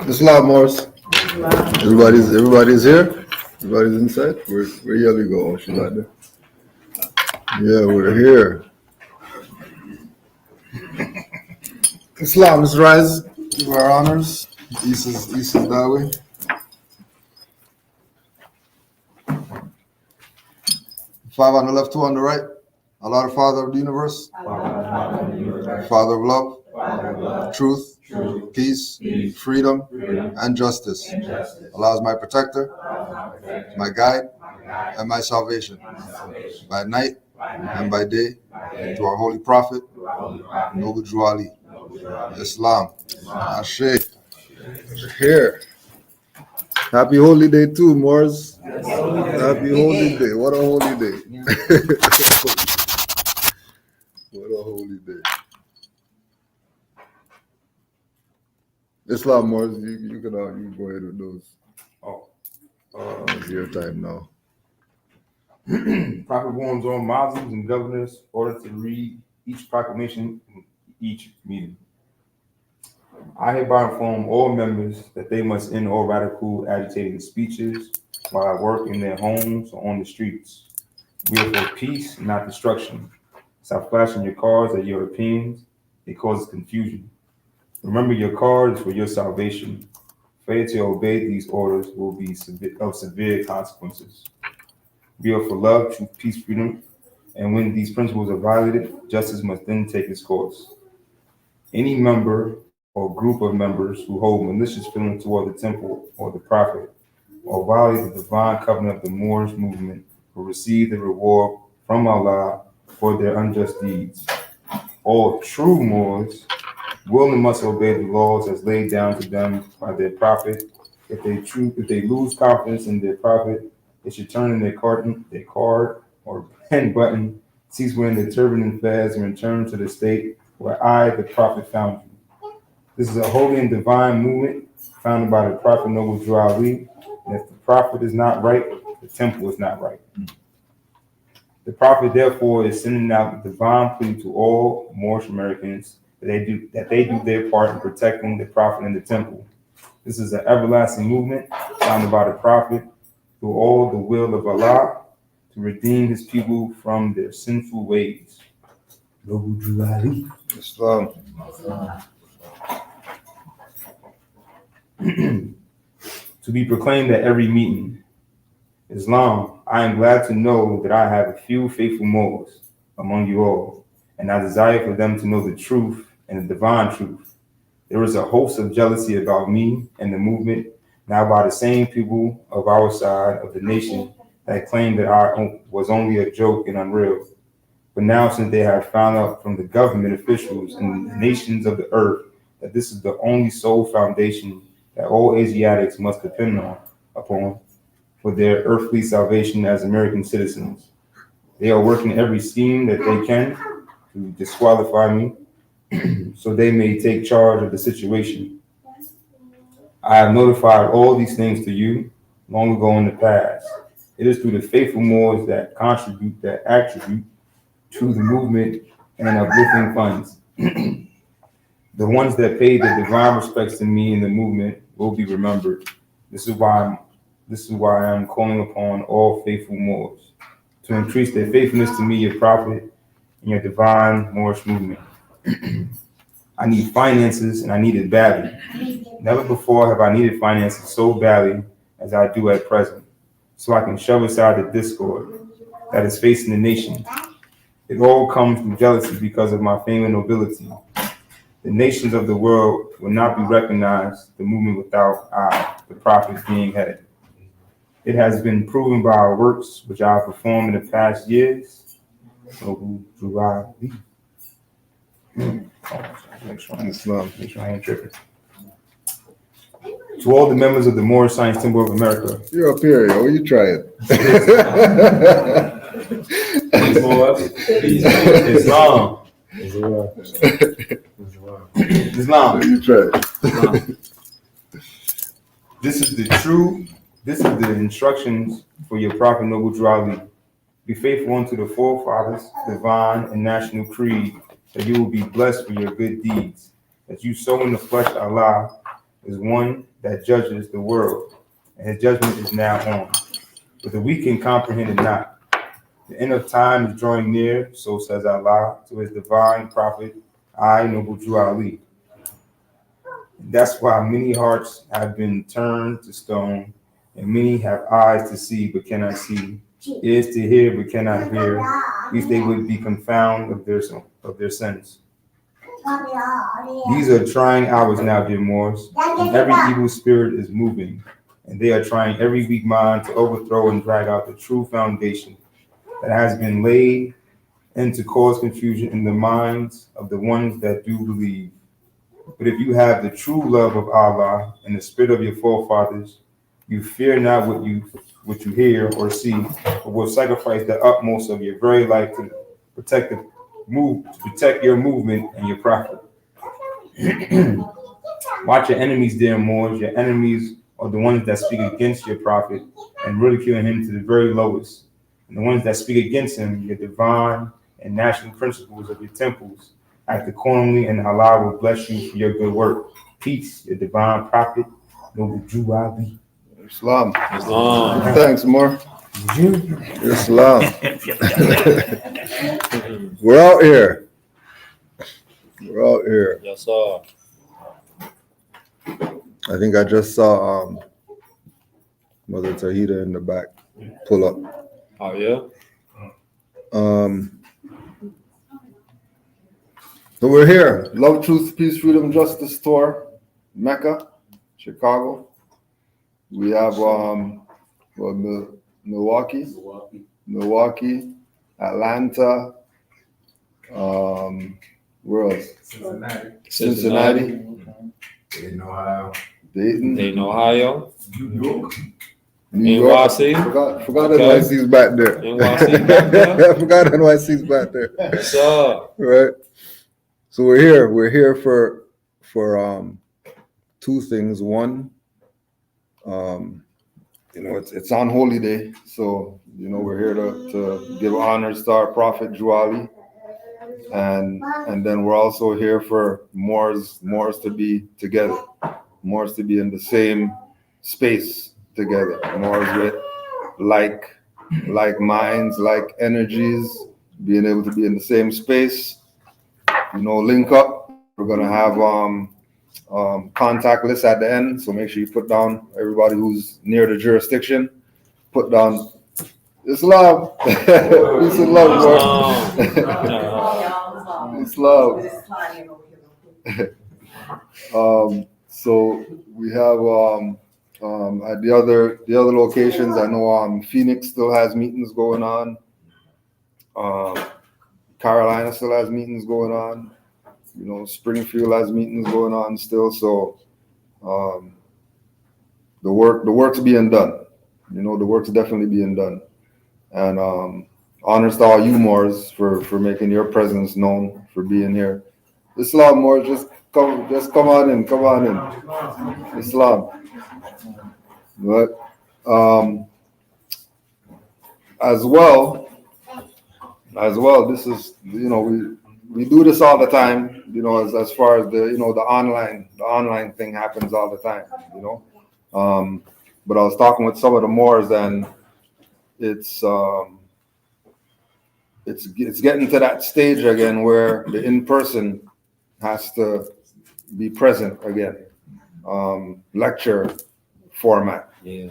Islam, Morris. Everybody's here. Everybody's inside. Where Yelly go? Oh, she's not there. Yeah, we're here. Islam is rise. Give our honors. East is that way. Five on the left, two on the right. Allah, the Father of the universe. Father of love. Truth. Peace, freedom, and justice. Allah is my protector, my guide, and my salvation. By night and by day, to our holy prophet, Noble Drew Ali. Islam. Ashe. Here. Happy holy day too, Moors. Happy holy day. What a holy day. What a holy day. Islam, Moors, you can go ahead with those. It's your time now. Prophet warns all Muslims and governors ordered to read each proclamation in each meeting. I hereby inform all members that they must end all radical agitating speeches while at work in their homes or on the streets. We are for peace, not destruction. Stop flashing your cards at Europeans. It causes confusion. Remember, your card is for your salvation. Failure to obey these orders will be of severe consequences. We are for love, truth, peace, freedom, and when these principles are violated, justice must then take its course. Any member or group of members who hold malicious feelings toward the temple or the prophet or violate the divine covenant of the Moorish movement will receive the reward from Allah for their unjust deeds. All true Moors will and must obey the laws as laid down to them by their prophet. If they lose confidence in their prophet, they should turn in their card or pen button, cease wearing their turban and fez, and return to the state where I, the prophet, found you. This is a holy and divine movement founded by the prophet Noble Drew Ali, and if the prophet is not right, the temple is not right. The prophet, therefore, is sending out the divine plea to all Moorish Americans that they do their part in protecting the prophet and the temple. This is an everlasting movement founded by the prophet through all the will of Allah to redeem his people from their sinful ways. Noble Drew Ali. Islam. To be proclaimed at every meeting. Islam, I am glad to know that I have a few faithful Moors among you all, and I desire for them to know the truth and the divine truth. There is a host of jealousy about me and the movement, now by the same people of our side of the nation that claimed that I was only a joke and unreal. But now, since they have found out from the government officials and the nations of the earth that this is the only sole foundation that all Asiatics must depend upon for their earthly salvation as American citizens, they are working every scheme that they can to disqualify me so they may take charge of the situation. I have notified all these things to you long ago in the past. It is through the faithful Moors that attribute to the movement and uplifting funds. The ones that paid the divine respects to me in the movement will be remembered. This is why I am calling upon all faithful Moors to increase their faithfulness to me, your prophet, and your divine Moorish movement. I need finances, and I need it badly. Never before have I needed finances so badly as I do at present, so I can shove aside the discord. that is facing the nation. It all comes from jealousy because of my fame and nobility. The nations of the world will not be recognized, the movement without I, the prophet, being head. It has been proven by our works, which I have performed in the past years. Make sure I ain't tripping. To all the members of the Moor Science Temple of America. You're up here, yo. What you trying? Islam. Islam. You trying? This is the instructions for your prophet Noble Drew Ali. Be faithful unto the forefathers, divine and national creed, that you will be blessed for your good deeds. That you sow in the flesh Allah is one that judges the world, and his judgment is now on. But the weak can comprehend it not. The end of time is drawing near, so says Allah to his divine prophet, I, Noble Drew Ali. That's why many hearts have been turned to stone, and many have eyes to see but cannot see, ears to hear but cannot hear, lest they would be confounded of their sins. These are trying hours now, dear Moors, and every evil spirit is moving, and they are trying every weak mind to overthrow and drag out the true foundation that has been laid and to cause confusion in the minds of the ones that do believe. But if you have the true love of Allah and the spirit of your forefathers, you fear not what you hear or see, but will sacrifice the utmost of your very life to protect your movement and your prophet. Watch your enemies, dear Moors. Your enemies are the ones that speak against your prophet and ridicule him to the very lowest. And the ones that speak against him, your divine and national principles of your temples, act accordingly, and Allah will bless you for your good work. Peace, your divine prophet, Noble Drew Ali. Islam. Thanks, Moor. Islam. We're out here. Yes, sir. I think I just saw Mother Tahita in the back pull up. Oh, yeah? So we're here. Love, Truth, Peace, Freedom, Justice Tour, Mecca, Chicago. We have Milwaukee, Atlanta, where else? Cincinnati. Dayton, Ohio. New York. NYC. Forgot NYC's back there. NYC back there. I forgot NYC's back there. Yes, sir. Right. So we're here. We're here for two things. One, it's on Holy Day, so we're here to give honors to our prophet Drew Ali, and then we're also here for Moors to be together, Moors to be in the same space together, Moors with like minds, like energies, being able to be in the same space, link up. We're gonna have contact list at the end, so make sure you put down everybody who's near the jurisdiction. Put down Islam. Peace and love, bro. Islam. So we have at the other locations. I know Phoenix still has meetings going on. Carolina still has meetings going on. Springfield has meetings going on still. So the work's being done. The work's definitely being done. And honors to all you Moors for making your presence known, for being here. Islam, Moors, just come on in. Islam. But as well, this is, we do this all the time, as far as the online thing happens all the time, but I was talking with some of the Moors, and it's getting to that stage again where the in-person has to be present again. Lecture format. Yeah.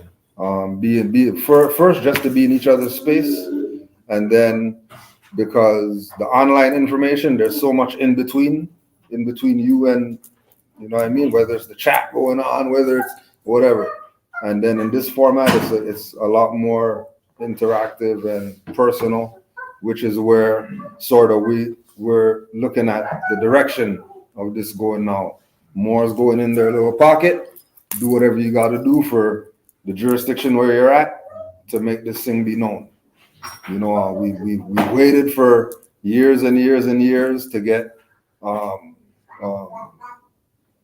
First just to be in each other's space, And then because the online information, there's so much in between you and, you know what I mean, whether it's the chat going on, whether it's whatever. And then in this format, it's a lot more interactive and personal, which is where sort of we're looking at the direction of this going now. Moors going in their little pocket, do whatever you got to do for the jurisdiction where you're at to make this thing be known. You know, we waited for years and years and years to get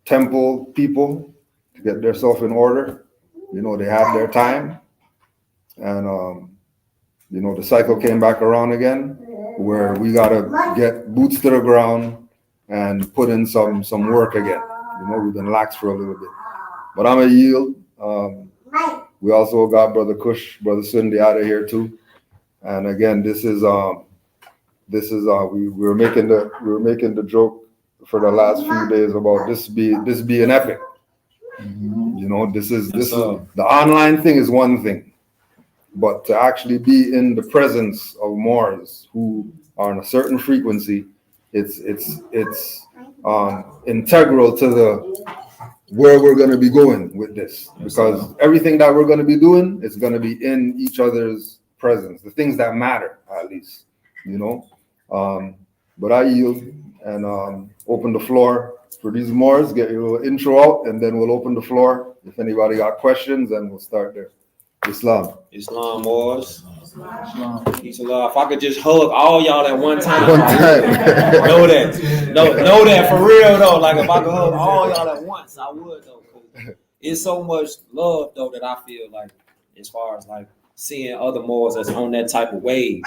temple people to get themselves in order. You know, they had their time, and you know, the cycle came back around again, where we gotta get boots to the ground and put in some work again. You know, we've been lax for a little bit, but I'm a yield. We also got Brother Cush, Brother Cindy out of here too. And again, we were making the joke for the last few days about this being epic. You know, the online thing is one thing, but to actually be in the presence of Moors who are on a certain frequency, it's integral to where we're going to be going with this, because everything that we're going to be doing is going to be in each other's presence, the things that matter, at least, you know. But I yield and open the floor for these Moors, get your little intro out, and then we'll open the floor. If anybody got questions, and we'll start there. Islam. Islam, Moors. Peace and love. If I could just hug all y'all at one time. Know that for real though. Like if I could hug all y'all at once, I would though. It's so much love though that I feel like, as far as like seeing other Moors that's on that type of wave,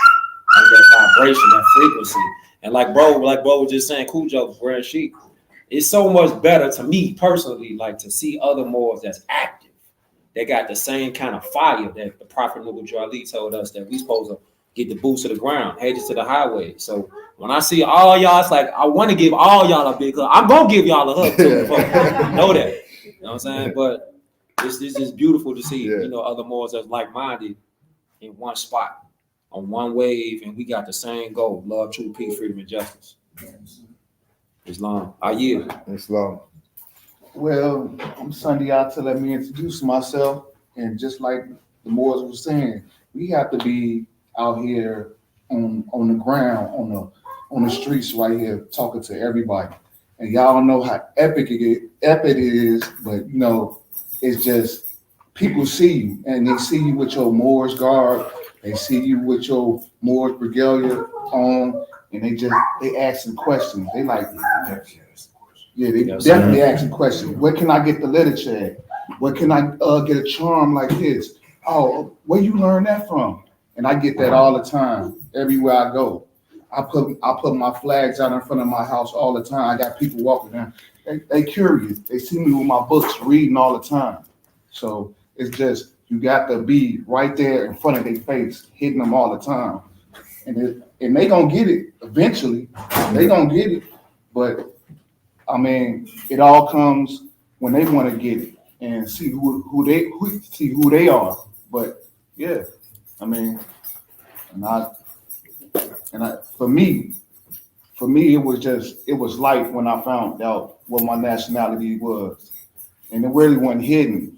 on that vibration, that frequency. And like bro was just saying, cool jokes, wearing sheep. It's so much better to me personally, like to see other Moors that's active. They got the same kind of fire that the Prophet Nubu told us that we supposed to get the boots to the ground, headed to the highway. So when I see all y'all, it's like I want to give all y'all a big hug. I'm gonna give y'all a hug too. Know that. You know what I'm saying? But it's just beautiful to see, you know, other Moors that's like-minded in one spot, on one wave, and we got the same goal: love, truth, peace, freedom, and justice. Islam. I yield. Islam. Well, I'm Sunday out to let me introduce myself. And just like the Moors were saying, we have to be out here on the ground, on the streets right here, talking to everybody. And y'all don't know how epic it is, but you know, it's just people see you and they see you with your Moors garb, they see you with your Moors regalia on, and they asking questions. They like, yeah, they definitely asking questions. Where can I get the literature at? Where can I get a charm like this? Oh, where you learn that from? And I get that all the time, everywhere I go. I put my flags out in front of my house all the time. I got people walking down. They curious. They see me with my books reading all the time. So it's just, you got to be right there in front of their face, hitting them all the time. And they gonna get it eventually. They gonna get it. But I mean, it all comes when they want to get it and see who they are. But yeah, I mean, for me, it was light when I found out what my nationality was, and it really wasn't hidden.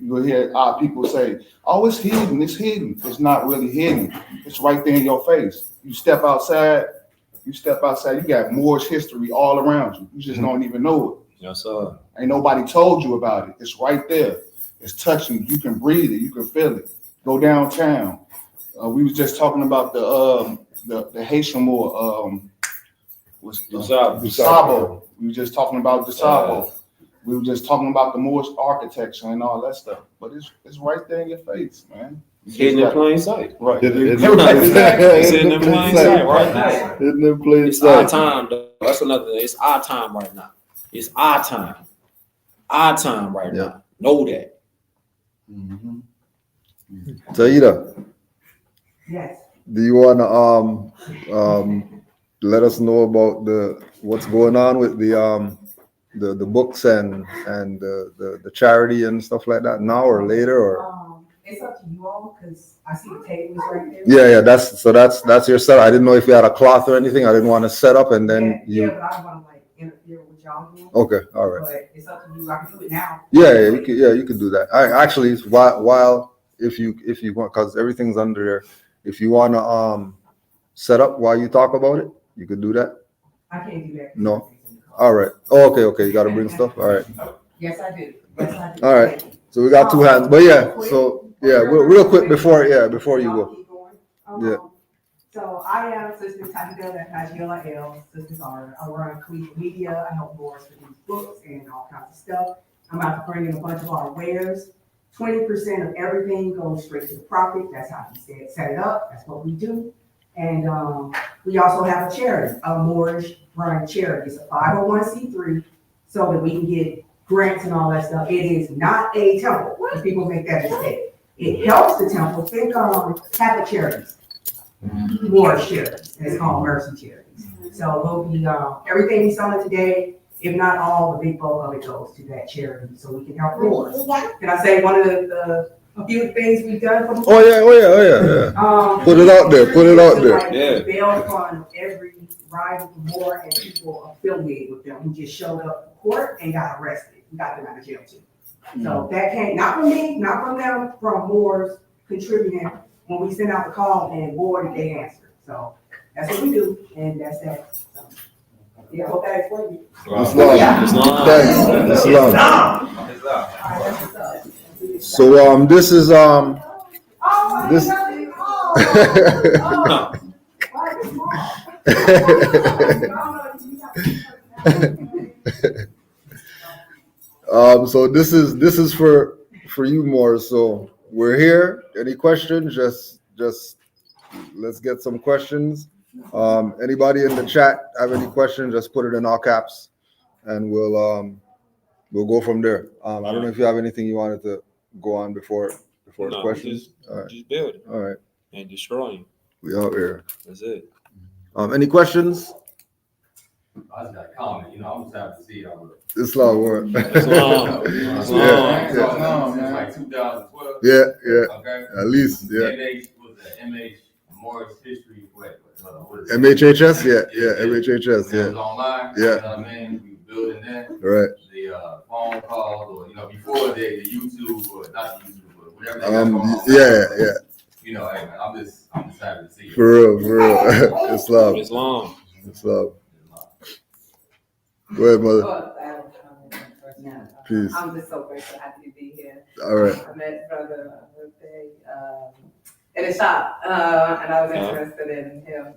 You'll hear people say, "Oh, it's hidden. It's hidden." It's not really hidden. It's right there in your face. You step outside. You got Moorish history all around you. You just don't even know it. Yes, sir. Ain't nobody told you about it. It's right there. It's touching you. You can breathe it. You can feel it. Go downtown. We was just talking about the Haitian Moor. Dusabo. We were just talking about Dusabo. We were just talking about the Moorish architecture and all that stuff. But it's right there in your face, man. Hidden in plain sight. Right. It's hidden in plain sight right now. Hidden in plain It's sight. our time, though. That's another thing. It's our time right now. It's our time. Our time right now. Know that. Mm-hmm. Taida, Yes. do you want to let us know about what's going on with the books and the charity and stuff like that now or later or? It's up to you all, because I see the tables right there. Yeah, that's your setup. I didn't know if you had a cloth or anything. I didn't want to set up and then Yeah, but I don't want to like interfere with y'all doing. Okay, all right. But it's up to you. I can do it now. Yeah, you can do that. I actually, while if you want, because everything's under there. If you want to set up while you talk about it, you could do that. I can't do that. No. All right. Oh, okay. You got to bring stuff. All right. Yes, I do. All right. So we got two hands, but yeah. So yeah, real quick before you go. Yeah. So I am Sister Tadida, that's L. Sisters are. I run Collegiate Media. I help boards with these books and all kinds of stuff. I'm about to bring in a bunch of our wares. 20% of everything goes straight to the profit. That's how he set it up. That's what we do. And we also have a charity, a Moorish run charity. It's a 501c3, so that we can get grants and all that stuff. It is not a temple. When people make that mistake, it helps the temple. Think Catholic charities, Moorish charities, and it's called Mercy Charities. So we'll be everything we selling today, if not all, the big bulk of it goes to that charity, so we can help Moors. Can I say one of a few things we've done for the Oh yeah. Put it out there. Like, yeah. Bail fund every rival Moor and people affiliated with them who just showed up to court and got arrested. We got them out of jail too. So that came not from me, not from them, from Moors contributing when we send out the call and board they answer. So that's what we do, and that's that. So, yeah, I hope that explains it. It's long. So this is so this is for you more. So we're here. Any questions? Just let's get some questions. Anybody in the chat have any questions? Just put it in all caps, and we'll go from there. I don't know if you have anything you wanted to go on before the questions. Just build it. All right. And destroying. We out here. That's it. Any questions? I just got a comment. I'm just happy to see y'all. It's long work. It's long. Since like 2012. Yeah. Okay. At least, yeah. MH was the MH Morris History. What is it? MHHS, yeah. MHHS, It yeah. was online. Yeah. You know what I mean? We were building that. Right. The phone calls, or before the YouTube, or not the YouTube, but whatever. Yeah. Hey man, I'm just happy to see you. For real. It's love. It's long. It's love. Go ahead, mother. Oh, I have a comment first now. Peace. I'm just so grateful, happy to be here. All right. I met brother birthday in a shop, and I was interested in him.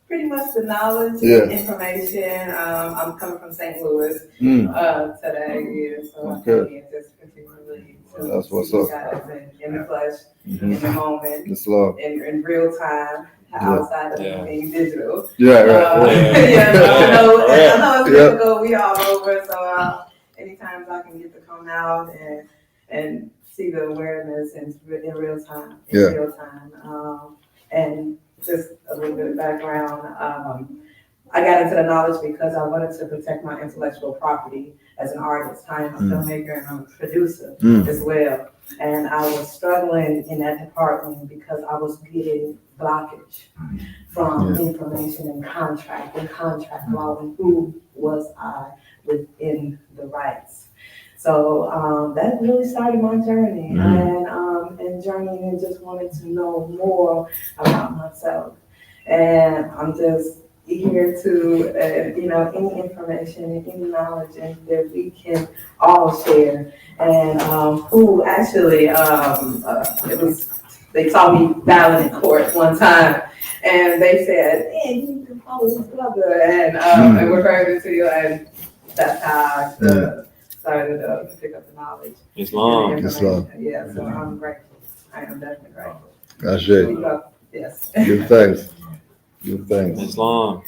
Pretty much the knowledge, information. I'm coming from St. Louis today, so I'm here just continually to That's what's see up. guys in the flesh, in the moment, It's love. in real time. Outside of being digital. Yeah, right. I know it's difficult. We all over, so anytime I can get to come out and see the awareness in real time, and just a little bit of background. I got into the knowledge because I wanted to protect my intellectual property as an artist. I am a filmmaker and I'm a producer as well. And I was struggling in that department because I was getting blockage from information and contract law, and who was I within the rights. So that really started my journey, and journeying and just wanted to know more about myself. And I'm just here to, any information and any knowledge that we can all share. And who actually, they saw me battling in court one time, and they said, "Man, you need to follow this brother," and referred it to you, and that's how I started to pick up the knowledge. It's long. It's long. Yeah, so I'm grateful. I am definitely grateful. That's it. Yes. Good thanks. Good thanks. It's long.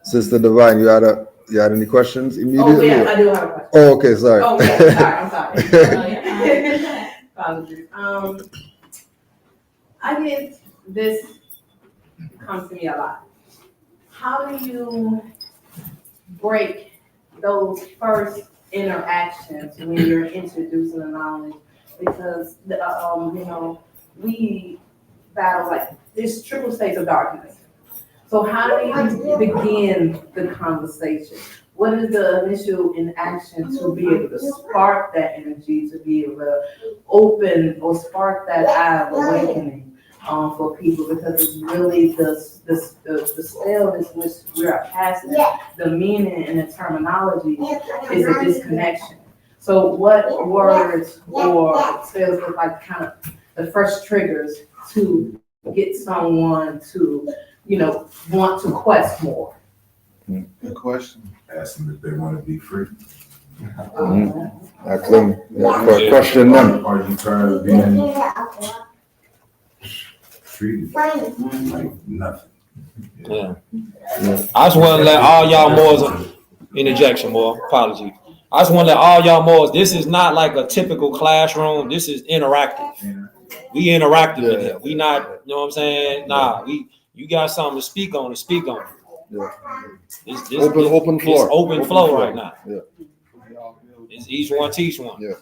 Sister Divine, you had any questions immediately? Oh, yeah, I do have a question. Oh, okay, sorry. Oh, yeah, sorry. Apologies. I get this comes to me a lot. How do you break those first interactions when you're introducing the knowledge, because we battle like there's triple states of darkness. So how do you begin the conversation? What is the initial inaction to be able to spark that energy, to be able to open or spark that eye of awakening for people? Because it's really the spell in which we are passing, the meaning and the terminology is a disconnection. So what words or spells look like kind of the first triggers to get someone to, want to quest more? Good question. Ask them if they want to be free. Ask them, question them. Are you tired of being treated like nothing? Yeah. I just want to let all y'all Moors, interjection, more apology. I just want to let all y'all Moors, this is not like a typical classroom. This is interactive. We interactive in here. We not, you know what I'm saying? Nah, you got something to speak on, speak on. Yeah. It's Open floor. It's open flow right now. Yeah. It's each one teach one. Yeah.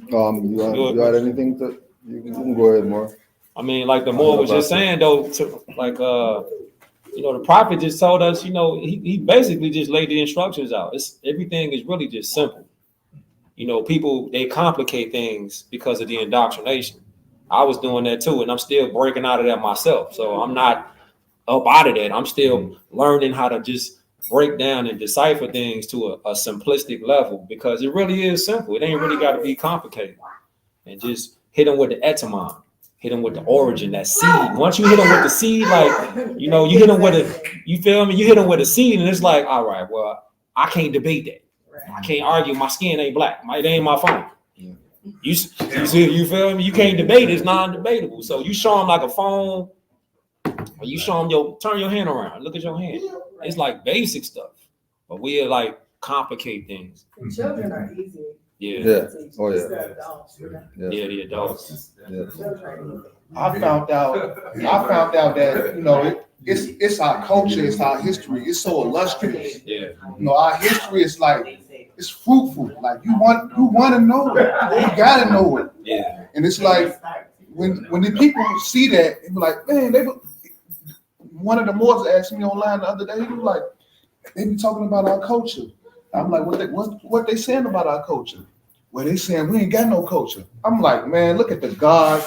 You got anything to? You can go ahead, more. I mean, like the Moor was just saying though, the prophet just told us, he basically just laid the instructions out. Everything is really just simple. People, they complicate things because of the indoctrination. I was doing that too, and I'm still breaking out of that myself. So I'm not up out of that. I'm still learning how to just break down and decipher things to a simplistic level, because it really is simple. It ain't really got to be complicated. And just hit them with the etymon, hit them with the origin, that seed. Once you hit them with the seed, you hit them with you feel me? You hit them with a seed, and it's like, all right, well, I can't debate that. I can't argue. My skin ain't black. It ain't my phone. You feel me? You can't debate it. It's non-debatable. So you show them like a phone, or you show them turn your hand around. Look at your hand. It's like basic stuff, but we like complicate things. And children are easy. Yeah. Oh yeah. The adults. Yeah. I found out that it's our culture, it's our history. It's so illustrious. Yeah. Our history is like it's fruitful. Like you want to know it. You gotta know it. Yeah. And it's like when the people see that, they be like, man, one of the Moors asked me online the other day. He was like, they be talking about our culture. I'm like, what they saying about our culture? Well, they saying we ain't got no culture. I'm like, man, look at the gods,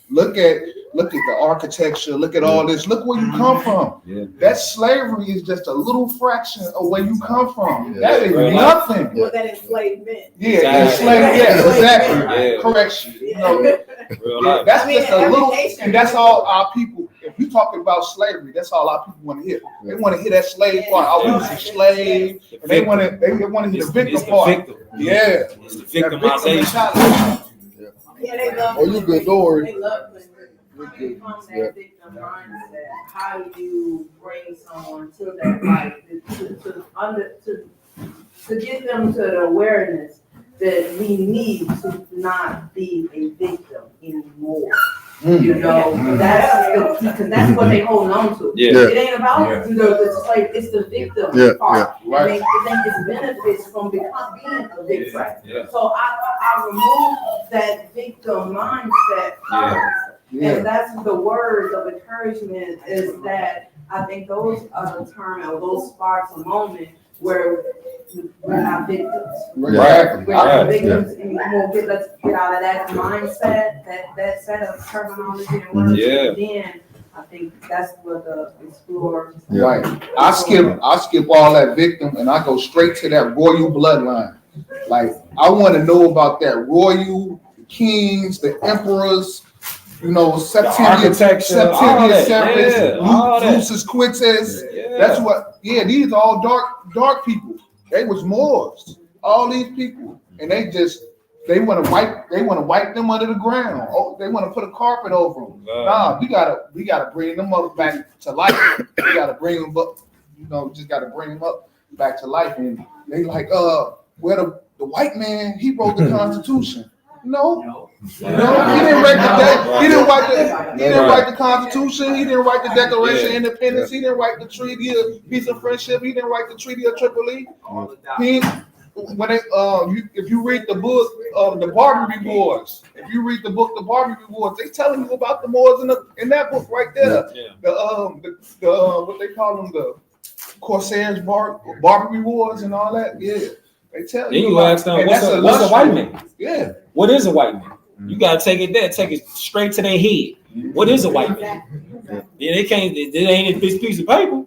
look at the architecture, look at all this. Look where you come from. Yeah. That slavery is just a little fraction of where you come from. Yeah. That is nothing. Well, that enslavement. Yeah, Exactly. exactly. Yeah. Correction. Real life. That's just a little, and that's all our people. If you talking about slavery, that's all our people want to hear. They want to hear that slave part. Oh, we was a slave, and they want to hear the victim part. Yeah, It's the victimization. Yeah, they love. Oh, you good, don't worry. They love when You're from good. that victim mindset. How do you bring someone to that light to get them to the awareness that we need to not be a victim anymore? That's because that's what they hold on to. Yeah. It ain't about the slave, it's the victim part. And they think it's benefits from being a victim. Yeah. So I remove that victim mindset first. And that's the words of encouragement, is that I think those are the term, or those sparks a moment where we're not victims. Exactly. We're not victims anymore. Let's get out of that mindset, that set of terminology and words. Yeah. And then I think that's what the explore. Right. I skip all that victim and I go straight to that royal bloodline. Like I want to know about that royal, the kings, the emperors, Septimius Severus, Lucius Quintus. Yeah. That's what. Yeah, these are all dark people. They was Moors. All these people, and they want to wipe them under the ground. Oh, they want to put a carpet over them. Nah, we gotta bring them up back to life. We gotta bring them up. Just gotta bring them up back to life. And they like, where the white man, he wrote the Constitution. No, You know, he didn't write the Constitution. He didn't write the Declaration of Independence. He didn't write the Treaty of Peace and Friendship. He didn't write the Treaty of Tripoli. If you read the book of the Barbary Wars, they telling you about the Moors in that book right there. The what they call them, the Corsairs, Barbary Wars, and all that. Yeah, they tell you. Then you ask them, what's a white man? Yeah, what is a white man? You gotta take it straight to their head. What is a white man? Yeah, they ain't a piece of paper.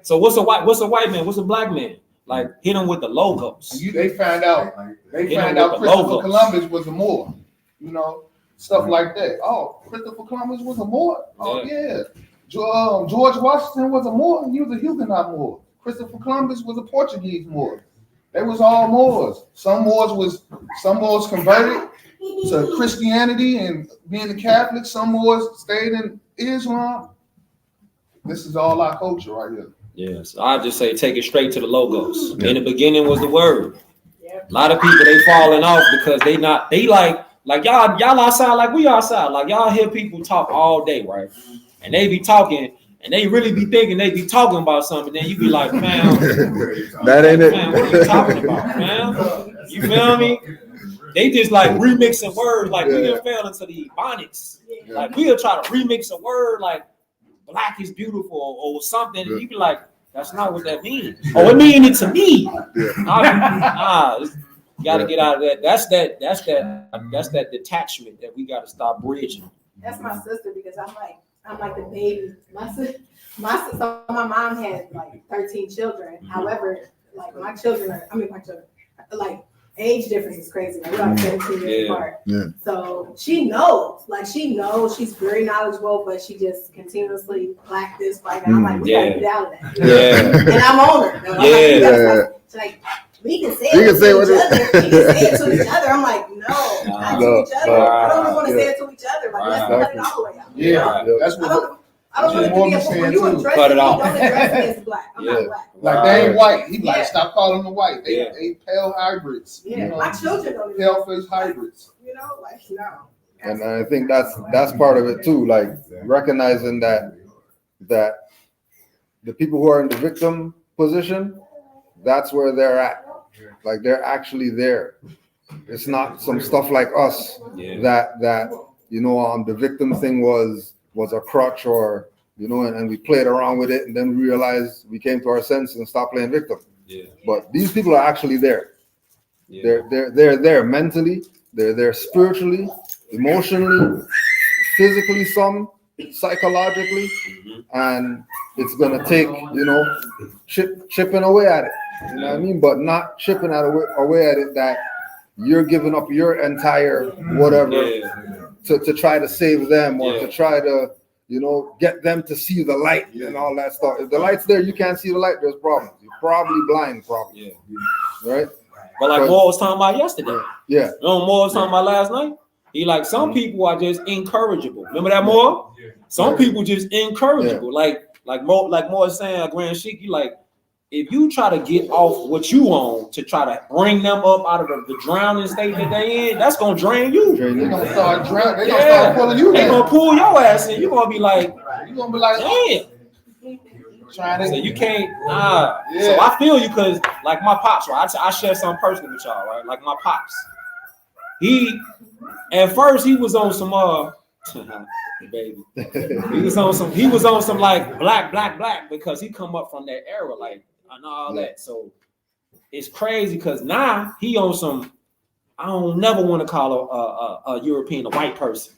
So what's a white man? What's a black man? Like, hit them with the logos. They find out Christopher Columbus was a Moor, you know, stuff like that. Oh, Christopher Columbus was a Moor. Oh yeah. George Washington was a Moor. He was a Huguenot Moor. Christopher Columbus was a Portuguese Moor. They was all Moors. Some Moors converted to Christianity and being a Catholic. Some Moors stayed in Islam. This is all our culture right here. Yes, I just say take it straight to the logos. In the beginning was the word. A lot of people, they falling off because they like y'all outside like we outside. Like y'all hear people talk all day, right? And they be talking and they really be thinking they be talking about something. Then you be like, man, that ain't it. Man, what are you talking about, man? You feel me? They just like remixing words like we done fell into the ebonics. Like we'll try to remix a word like black is beautiful or something, and you be like, that's not what that means. Oh, it means it to me. You gotta get out of that. That's that detachment that we gotta stop bridging. That's my sister because I'm like the baby. So my mom had like 13 children. However, like my children like age difference is crazy. Like we're like 17 years apart. Yeah. So she knows she's very knowledgeable, but she just continuously black this, black that. I'm like, we gotta get out of that. Yeah. And I'm on her. She's like, we can say it to each other. We can say it to each other. I'm like, no, not to each other. I don't even want to say it to each other. Like, let's cut it all the way out. Yeah, that's what. I don't want it to be a point when you address it, don't address it as black. I'm not black. Like they ain't white. He like, stop calling them white. They pale hybrids. Yeah, you know? My children don't even pale face hybrids. You know, like no. And I think that's part of it too. Like recognizing that the people who are in the victim position, that's where they're at. Like they're actually there. It's not some stuff like us that you know the victim thing was a crutch or you know, and we played around with it and then we realized we came to our senses and stopped playing victim. Yeah. But these people are actually there. Yeah. They're there mentally, they're there spiritually, emotionally, physically, some psychologically, and it's gonna take, you know, chipping away at it. You know what I mean? But not chipping away at it that you're giving up your entire whatever to try to save them or to try to, you know, get them to see the light and all that stuff. If the light's there, you can't see the light, there's problems. You're probably blind, probably. Yeah. Right? But like Moor was talking about yesterday. Yeah. You know what Moor was talking about last night? He like, some people are just incorrigible. Remember that, Moor? Some people just incorrigible. Like Moor was saying, Grand Sheik, you like, if you try to get off what you own to try to bring them up out of the drowning state that they in, that's gonna drain you. They're gonna start drowning. They're gonna start pulling you. They're gonna pull your ass in. You're gonna be like, damn. So you can't. So I feel you because like my pops, right? I share something personal with y'all, right? Like my pops. At first he was on some baby. He was on some like black because he come up from that era, like and all that. So it's crazy because now he on some. I don't never want to call a European a white person.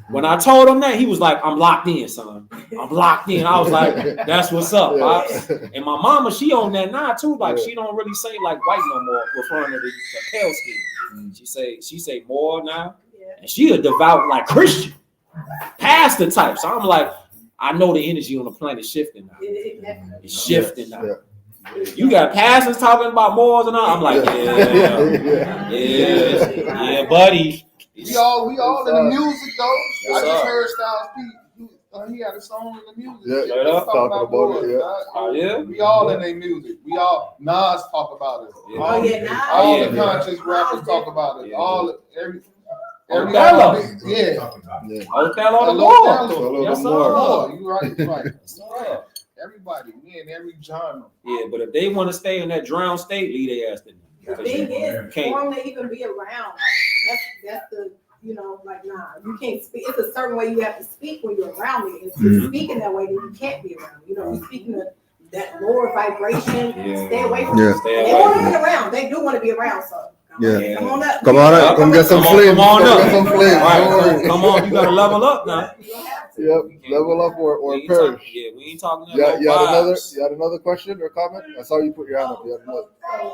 When I told him that, he was like, "I'm locked in, son. I'm locked in." I was like, "That's what's up, pops." And my mama, she on that now too. Like she don't really say like white no more, referring to the pale skin. She say more now, and she a devout like Christian. Pastor type. So I'm like, I know the energy on the planet shifting now. It's shifting now. You got pastors talking about Moors and all. I'm like, yeah, buddy. We all in the music though. I just heard Styles P. He had a song in the music. Talking about it. We all in their music. We all Nas talk about it. Nas. All the conscious rappers talk about it. Every Hello. yeah. Okay, on the Hello. board. Yes, Oh, sir. you right, right. Yes, sir. Everybody, we in every genre. Yeah, but if they want to stay in that drowned state, leave their ass in there. The 'Cause thing you is, can't. for them to even be around, like, that's the, you know, like, nah, you can't speak. It's a certain way you have to speak when you're around me. If you're speaking that way, then you can't be around. You know, you're speaking that lower vibration. Yeah. Stay away from Yeah. it. Stay They away want to from be around. They do want to be around. So Yeah. come on up. Come on up. Come get some flames. Come on up. Get some flames. Right, Don't worry. come on, you gotta level up now. You don't have to. Yep. Level up or We ain't perish. yeah, we ain't talking Yeah, about you vibes. had another question or comment? I saw you put your hand up. You had another. So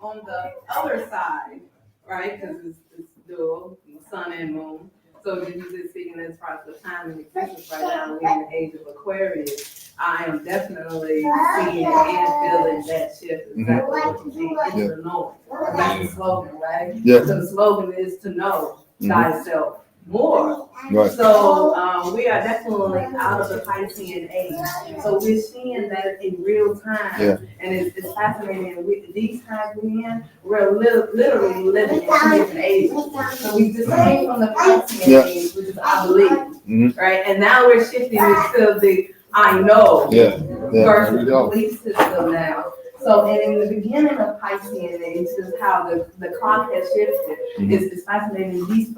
on the other side, right, because it's dual, sun and moon. So you're just speaking as far as the time and existence right now, we're in the age of Aquarius. I am definitely seeing and feeling that shift. Exactly what you think. It's the knowing. That's the slogan, right? Yeah. So the slogan is to know thyself more. Right. So we are definitely out of the Piscean age. So we're seeing that in real time. Yeah. And it's fascinating. These times we're in, we're literally living in two different ages. So we just came from the Piscean age, which is I believe, right? And now we're shifting into the I know versus the belief system now. So in the beginning of Piscean age, this is how the clock has shifted. It's fascinating. These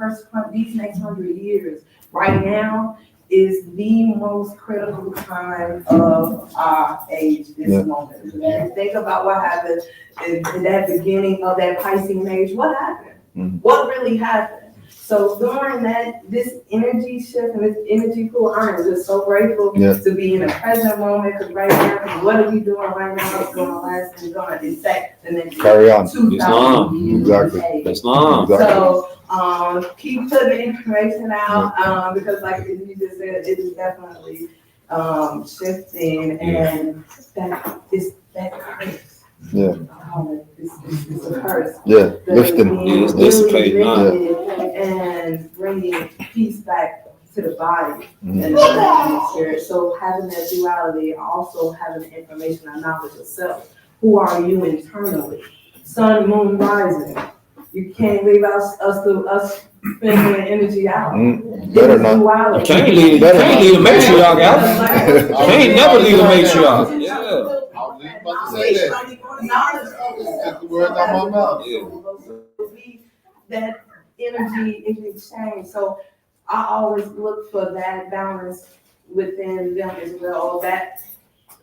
next 100 years, right now, is the most critical time of our age, this moment. If you think about what happened in that beginning of that Piscean age, what happened? What really happened? So during this energy shift and this energy pool, I am just so grateful to be in the present moment, because right now, what are we doing right now? It's going to last and going to affect the next Carry on. 2,000 years. Exactly. Islam. So keep putting information out because, like you just said, it is definitely shifting, and that is that curse. Yeah. It's a curse. Yeah. Lifting. It's dissipating. And bringing peace back to the body and the spirit. So having that duality, also having the information and knowledge of self. Who are you internally? Sun, moon, rising. You can't leave us spending the energy out. Better not. Duality. You can't leave the matriarch out. You can't never leave the matriarch. Yeah. I was about to say that. Took the words out my mouth. That energy exchange. So I always look for that balance within them as well, or that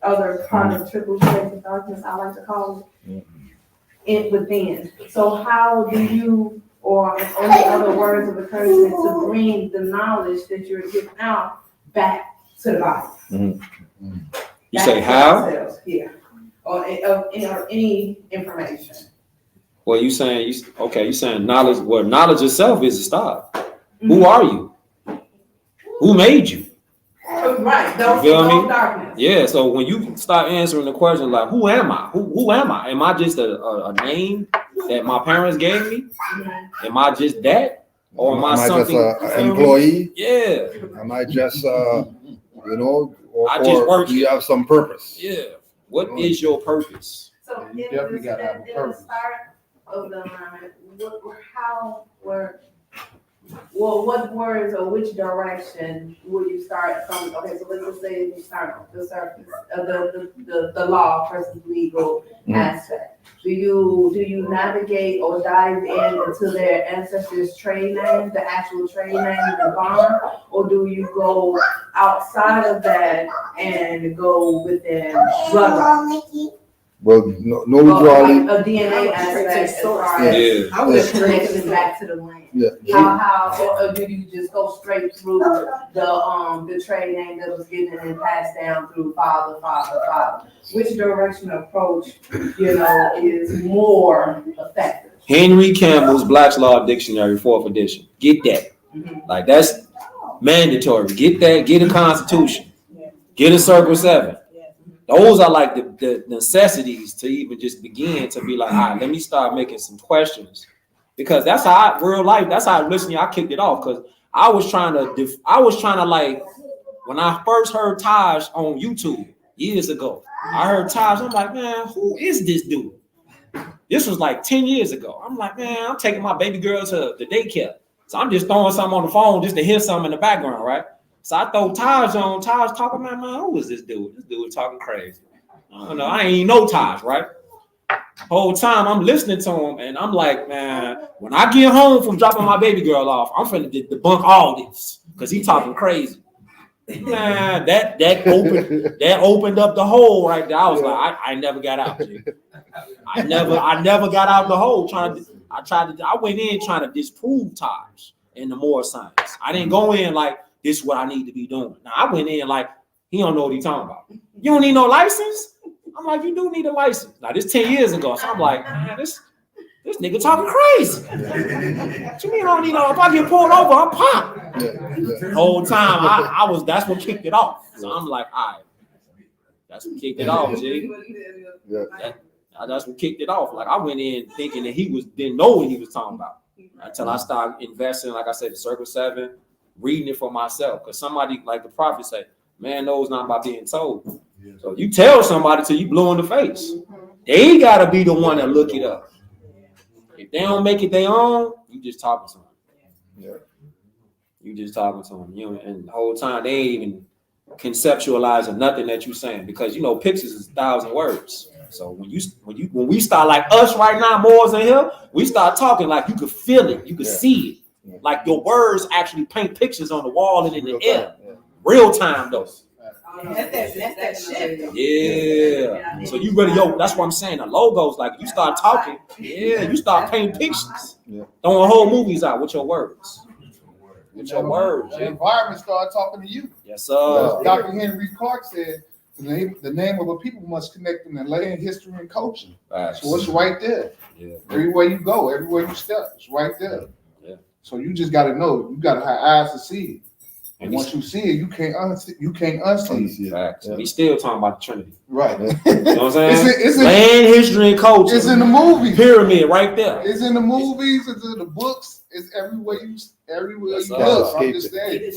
other part of triple shades of darkness, I like to call it within. So how do you, or any other words of encouragement to bring the knowledge that you're giving out back to the body? You say how? Yeah. Or any information. Well, you saying knowledge. Well, knowledge itself is a start. Who are you? Who made you? Right. You feel me? Darkness. Yeah. So when you start answering the question like, who am I? Who am I? Am I just a name that my parents gave me? Am I just that? Or am I something? Just an employee? Yeah. Am I just or I just work do you have some purpose? Yeah. What is your purpose? So You definitely gotta have a in the purpose. start of the alignment, what words or which direction would you start from? Okay, so let's just say you start on the surface of the law versus legal aspect. Do you navigate or dive into their ancestors' trade names, the actual trade name, the bond, or do you go outside of that and go within bloodline? Well, no duality. Like a DNA aspect as far as Yeah. the connection back to the land. Yeah. Or do you just go straight through the trade name that was given and passed down through father? Which direction approach, is more effective? Henry Campbell's Black's Law Dictionary, 4th edition. Get that. Like that's mandatory. Get that. Get a Constitution. Get a Circle 7. Those are like the necessities to even just begin to be like, all right, let me start making some questions, because that's how real life. That's how listening. I kicked it off because I was trying to like when I first heard Taj on YouTube years ago. I heard Taj. I'm like, man, who is this dude? This was like 10 years ago. I'm like, man, I'm taking my baby girl to the daycare. So I'm just throwing something on the phone just to hear something in the background, right? So I throw Taj on. Taj talking, man, who is this dude? This dude talking crazy. I don't know. I ain't even know Taj, right? Whole time I'm listening to him, and I'm like, man, when I get home from dropping my baby girl off, I'm finna debunk all this because he talking crazy. Man, that opened up the hole right there. I was like, I never got out, G. I never got out the hole. I went in trying to disprove Taj in the Moor science. I didn't go in like this is what I need to be doing. Now I went in like he don't know what he's talking about. You don't need no license. I'm like, you do need a license. Now this 10 years ago, so I'm like, man, this nigga talking crazy. What you mean I don't need no? If I get pulled over, I'm pop. The whole time that's what kicked it off. So I'm like, all right, that's what kicked it off, G. That's what kicked it off. Like I went in thinking that didn't know what he was talking about until I started investing. Like I said, the Circle 7, reading it for myself. Because somebody, like the prophet said, man knows not by being told. So you tell somebody till you blue in the face. They gotta be the one that look it up. If they don't make it their own, you just talking to them. Yeah. You just talking to them. You know, and the whole time they ain't even conceptualizing nothing that you saying because pictures is 1,000 words. So when we start like us right now, Moors in here, we start talking like you could feel it, you could see it. Like your words actually paint pictures on the wall and in the air. Real time though. That's that shit. Yeah. So you really, that's what I'm saying. The logos, like you start talking, you start painting pictures. Throwing whole movies out with your words. With your words. The environment start talking to you. Yes, sir. Dr. Henry Clark said, the name of a people must connect in the land, history, and culture. So it's right there. Yeah. Everywhere you go, everywhere you step, it's right there. Yeah. So you just got to know. You got to have eyes to see it. And once you see it, you can't unsee it. Facts. We still talking about the Trinity. Right. You know what I'm saying? It's land, history, and culture. It's in the movies. Pyramid right there. It's in the movies. It's in the books. It's everywhere you look. I'm just saying.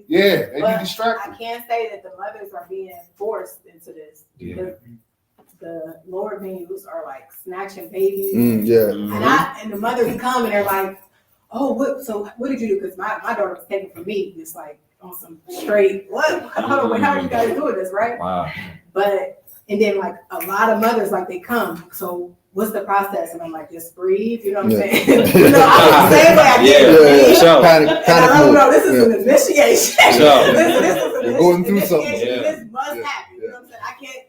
Yeah, they be distracted. I can't say that the mothers are being forced into this. Yeah. The lower venues are like snatching babies. And the mothers come and they're like, oh, what did you do? Because my daughter was taken from me, just like on some straight, how are you guys doing this, right? Wow. And then like a lot of mothers, like they come, so what's the process? And I'm like, just breathe, you know what I'm saying? I'm the same way I did. I don't know, this is an initiation. This is an going through something. This must happen, you know what I'm saying? I can't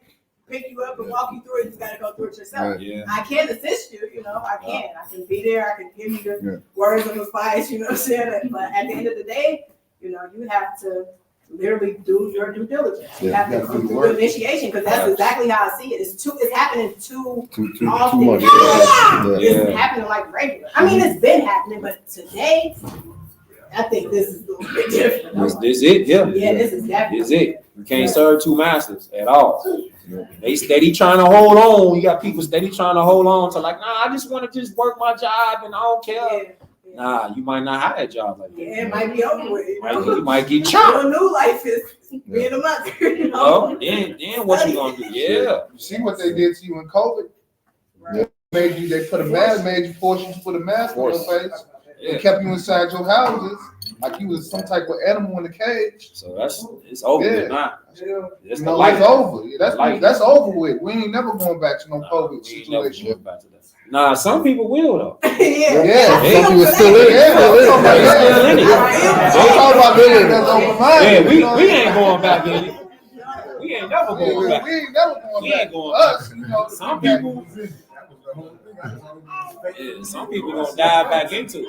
pick you up and walk you through it. You got to go through it yourself. I can assist you, I can be there. I can give you the words of advice, you know what I'm saying? But at the end of the day, you have to literally do your due diligence. You have to do the initiation because that's exactly how I see it. It's happening too often. Too much. It's happening like regular. I mean, it's been happening, but today, I think this is a little bit different. This it? Yeah. Yeah, this is definitely this it. You can't serve two masters at all. They steady trying to hold on. You got people steady trying to hold on to like, nah, I just want to just work my job and I don't care. Nah, you might not have that job like that. Yeah, it might be over with. You might get chopped. Your new life is being a mother. Then what you gonna do? Yeah. You see what they did to you in COVID? Right. They put a mask, forced you to put a mask on your face. They kept you inside your houses like you was some type of animal in a cage. So it's over now. It's over. That's over with. We ain't never going back to no COVID situation. Nah, some people will though. Some people still in it. We ain't going back in it. We ain't never going back. We ain't never going back. Some people. Some people gonna dive back into it.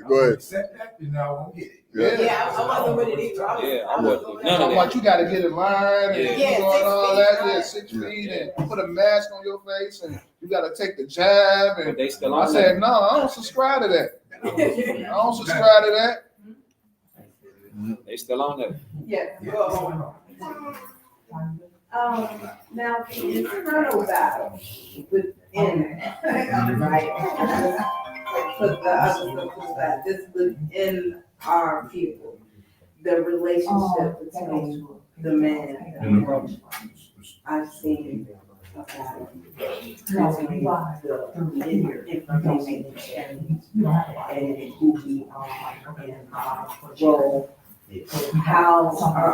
Go ahead. I wasn't with it either. I wasn't. None of that. But you got to get in line and all that. 6 feet and put a mask on your face and you got to take the jab. And they still on I said, no, I don't subscribe to that. I don't subscribe to that. They still on there. Yeah. Now the internal battle within, right? Put the other stuff aside. This within our people, the relationship between the man and the woman. I've seen between the information exchange and who we are and our role. How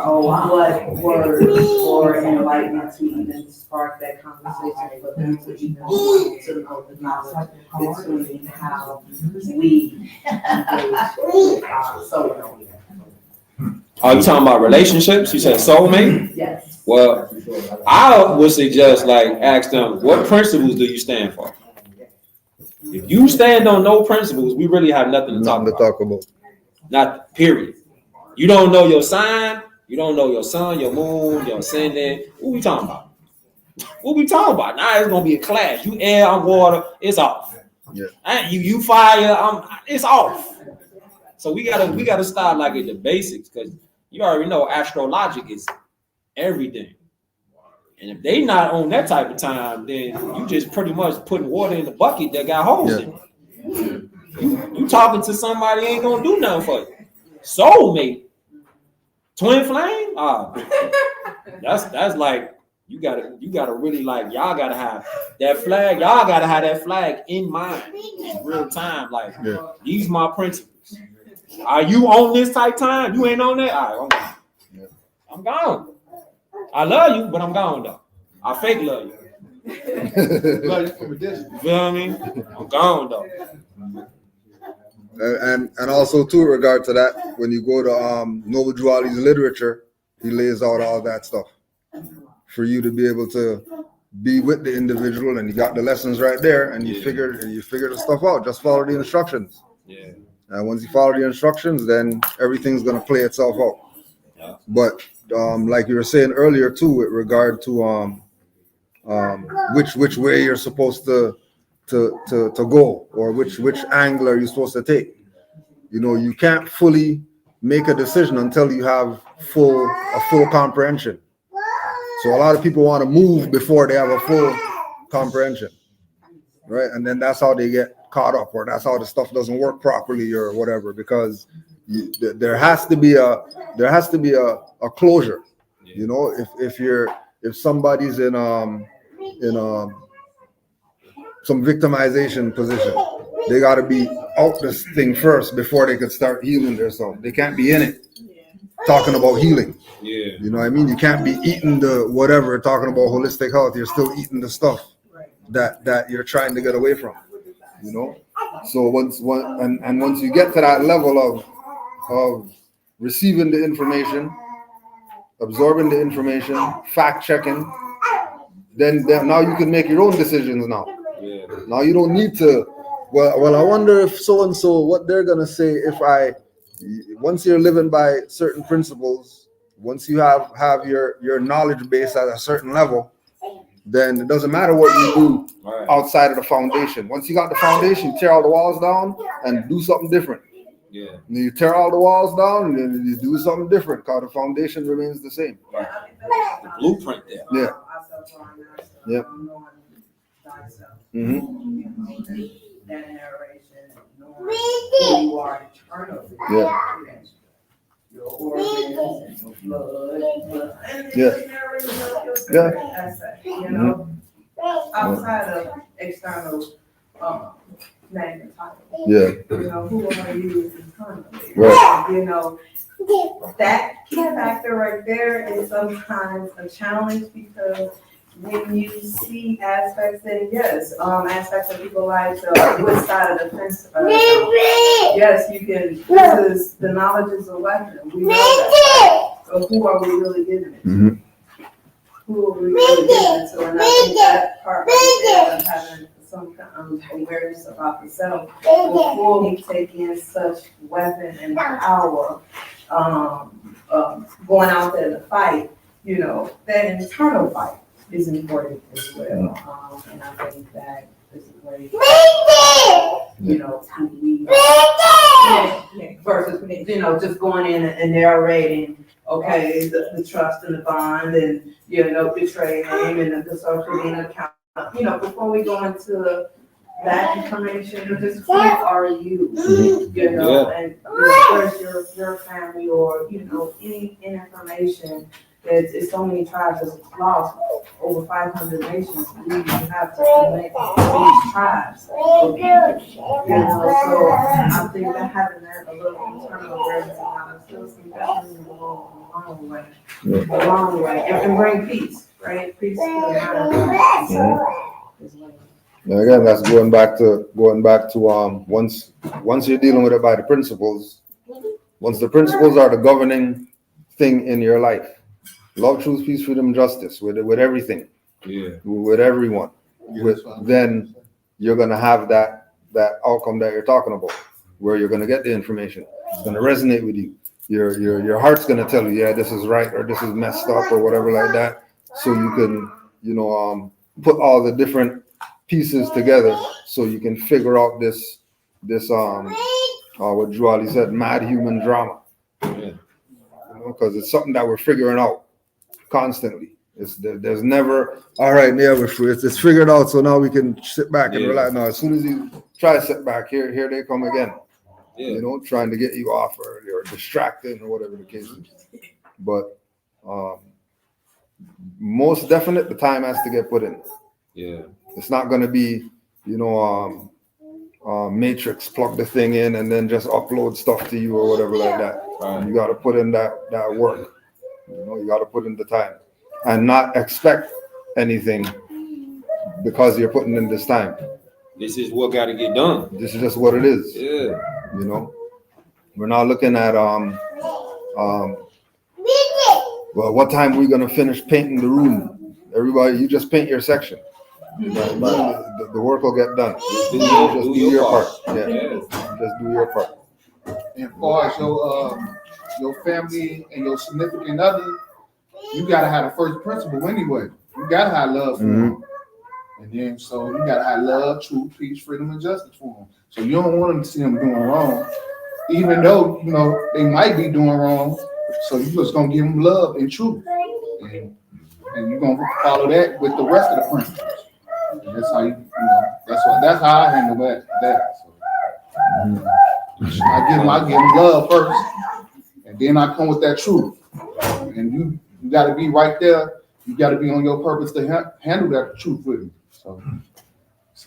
or what words or enlightenment to even spark that conversation for them to even want to know the knowledge between how we engage with our soul. Are you talking about relationships? You said soulmate? Yes. Well, I would suggest ask them, what principles do you stand for? If you stand on no principles, we really have nothing to talk about. Not period. You don't know your sign, you don't know your sun, your moon, your ascendant. What we talking about? What we talking about? Now it's gonna be a clash. You air, I'm water, it's off. Yeah. And you fire, it's off. So we gotta start at the basics, because you already know astrologic is everything. And if they not on that type of time, then you just pretty much putting water in the bucket that got holes in it. You talking to somebody ain't gonna do nothing for you. Soulmate, twin flame, that's like you gotta really y'all gotta have that flag. Y'all gotta have that flag in mind in real time. These my principles. Are you on this type time? You ain't on that? All right, I'm gone. I love you, but I'm gone though. I fake love you. Love you from a distance. You feel what I mean? I'm gone though. And also too, in regard to that, when you go to Noble Drew Ali's literature, he lays out all that stuff for you to be able to be with the individual, and you got the lessons right there, and you figure the stuff out. Just follow the instructions. Yeah. And once you follow the instructions, then everything's gonna play itself out. Yeah. But like you were saying earlier too, with regard to which way you're supposed to go, or which angle are you supposed to take. You can't fully make a decision until you have a full comprehension. So a lot of people want to move before they have a full comprehension, right? And then that's how they get caught up, or that's how the stuff doesn't work properly, or whatever, because there has to be a closure. If somebody's in some victimization position, they got to be out this thing first before they could start healing themselves. They can't be in it talking about healing. Yeah. You know what I mean? You can't be eating the whatever, talking about holistic health. You're still eating the stuff that you're trying to get away from. So once you get to that level of receiving the information, absorbing the information, fact checking, then now you can make your own decisions now. Yeah. Now you don't need to, well, I wonder if so-and-so, what they're going to say once you're living by certain principles, once you have your knowledge base at a certain level, then it doesn't matter what you do outside of the foundation. Once you got the foundation, tear all the walls down and do something different. Yeah. And you tear all the walls down and then you do something different, because the foundation remains the same. Right. The blueprint there. Yeah. Yep. Mm-hmm. That narration, knowing who you are eternally. Yeah. Your organs, your blood. Yeah. Yeah. Outside of external name and title. Yeah. Who are you eternally? Right. That key factor right there is sometimes a challenge, because when you see aspects, then yes, aspects of people like which side of the fence. Yes, you can. Because the knowledge is a weapon. We know that. So who are we really giving it to? Mm-hmm. Who are we really giving it to? And I think that part right there of having some kind of awareness about the self before we take in such weapon and power, going out there to fight. That internal fight is important as well. And I think that is a great, who we versus, just going in and narrating, okay, the trust and the bond and, betraying and the social being account. Before we go into that information, just who are you? And where's your family, or, any information It's so many tribes that's lost, over 500 nations. We have to connect these tribes. So I think that having that a little internal awareness about ourselves can definitely go a long way. A long way. And bring peace, right? Peace to the matter. Again, that's going back to once you're dealing with it by the principles, once the principles are the governing thing in your life, love, truth, peace, freedom, justice, with everything, with everyone, then you're gonna have that outcome that you're talking about, where you're gonna get the information. It's gonna resonate with you. Your heart's gonna tell you, yeah, this is right or this is messed up or whatever like that. So you can, put all the different pieces together so you can figure out this what Drew Ali said, mad human drama. Because it's something that we're figuring out constantly. There's never, all right, yeah, it's figured out, so now we can sit back and relax. No, as soon as you try to sit back, here they come again. Trying to get you off or distracted or whatever the case is. But most definite, the time has to get put in. It's not going to be, Matrix, plug the thing in and then just upload stuff to you or whatever like that. You got to put in that work. You got to put in the time and not expect anything because you're putting in this time. This is what got to get done. This is just what it is. We're not looking at well, what time are we gonna finish painting the room? Everybody, you just paint your section. The work will get done. Just do your part. Just do your part. And far as your family and your significant other, you gotta have the first principle anyway. You gotta have love for them. And then so you gotta have love, truth, peace, freedom, and justice for them. So you don't want them to see them doing wrong, even though they might be doing wrong. So you just gonna give them love and truth, and you're gonna follow that with the rest of the principles. And that's how that's how I handle that. So I give them love first, and then I come with that truth. And you got to be right there. You got to be on your purpose to handle that truth with me. So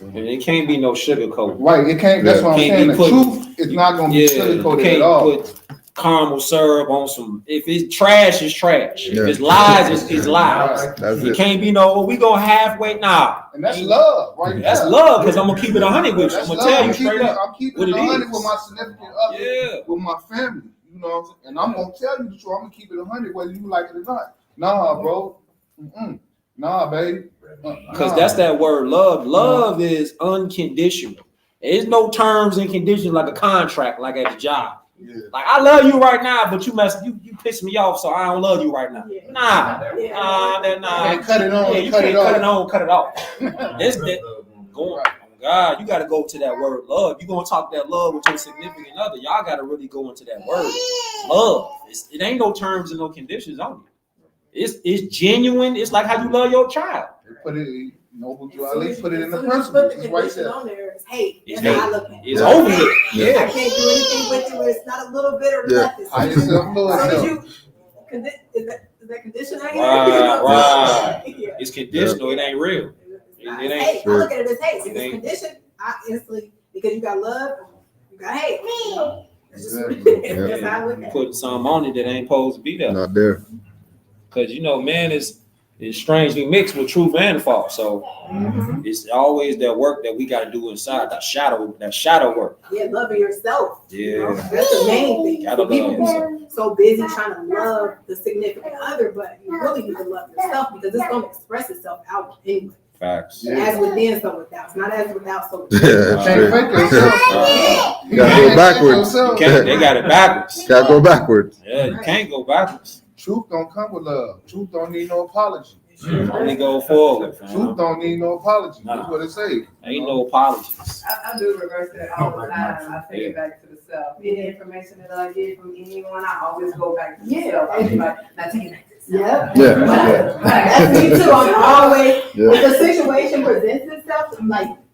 and it can't be no sugarcoat. Right, it can't. That's what I'm saying. The truth is not gonna be sugarcoated at all. Put caramel syrup on some. If it's trash, it's trash. If it's lies, it's lies. It can't be we go halfway now. And that's love, right? That's love, because I'm gonna keep it 100 with you. I'm gonna tell you straight up. I'm keeping it 100 with my significant other, with my family. You know what I'm saying? And I'm gonna tell you the truth. I'm gonna keep it 100 whether you like it or not. Nah, bro. Nah, baby. Because that's that word, love. Love is unconditional. There's no terms and conditions like a contract, like at the job. Like, I love you right now, but you piss me off, so I don't love you right now. Nah. Cut it on. You can't cut it on, cut it off. God, you got to go to that word love. You're going to talk that love with your significant other. Y'all got to really go into that word love. It ain't no terms and no conditions on it. It's genuine. It's like how you love your child. Put it, put it in the principles. It's right there. It's hate. It's over with. I can't do anything with it where it's not a little bit or nothing. I just is that conditional? Right. It's conditional. It ain't real. It ain't. Hey, I look at it as hate. If it's conditioned, I instantly, because you got love, you got hate. That's how I look at it. Putting something on it that ain't supposed to be there. Not there. Because man is strangely mixed with truth and false. So it's always that work that we got to do inside, that shadow work. Yeah, loving yourself. Yeah. That's the main thing. Gotta People love are so busy trying to love the significant other, but you really need to love yourself because it's going to express itself out anyway. Facts. As within, so without. It's not as without, so within. You gotta go backwards. They got it backwards. Gotta go backwards. Yeah, you can't go backwards. Truth don't come with love. Truth don't need no apology. Only go forward. Truth don't need no apology. That's what it say. Ain't no apologies. I do reverse that all the time. I take it back to the self. Any information that I get from anyone, I always go back to the self. I be like, now take it back to the self. That's me too. I'm always, if a situation presents itself,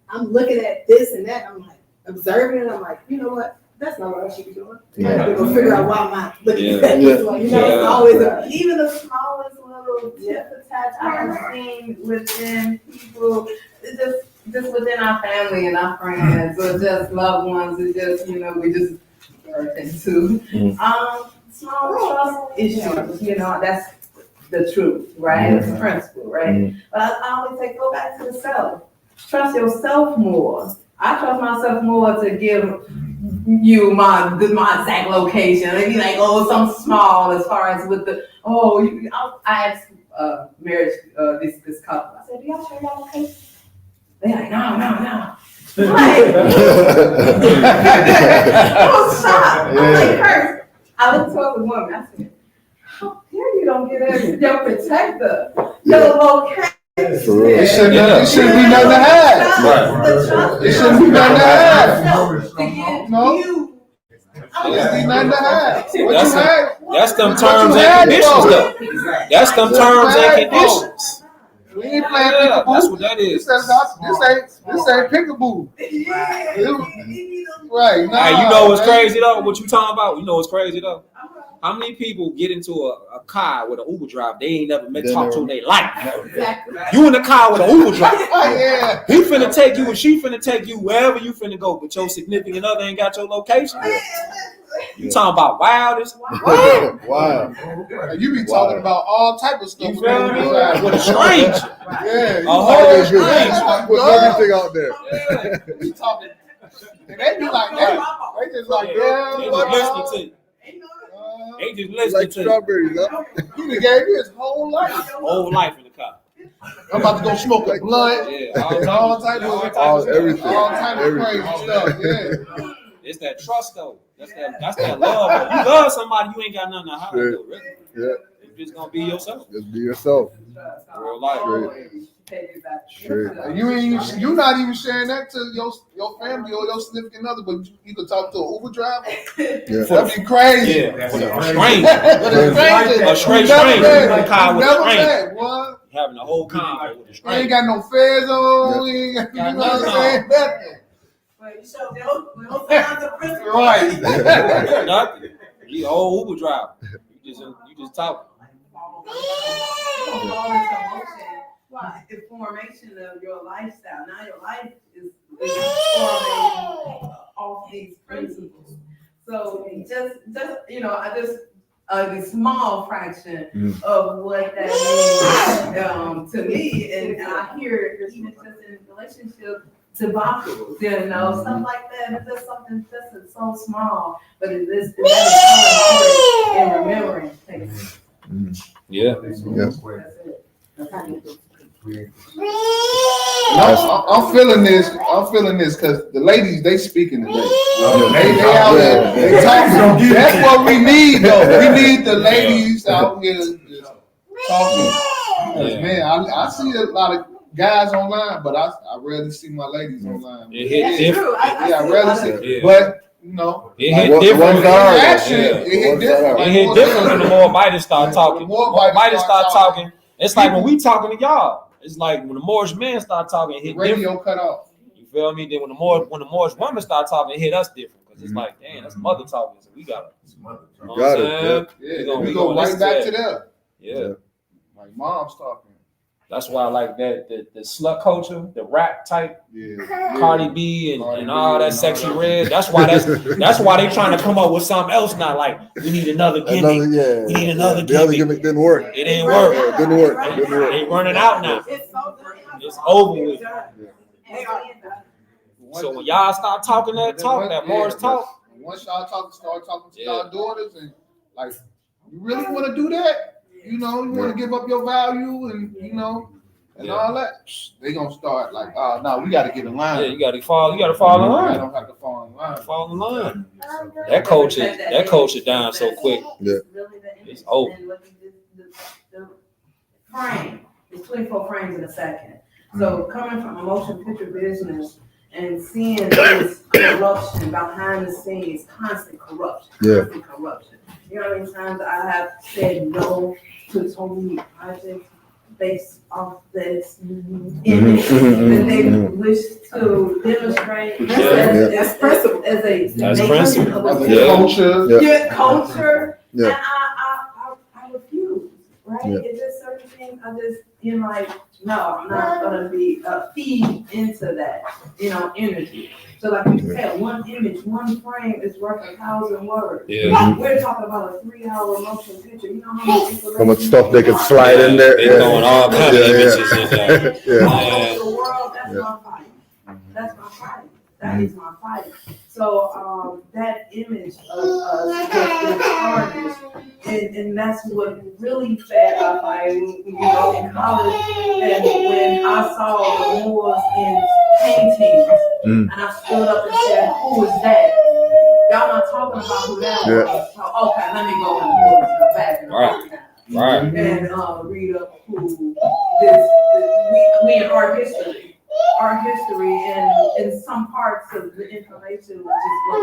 I'm looking at this and that. I'm like observing it. I'm like, you know what? that's not what I should be doing. Yeah. We're gonna figure out why I'm not looking Yeah. at this one. You know, Yeah. it's always Even the smallest little tip attached I have seen within people, just within our family and our friends, or just loved ones, who just, we just birth into. Small trust issues, that's the truth, right? It's a principle, right? But I always say, go back to the self. Trust yourself more. I trust myself more to give you my exact location. And be like, oh, something small as far as with the, I asked marriage, this couple, I said, do y'all share y'all location? They're like, no. Like, I was shocked. I was like, first, I looked toward the woman, I said, how dare you don't get it? Your protector, your location. For real. It shouldn't be nothing to hide. It shouldn't be nothing to hide. No. It shouldn't be nothing to hide. What you hide? That's them terms and conditions, though. That's them terms and conditions. We ain't playing peekaboo. That's what that is. This ain't peekaboo. Right. Nah, Hey, you know what's crazy though? What you talking about? You know what's crazy though? How many people get into a car with an Uber driver they ain't never met talk to in their life? Exactly. You in the car with an Uber driver. Oh, yeah. He finna take you and she finna take you wherever you finna go, but your significant other ain't got your location. You talking about wildest? Wow. You be talking about all type of stuff. You feel me? With a stranger. Yeah. A whole stranger. Put everything out there. We talking. And they be like that. They just like, yeah. They just listening to you. They just listening Like to you. strawberries, huh? He done gave me his whole life. Whole life in the car. I'm about to go smoke a blunt. Yeah, All type of Everything. all type of Everything. crazy stuff. Yeah. It's that trust though. That's that love. You love somebody, you ain't got nothing to hide. Straight. Though, really. Yeah. You're just gonna be yourself. Just be yourself. Real life. Straight. You not even sharing that to your family or your significant other, but you could talk to an Uber driver. Yeah. That'd be crazy. Yeah, for a stranger. A A straight stranger. In the car with a stranger. Having a whole convo with a He ain't stranger. got no feds on. He ain't got, you know what I'm saying? Nothing. Right. Nothing. You old Uber driver. You just talk. The formation of your lifestyle. Now your life is forming off these principles. So just a small fraction of what that means to me, and I hear it even just in relationship debacles, stuff like that. It's just something just so small, but it is so important in remembering things. Yeah. I'm feeling this. I'm feeling this because the ladies, they speaking today. They out there. They talking. That's what we need, though. We need the ladies out here just talking. Man, I see a lot of guys online, but I rarely see my ladies online. It hit different. I rarely see. Yeah. But it hit different. It hit different when the more biters start talking. The more biters start talking. It's like when we talking to y'all. It's like when the Moorish men start talking, it hit radio different. cut off. You feel me? Then when the Moorish women start talking, it hit us different because it's like, damn, that's mother talking. So we got it. Yeah, we go right back to that. Yeah. Like mom's talking. That's why I like that the slut culture, the rap type, Cardi B and all that sexy red. That's why they trying to come up with something else now. Like we need another gimmick. We need another gimmick. The other gimmick didn't work. It didn't work. It didn't work. They running out now. It's over with. So when y'all start talking that Moorish talk. Once y'all start talking to y'all daughters and like, you really want to do that? You want to give up your value and all that. They gonna start like, no, we got to get in line. Yeah, you got to fall in line. I don't have to fall in line. Fall in line. That culture down so quick. Yeah. It's over. The frame is 24 frames in a second. So coming from a motion picture business and seeing this corruption behind the scenes, constant corruption. You know how many times I have said no to so many projects based off this image that they wish to demonstrate. That's principle. as a That's nation, principle. of a Yeah. Culture. yeah, culture, Yeah. and I refuse, right? Yeah. It's just certain things I just, like, no, I'm not gonna be feed into that, energy. So like you said, one image, one frame is worth 1,000 words. Yeah. We're talking about a 3-hour motion picture. You know how much How much stuff they could slide in there. They throwing all kinds of images in there. Yeah. all over the world, that's my fight. That's my fight. That is my fight. So that image of us is tarnished, and that's what really fed our fight. In college, and when I saw the Moors in paintings, and I stood up and said, "Who is that?" Y'all not talking about who that was. So, okay, let me go in the books in the back and Right. and read up who we in art history. Art history and in some parts of the information which is what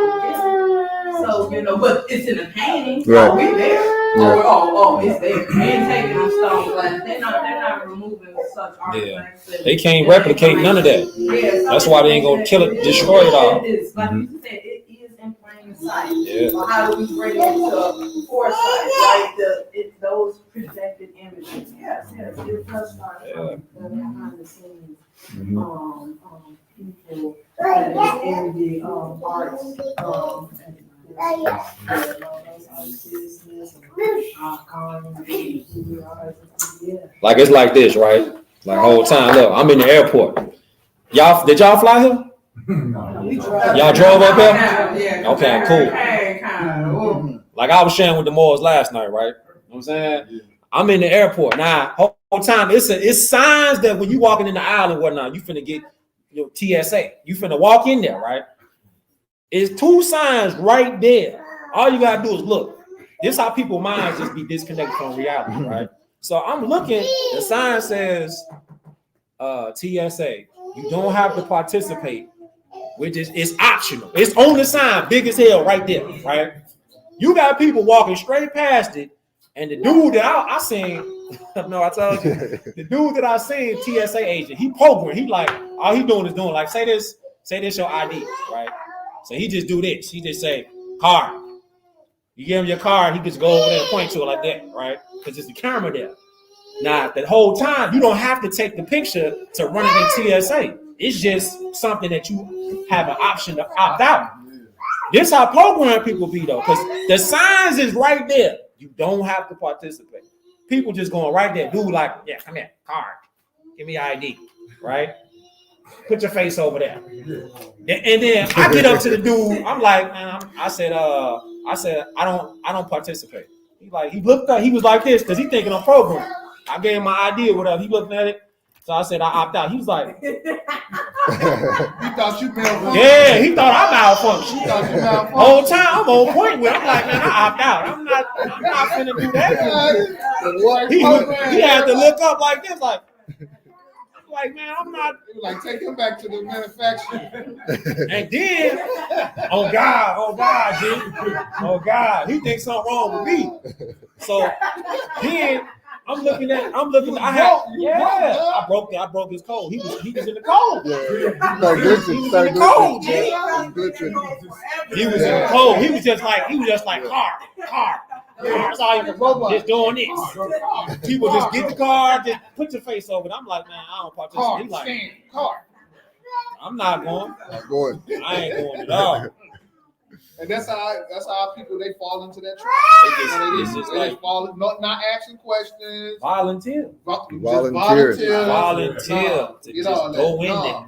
we get. So, but it's in the painting. Right. Oh, we there. Yeah. Oh, it's there. We ain't taking them stone glass. They're not removing such artifacts. They can't replicate none of that. Yeah, That's why they ain't gonna kill it, destroy it all. It is, like you said, it is in plain sight. Yeah. So how do we bring it to foresight, right? Those projected images. Yes, it does start from the behind the scenes. People that is in the arts, Like it's like this, right? Like whole time. Look, I'm in the airport. Did y'all fly here? Y'all drove up here? Okay, cool. Like I was sharing with the Moors last night, right? You know what I'm saying? I'm in the airport. Now, whole time, it's signs that when you walking in the aisle and whatnot, you finna get TSA. You finna walk in there, right? It's 2 signs right there. All you gotta do is look. This is how people's minds just be disconnected from reality, right? So I'm looking, the sign says TSA. You don't have to participate, which is it's optional. It's on the sign, big as hell right there, right? You got people walking straight past it, and the dude that I seen, no, I told you, the dude that I seen, TSA agent, he programmed, he like, all he doing is doing, like, say this your ID, right? So he just do this. He just say, card. You give him your card, he just go over there and point to it like that, right? Because there's the camera there. Now, the whole time, you don't have to take the picture to run it in TSA. It's just something that you have an option to opt out. This how program people be, though, because the signs is right there. You don't have to participate. People just going right there. Dude, like, yeah, come here, card. Give me your ID, right? Put your face over there. And then I get up to the dude. I'm like, man, I said, I don't participate. He looked up. He was like this because he thinking I'm programmed. I gave him my ID or whatever. He looked at it. So I said, I opt out. He was like, He thought you malfunctioned. yeah, he thought I malfunctioned. He thought you malfunctioned. Whole time I'm on point with. I'm like, man, I opt out. I'm not finna do that. He had to look up like this, like man, I'm not. Like, take him back to the manufacturer. And then, oh God, he thinks something wrong with me. So then I broke his code. He was in the code. He was in the code. He was just like car. That's all you can just doing this. People just get the car, just put your face over it. I'm like, man, I don't participate. He like, car. I'm not going. I ain't going at all. And that's how people they fall into that trap. They just fall, not asking questions. Volunteer. Volunteer. To just go in there.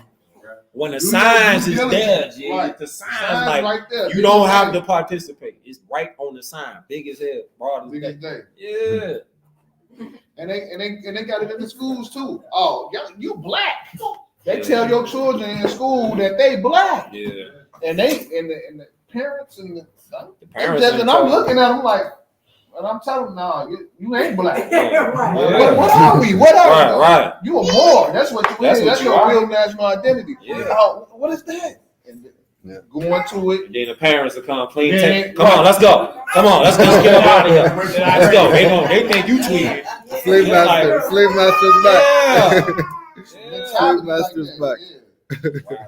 When the signs is there, right. The signs like right there. You don't have to participate. It's right on the sign, big as hell, broad Big as as day. Yeah. And they got it in the schools too. Oh, you black. They tell your children in school that they black. Yeah. And the parents and the parents and I'm looking at them like, and I'm telling them, no, you ain't black. Right. What are we? What are we? Right. You a Moor. That's what you is. That's your are. real national identity. Yeah. What is that? And going to it. And then the parents will come clean. Yeah. Come on, let's go. Come on, let's get them out of here. Let's go. They think you tweeted. Slave master's back. Yeah. Slave master's back. Wow,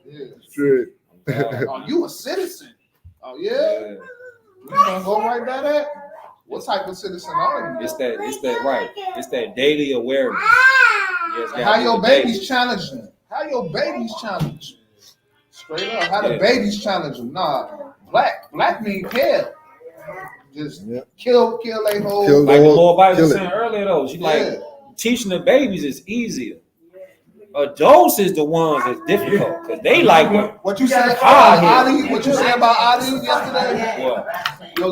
Yeah. it's Straight. Oh, you a citizen? Oh yeah. You gonna go right by that? What type of citizen are you? It's that right. It's that daily awareness. Yes, How your babies challenge them? How your babies challenge? Straight up, how the babies challenge them? Nah, black mean kill. Just kill a whole. Like the Lord Bible was saying earlier, though, she like teaching the babies is easier. Adults is the ones that's difficult because they like what you said. Ali, what you said about Ali yesterday? What?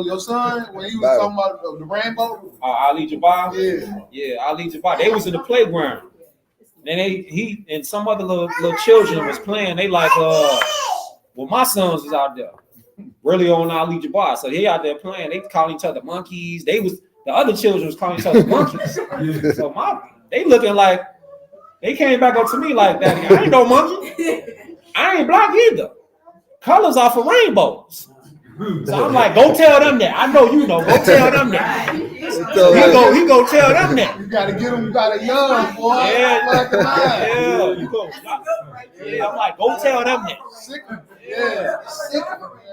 Your son when he was talking about the rainbow. Ali Jabbar. Yeah, Ali Jabbar. They was in the playground. And he and some other little children was playing. They like well, my sons was out there really on Ali Jabbar. So he out there playing. They calling each other monkeys. The other children was calling each other monkeys. So they looking like they came back up to me like that. I ain't no monkey. I ain't black either. Colors are for rainbows. So I'm like, go tell them that. I know you know. Go tell them that. He go tell them that. You gotta get them. You gotta young boy. Yeah. You go. Yeah. I'm like, go tell them that. Sick.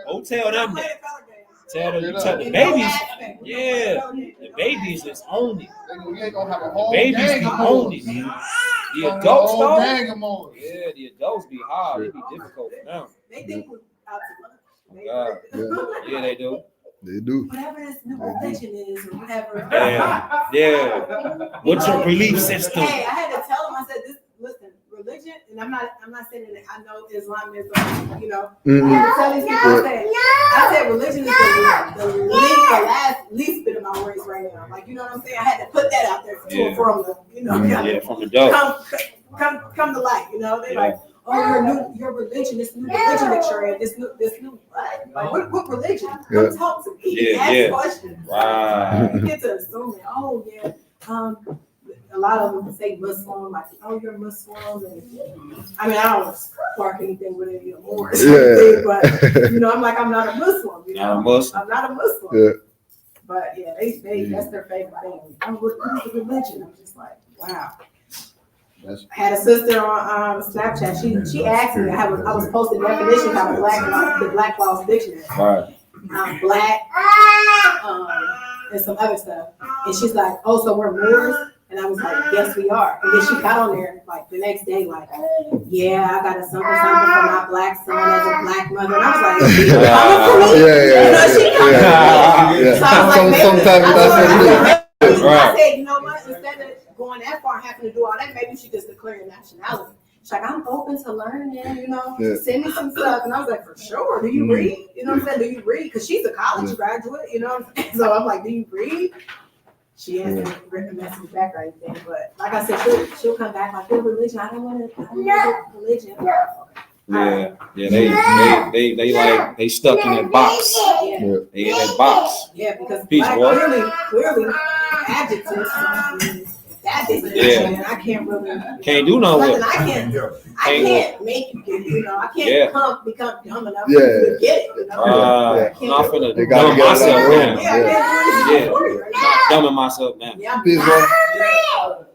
Go tell them that. Tell the babies. Yeah. The babies is on it. The babies be on it. The adults though. Yeah, the adults be hard. It be difficult for them. They think we're out to lunch. Yeah, they do. They do. Whatever this new religion is, or whatever. Yeah. What's your belief system? Hey, I had to tell them. I said, listen, religion, and I'm not saying that I know Islam is, you know. I had to tell these people. I said religion is the last least bit of my race right now. Like, you know what I'm saying? I had to put that out there from the, you know, from the dope. Come to light. You know, they like. Oh, your religion, this new religion that you're in, this new what? Like, what religion? Come talk to me. Ask questions. Right. You get to assuming, a lot of them say Muslim, like, oh, you're Muslim. And, I mean, I don't spark anything with any more, but you know, I'm like, I'm not a Muslim. You know, I'm not a Muslim. Yeah. But yeah, they that's their favorite thing. What's the religion? I'm just like, wow. I had a sister on Snapchat. She asked me. I was posting definitions out of the Black Laws Dictionary. Right. Black, and some other stuff. And she's like, "Oh, so we're Moors?" And I was like, "Yes, we are." And then she got on there like the next day, like, "Yeah, I got a something for my black son as a black mother." And I was like, "She coming for me?" She coming for me. So I was like, sometimes that's what it is. I said, you know what? Instead of going that far and having to do all that, maybe she just declare your nationality. She's like, I'm open to learning, you know, send me some stuff. And I was like, for sure. Do you read? You know what I'm saying? Do you read? Because she's a college graduate, you know what I'm saying? So I'm like, do you read? She hasn't written a message back or anything. But like I said, she'll come back like, your religion. I don't want to religion. They stuck in that box. They in that box. Yeah, because black clearly adjectives. That is I can't do no way. I can't make you get, you know, I can't become dumb enough to get it. You know? Not for the dumb myself down. Dumbing myself down.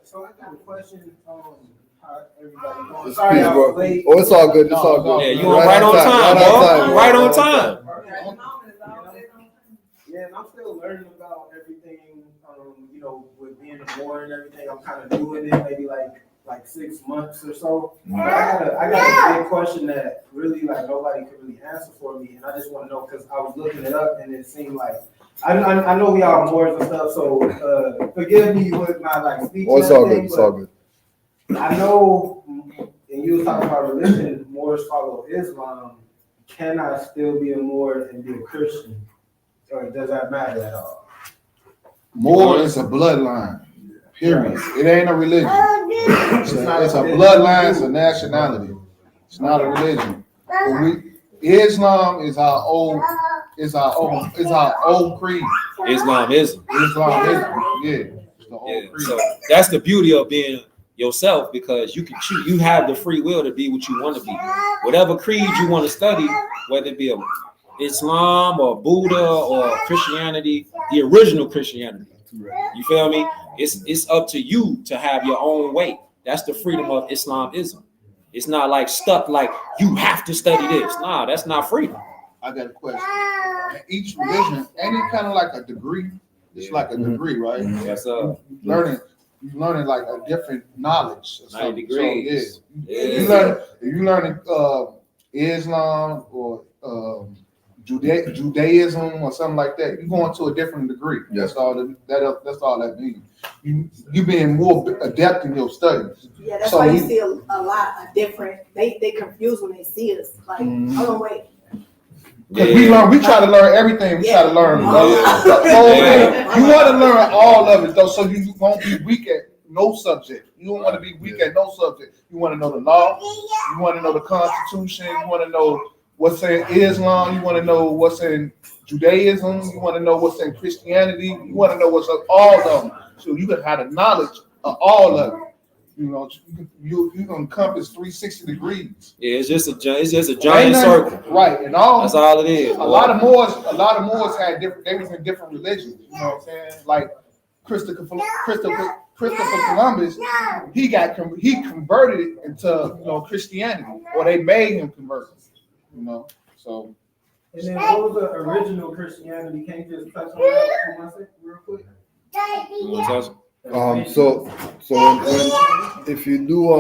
So I got a question. Sorry, I was late. Oh, it's all good. It's all good. Yeah, you right on time, bro. Right on time. Yeah, and I'm still learning about everything. You know, with being a Moor and everything, I'm kind of doing it maybe like 6 months or so. But I got a big question that really like nobody could really answer for me, and I just want to know because I was looking it up and it seemed like I know we all Moors and stuff, so forgive me with my like speech. Oh, it's all good. It's all good. I know, and you were talking about religion. Moors follow Islam. Can I still be a Moor and be a Christian, or does that matter at all? Moor is a bloodline. Period. It ain't a religion. It's a bloodline. It's a nationality. It's not a religion. Islam is our old creed. Islamism. Yeah. So that's the beauty of being yourself, because you can choose. You have the free will to be what you want to be. Whatever creed you want to study, whether it be Islam or Buddha or Christianity, the original Christianity. You feel me? It's up to you to have your own way. That's the freedom of Islamism. It's not like stuck like you have to study this. Nah, that's not freedom. I got a question. Each religion, ain't it kind of like a degree? It's like a degree, right? Yes, sir. You learning like a different knowledge. Or 90 something. degrees. So, yeah. You learning Islam or Judaism or something like that. You going to a different degree. That's all that's all that means. You being more adept in your studies. Yeah, that's why you see a lot of different. They confuse when they see us. Like, hold on, wait. Because we try to learn everything. We try to learn the whole thing. You want to learn all of it though, so you won't be weak at no subject. You don't want to be weak at no subject. You want to know the law. You want to know the Constitution. You want to know what's in Islam. You want to know what's in Judaism. You want to know what's in Christianity. You want to know what's in all of them. So you can have the knowledge of all of it. You know, you can encompass 360 degrees. Yeah, it's just a giant circle. Right, and that's all it is. A lot of Moors had different. They was in different religions. You know what I'm saying? Like Christopher Columbus, he converted it into Christianity, or they made him convert it. You know, so. And then what was the original Christianity? Can you just touch on that for 1 second, real quick? So if you do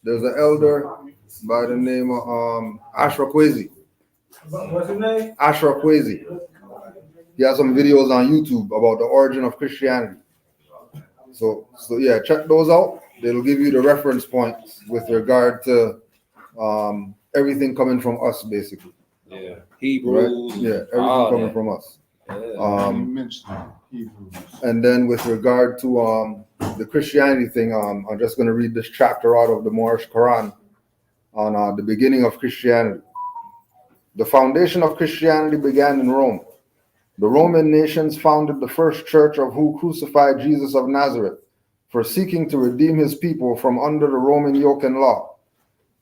there's an elder by the name of Ashra Kwesi. What's his name? Ashra Kwesi. He has some videos on YouTube about the origin of Christianity. So yeah, check those out. They'll give you the reference points with regard to everything coming from us, basically. Yeah, Hebrews. Right? Yeah, everything coming from us. And then with regard to the Christianity thing, I'm just going to read this chapter out of the Moorish Quran on the beginning of Christianity. The foundation of Christianity began in Rome. The Roman nations founded the first church of who crucified Jesus of Nazareth for seeking to redeem his people from under the Roman yoke and law.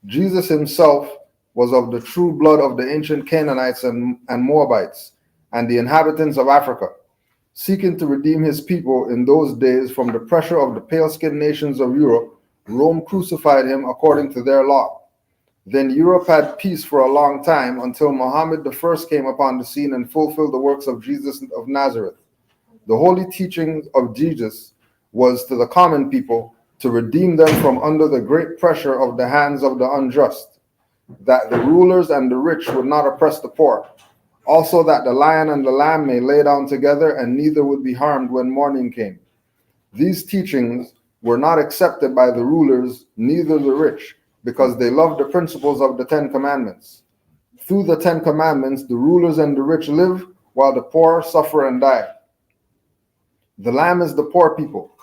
Jesus himself was of the true blood of the ancient Canaanites and Moabites and the inhabitants of Africa, seeking to redeem his people in those days from the pressure of the pale-skinned nations of Europe. Rome crucified him according to their law. Then Europe had peace for a long time until Muhammad I came upon the scene and fulfilled the works of Jesus of Nazareth. The holy teaching of Jesus was to the common people to redeem them from under the great pressure of the hands of the unjust, that the rulers and the rich would not oppress the poor. Also that the lion and the lamb may lay down together, and neither would be harmed when morning came. These teachings were not accepted by the rulers, neither the rich, because they loved the principles of the 10 Commandments. Through the 10 Commandments, the rulers and the rich live, while the poor suffer and die. The lamb is the poor people.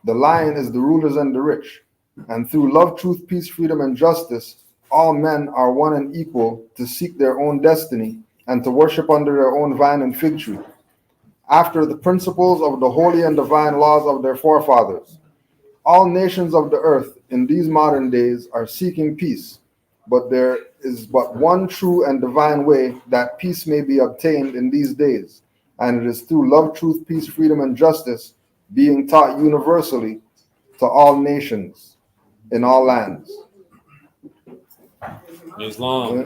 The lion is the rulers and the rich. And through love, truth, peace, freedom, and justice, all men are one and equal to seek their own destiny and to worship under their own vine and fig tree, after the principles of the holy and divine laws of their forefathers. All nations of the earth in these modern days are seeking peace, but there is but one true and divine way that peace may be obtained in these days, and it is through love, truth, peace, freedom, and justice being taught universally to all nations in all lands. Islam.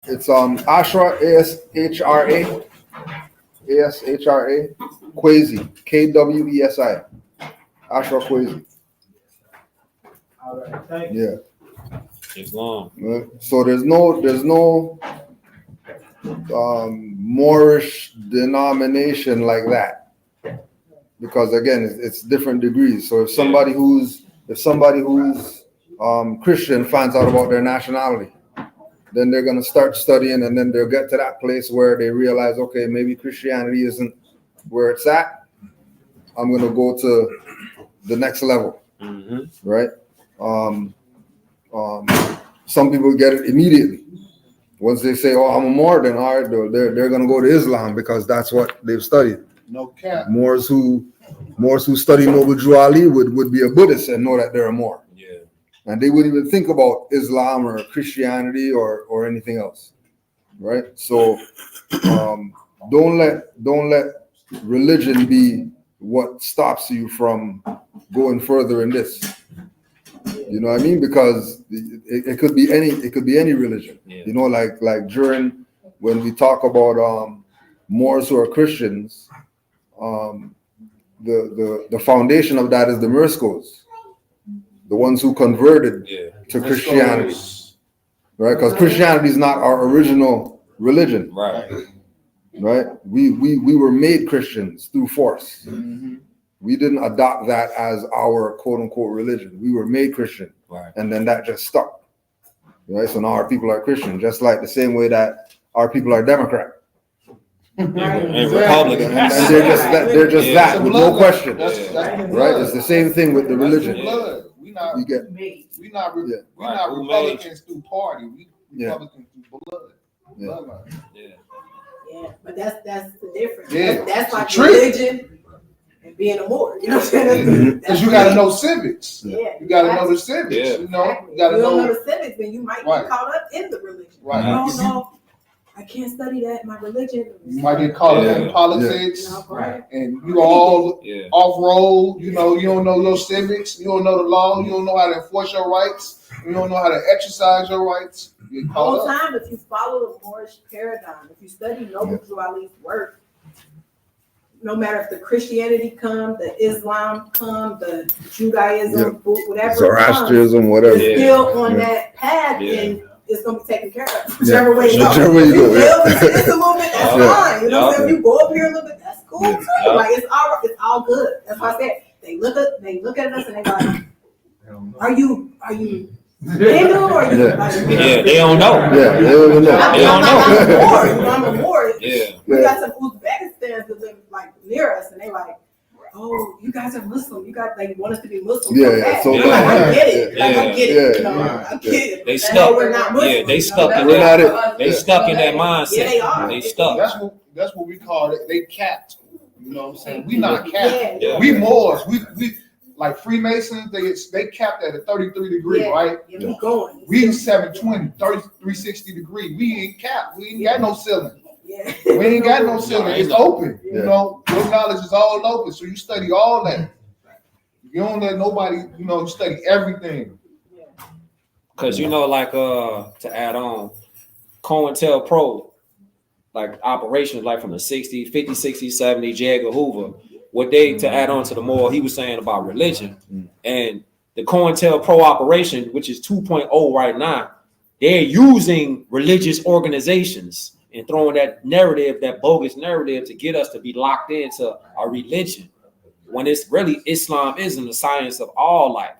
It's Ashra, ASHRA, Kwesi, KWESI, Ashra Kwesi. Yeah. Islam. So there's no Moorish denomination like that, because again it's different degrees. So if somebody who's Christian finds out about their nationality, then they're going to start studying, and then they'll get to that place where they realize, okay, maybe Christianity isn't where it's at. I'm going to go to the next level, right? Some people get it immediately. Once they say, oh, I'm a Moor, then all right, they're going to go to Islam because that's what they've studied. No cap. Moors who study Noble Drew Ali would be a Buddhist and know that they're a Moor. Yeah. And they wouldn't even think about Islam or Christianity or anything else, right? So don't let religion be what stops you from going further in this? You know what I mean? Because it could be any religion. Yeah. You know, like during when we talk about Moors who are Christians, the foundation of that is the Murscos, the ones who converted to Christianity, right? Because Christianity is not our original religion, Right. right? We were made Christians through force. Mhm. We didn't adopt that as our quote unquote religion. We were made Christian, Right. and then that just stuck, right? So now our people are Christian, just like the same way that our people are Democrat. And Exactly. Republican. And they're just Yeah. that with no question, That's right? blood. It's the same thing with the That's religion. blood. We not You get we not Yeah. Right. Who Republicans through party. We Yeah. Republicans through blood. Yeah. Bloodline. Yeah, but that's the difference. Yeah. That's like It's a trick. religion and being a Moor. You know what I'm saying? Because you got to know civics. Yeah. You got to know the civics. Yeah. You know, Exactly. you got to You don't know know. the civics, then you might Right. get caught up in the religion. Right. No, If you- no, I can't study that. My religion. You might get caught up Yeah. in politics, You know, right. and you all Yeah. off road. You know, you don't know your civics. You don't know the law. You don't know how to enforce your rights. You don't know how to exercise your rights. You get The whole caught up. time, if you follow the Moorish paradigm, if you study Noble Drew Ali's work, no matter if the Christianity come, the Islam come, the Judaism, whatever comes, Zoroastrianism, whatever. Yeah. it's still on Yeah. that path, Yeah. and it's gonna be taken care of. Whichever way you go. Whichever way you If go, yeah. build into this a little bit, that's Yeah. fine. You know what I'm saying? If you go up here a little bit, that's cool Yeah. too. Yeah. Like it's all good. That's why I said they look at us and they like, are you Hindu or are you Yeah. like, Yeah, they don't know. Yeah, they don't even know. They don't know. I'm a Moor, you know, I'm a Moor. Yeah. We got some Uzbekistans that live like near us, and they like, oh, you guys are Muslim. You guys like want us to be Muslim. Yeah, so yeah, bad. so I'm bad. like, I get it. Like, I Yeah. get it. Yeah. You know, Yeah. I get it. They But stuck. we're not Muslim. Yeah, they stuck in We're not that. it. They stuck in that mindset. Yeah, they are. They stuck. That's what we call it. They capped. You know what I'm saying? We not capped. Yeah. Yeah. We Moors. We like Freemasons. They capped at a 33 degree, Yeah. right? Yeah, we going. We 720, 360 degree. We ain't capped. We ain't got no ceiling. Yeah. We ain't got no ceiling. It's open. Yeah. You know, your knowledge is all open. So you study all that. You don't let nobody, you study everything. Cause like to add on, COINTELPRO, like operations like from the 60s, 50s, 60s, 70s, J. Edgar Hoover, what they to add on to the more he was saying about religion and the COINTELPRO operation, which is 2.0 right now, they're using religious organizations and throwing that narrative, that bogus narrative to get us to be locked into a religion when it's really Islam isn't the science of all life.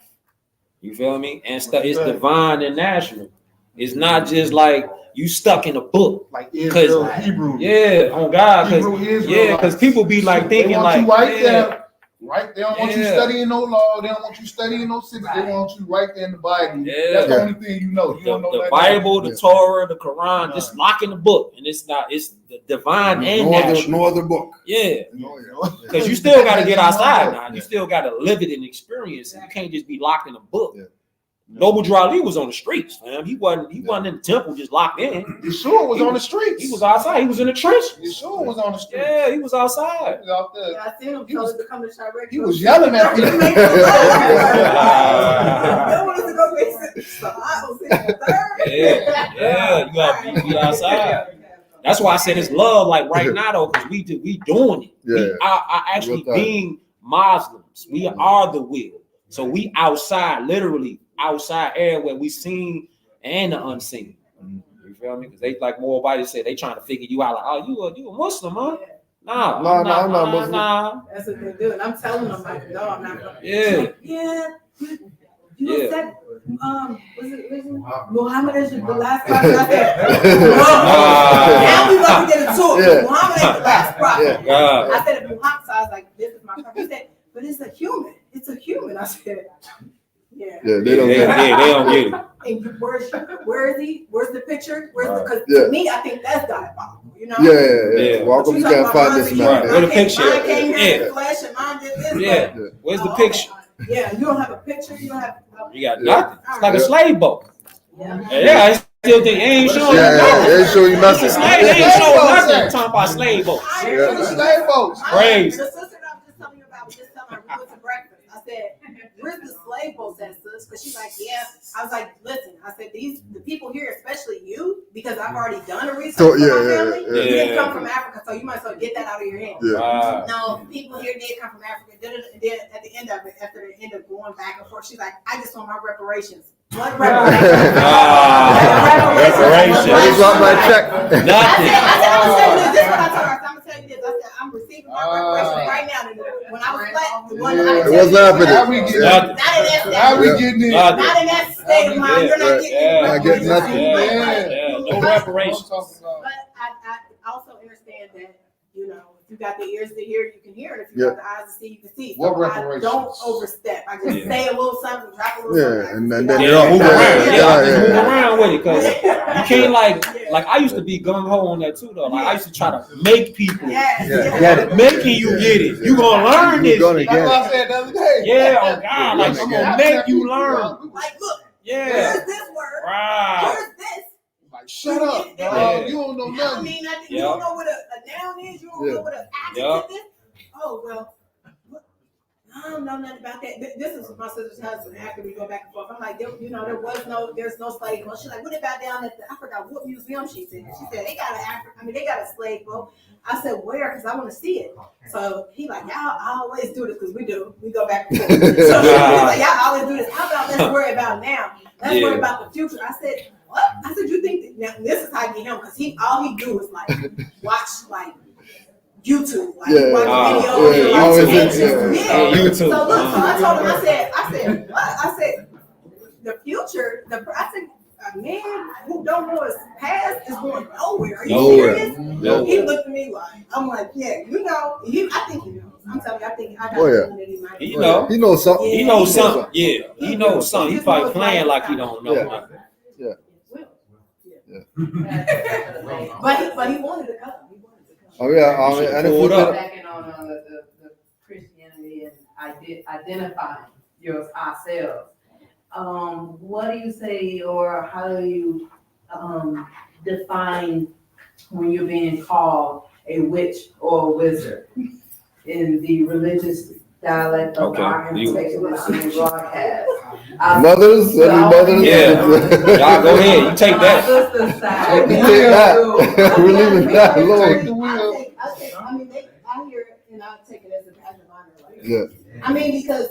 You feel me? And it's divine and national. It's not just like you stuck in a book. Like Israel, Hebrew. Yeah, on God. Hebrew Israel. Because people be like thinking they want like, you right yeah, there. Right? They don't want you Yeah. studying no law. They don't want you studying no civics. They want you right there in the Bible. Yeah. That's the only thing you know. You don't know the nothing Bible, else. the Torah, the Quran, just lock in the book. And it's the divine and national. No other book. Yeah. No, yeah. Because you still got to get outside now. You still got to live it and experience it. You can't just be locked in a book. Yeah. Noble Drew Ali was on the streets, man. He wasn't in the temple just locked in. Yeshua was on the streets. He was outside. He was in the trench. Yeshua was on the streets. Yeah, he was outside. He was out there. Yeah, I seen him He was- tell us to come to Chirac. He was yelling at people. They want us to go visit. So I was in the third. Yeah, you got to be outside. That's why I said it's love, like right now though, because we doing it. Yeah. We are actually Real time. being Muslims. We are the will. So we outside, literally outside air where we seen and the unseen. You feel me? Because they like more body said they trying to figure you out. Like, oh, you a Muslim, huh? Nah, Nah, I'm not Muslim. Nah. That's what they do. And I'm telling them, like, no, I'm not going to. Yeah. Yeah. You Yeah. said, was it Muhammad is the last prophet? I said, now we about to get into it. Yeah. Muhammad ain't the last prophet. Yeah. I said, if Muhammad, so I was like, this is my prophet. He said, but it's a human. It's a human. I said, yeah. Yeah, they don't They get it. don't get it. And where is he? Where's the picture? Because Yeah. to me, I think that's diabolical. You know? Yeah. Well, how come You you talking can't about find mine this is man? Right. Where the picture? Mine came here in Yeah. the flesh and mine did this. Yeah. but- Where's the Oh, picture? Yeah, you don't have a picture. You don't have. You got nothing. It's like a Yeah. slave boat. Yeah. Yeah, I still think they ain't showing you nothing. They ain't show you nothing. It's a slave. They ain't showing nothing. Talking about slave boats. I Yeah. ain't Slave boats. Crazy. The sister that I'm just telling you about. we went to breakfast. I said, where's the slave boat at, sis? Because she's like, yeah. I was like, listen, I said, the people here, especially you, because I've already done a research for my family. You didn't come from Africa, so you might as well get that out of your head. No, people here did come from Africa. And then at the end of it, after they end up going back and forth, she's like, I just want my reparations. What reparations? Reparations. What is on my check? Nothing. I said, I'm gonna tell you this. This is what I told her. I'm gonna tell you this. I said, I'm receiving my reparations right now. When I was black, the one that I It wasn't happening. How we getting it? Not in that state of mind. You're not getting nothing. No reparations. But I also understand that, you know, if you got the ears to hear, you can hear it. If you got the eyes to see, you can see. So What I reparations? don't overstep. I just say a little something, drop a little something. And then Move around. Move around with it, because you can't like I used to be gung ho on that too though. Like I used to try to make people Get it. making you get it. You gonna learn this. Gonna shit. get That's what I said the other day. Yeah, oh God, like I'm gonna make you learn. Like, look, Yeah, here's this word. right. Here's this. Like, shut up, dog. Yeah. You don't know I nothing. mean, nothing. You don't know what a noun is. You don't know what an adjective is. Oh, well, I don't know nothing about that. This is my sister's husband. After we go back and forth, I'm like, there's no slave boat. She's like, what about down at I forgot what museum she said. She said, they got they got a slave boat. I said, where? Because I want to see it. So he like, y'all always do this because we do. We go back and forth. So he's like, y'all always do this. How about let's worry about now? Let's worry about the future. I said, what? I said, you think that now this is how I get him? Because all he do is like watch like YouTube, like watch videos, YouTube. So look, so I told him, I said, what? I said, the future, I said, a man who don't know his past is going nowhere. Are you serious? He looked at me like, I'm like, yeah, you know, I think he knows. I'm telling you, I got something that he might. He know. He knows something. He knows something. Yeah, he knows something. He probably playing like he don't know nothing. But he wanted to come. Oh yeah, and if we could, Backing on the Christianity and identifying ourselves. What do you say, or how do you define when you're being called a witch or a wizard in the religious dialect of our information broadcast? mothers, any mothers? Yeah. Y'all go ahead. You take that. You take that. We're leaving that alone. I mean, I hear it and I take it as a badge of honor. Like, I mean, because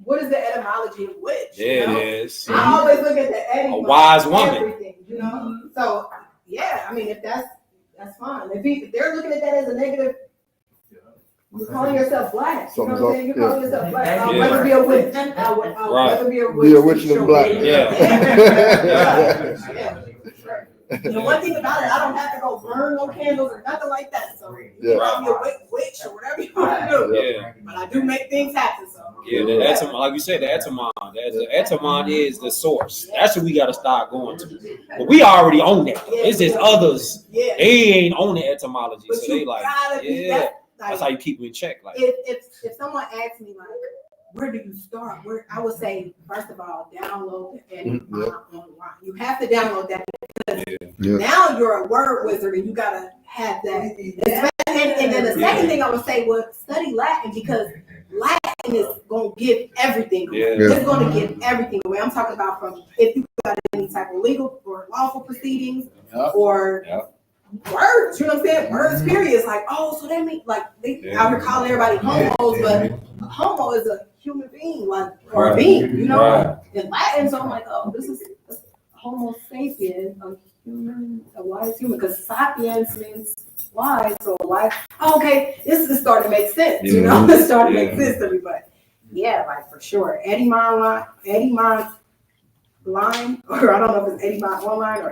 what is the etymology of witch? Yeah, you know? it is. I always look at the etymology. A wise woman. Everything, you know. So yeah, I mean, if that's fine. If they're looking at that as a negative, you're calling yourself black. You know what I'm saying? You're calling yourself black. I'll rather be a witch. I'll rather be a witch. Be a witch than black. Yeah. The one thing about it, I don't have to go burn no candles or nothing like that. So you can be a witch or whatever you want to do. Yeah. But I do make things happen. So Yeah, the etymon, like you said, the etymon. The etymon is the source. That's what we got to start going to. But we already own that. It's just others. yeah. They ain't on the etymology, But so you they like, gotta be yeah. that. Like, That's how you keep them in check. Like, if someone asks me like, where do you start? Where I would say, first of all, download the Edimon online. You have to download that because now you're a word wizard and you gotta have that. And then the second thing I would say was study Latin because Latin is gonna give everything away. It's gonna give everything away. I'm talking about from if you got any type of legal or lawful proceedings or words, you know what I'm saying? Words, period. It's like, oh, so that means like they out here calling everybody homos, but a homo is a human being, like or a being, you know. In Latin, so I'm like, oh, this is Homo sapien, a human, a wise human, because sapiens means wise, so wise. Oh, okay, this is starting to make sense, you know. It's starting to make sense to me, but yeah, like for sure, Edimon line, or I don't know if it's Edimon online or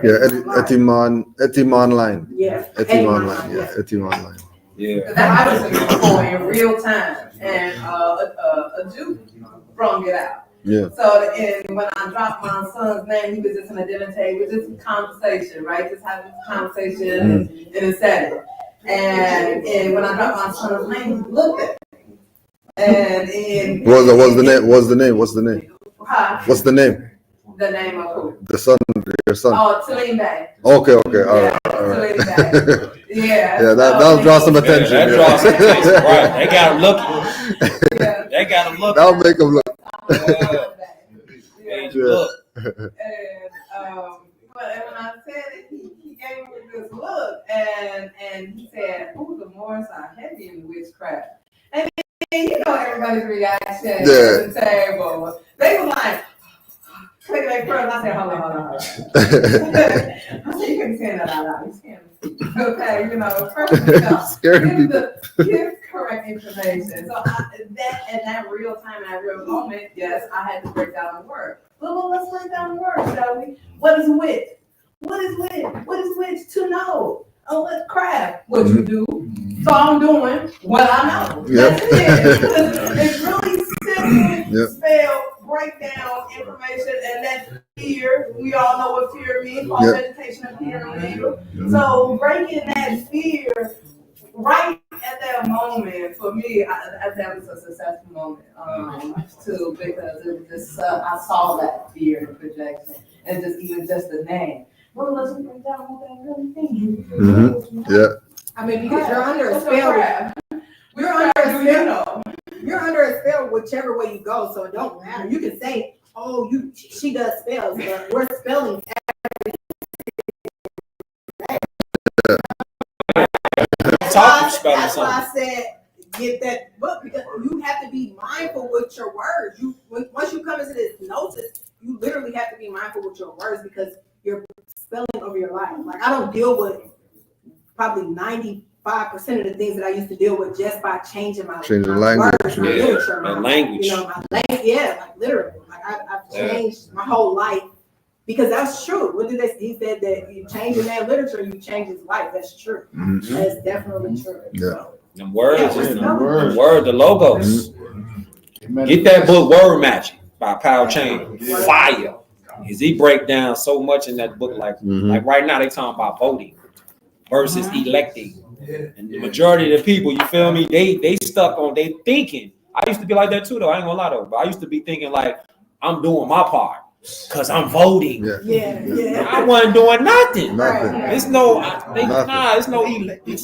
Etymon line. Yeah, Etymon line. Yeah, Etymon line. Yeah. That I was looking for in real time, and a Jew brung it out. Yeah. So when I dropped my son's name, he was just an identity, it was just a conversation, right? Just having a conversation and it said it. And when I dropped my son's name, he looked at me. And What's the name? Huh? What's the name? The name of who? The son, your son. Oh, Talim Bay. Okay, all Yeah, right. Talim Bay. Yeah. Yeah, that'll draw some attention. That draws some attention, right? They got him looking. Yeah. They got him looking. That'll make them look. Made Yeah. you look. But when I said it, he gave me this look, and he said, "Oh, the Moors are heavy in witchcraft." And then, you know everybody's reaction at the table. They were like, "Click their first." I said, "Hold on." I said, "You can't say that out loud. You scared me." Okay, you know, first give correct information. So that real time, in that real moment, yes, I had to break down the word. Well, let's break down the word, shall we? What is witch? What is witch? What is witch? To know. Oh, let's craft what you do. So I'm doing what I know. Yep. That's it. It's really simple Yep. spell, breakdown information, and that fear. We all know what fear means. All meditation and fear means. So breaking that fear right at that moment, for me, that was a successful moment too, because it was just I saw that fear and projection, and even just the name. Well, let's break down what that really means. Mm-hmm. Yeah. I mean, because you're under a spell. You're under a spell. You're under a spell whichever way you go, so it don't matter. You can say, "Oh, she does spells," but we're spelling. That's why I said get that book, because you have to be mindful with your words. Once you come into this gnosis, you literally have to be mindful with your words, because you're spelling over your life. Like, I don't deal with probably 95% of the things that I used to deal with just by changing my language, words, my literature, my language. You know, my language. Yeah, like literally. Like I've changed my whole life, because that's true. What did he said that you change in that literature, you change his life. That's true. Mm-hmm. That's definitely true. Yeah. So, Them words, the logos. Mm-hmm. Get that book, Word Magic by Power Chain. Fire. Because he break down so much in that book. Like right now, they talking about voting versus electing. And the majority of the people, you feel me, they stuck on they thinking. I used to be like that too, though. I ain't gonna lie though. But I used to be thinking like, I'm doing my part because I'm voting. Yeah. I wasn't doing nothing. It's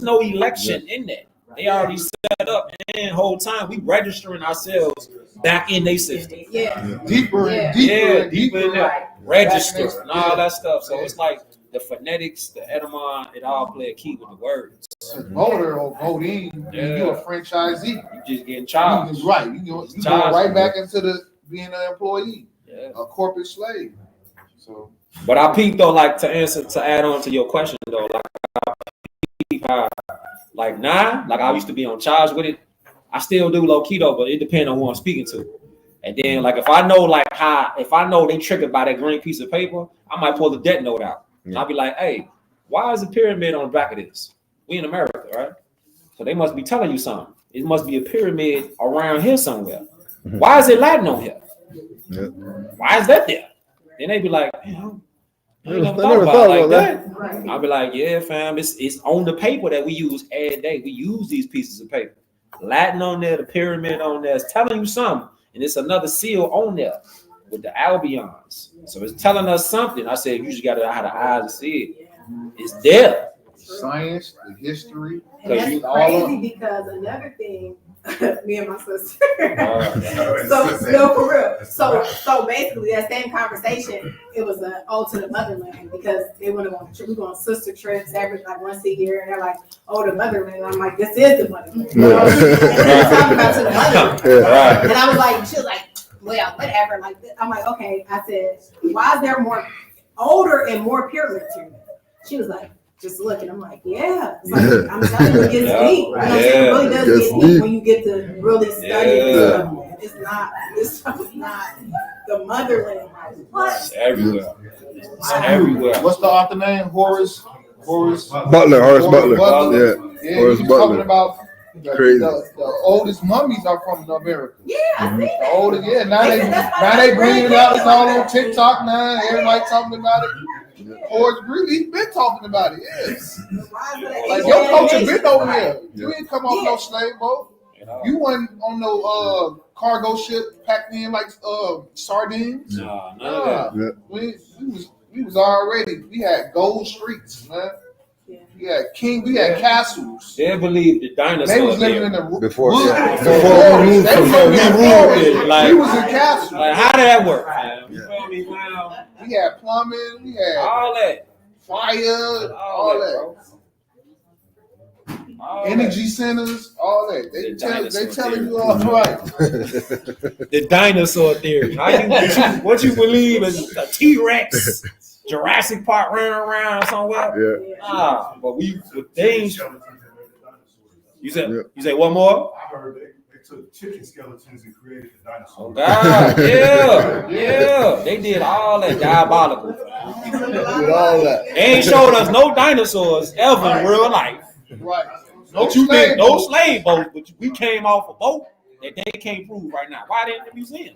no election in that. They already set up, and the whole time we registering ourselves back in their system. Deeper and deeper in there. Register and all that stuff. So it's like the phonetics, the etymon, it all play a key with the words. Voter or voting, you're a franchisee. You just getting charged. Right. You go right back into being an employee, a corporate slave. So, but I peeped though, like to add on to your question though, like I peeped how, like I used to be on charge with it. I still do low key though, but it depends on who I'm speaking to. And then like if I know they triggered by that green piece of paper, I might pull the debt note out. And I'll be like, hey, why is a pyramid on the back of this? We in America, right? So they must be telling you something. It must be a pyramid around here somewhere. Why is it Latin on here? Why is that there? Then they be like, I never thought about it like that. I'll be like, yeah, fam, it's on the paper that we use every day. We use these pieces of paper. Latin on there, the pyramid on there. It's telling you something. And it's another seal on there with the albions. So it's telling us something. I said, you just got to have the eyes to see it. It's there. Science, the history. And that's crazy because another thing, me and my sister. No, for real. So basically, that same conversation, it was an ode to the motherland, because they want to go on a trip. We go on sister trips every once a year, and they're like, "Oh, the motherland." And I'm like, "This is the motherland." You know? And they're talking about to the motherland. And I was like, she was like, "Well, whatever." Like, I'm like, "Okay." I said, "Why is there more older and more pyramids here?" She was like, just looking, I'm like, yeah. It's like, I'm telling you, it gets deep. You know what I'm saying? It really does get deep when you get to really study this stuff, man. This stuff is not the motherland. What? It's everywhere. It's everywhere. What's the author name? Horace Butler. Yeah, Horace he's Butler. talking about Crazy. The oldest mummies are from America. Yeah, I see that. The oldest, now they bringing it out. It's all on TikTok now. Everybody talking about it. Horace Greeley, he's been talking about it. Yes. Like your culture been over here. You ain't come off no slave boat. You wasn't on no cargo ship packed in like sardines. No, none of that. We was already. We had gold streets, man. We had castles. They believe the dinosaurs. They was living in the Before we moved from like, we was in castles. Like, how did that work? You feel me? Well, we had plumbing, we had all that, fire, all that. Energy centers, all that. They telling you all right. The dinosaur theory. What you believe is a T-Rex, Jurassic Park running around somewhere? Yeah. But they ain't. You said what more? I heard they took chicken skeletons and created the dinosaurs. Oh God, yeah. They did all that diabolical. Did all that. They ain't showed us no dinosaurs ever in real life. Right. No slave boats, but we came off a boat that they can't prove right now. Why they in the museum?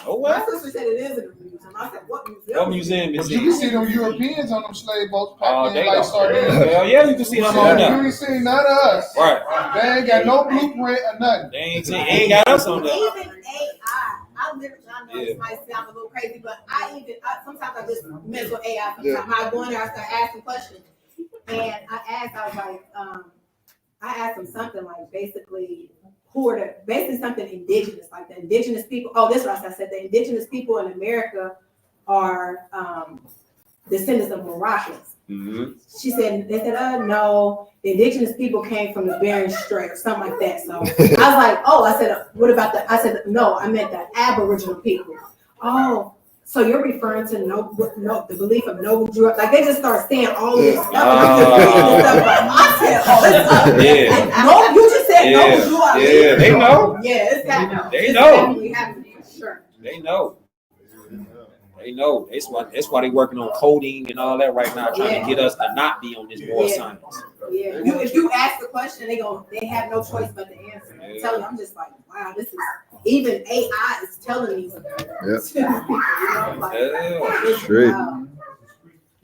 Oh well. My sister said it is in the museum. I said, what museum? What museum is You can see them Europeans on them slave boats packed in they like sardines. Hell yeah, you can see them on there. You ain't seen none of us. Right. They ain't got no blueprint or nothing. They ain't got us on there. Even AI. I literally, I know this might sound a little crazy, but sometimes I just mess with AI. Sometimes I go in there, I start asking questions. And I asked them something like basically something indigenous, like the indigenous people. Oh, this is what I said. The indigenous people in America are descendants of Moroccans. Mm-hmm. They said, no, the indigenous people came from the Bering Strait or something like that. So I was like, I said, what about I said, no, I meant the Aboriginal people. Oh, so you're referring to the belief of noble Druid? Like they just start saying all this stuff. I said, yeah. No, you just said noble Druid. Yeah, they know. Yeah, it's happening. They know. Definitely happening for sure. They know. They know. That's why they working on coding and all that right now, trying to get us to not be on this war science. Yeah. If you ask the question, they have no choice but to answer. I'm telling you, I'm just like, wow, this is even AI is telling me. True.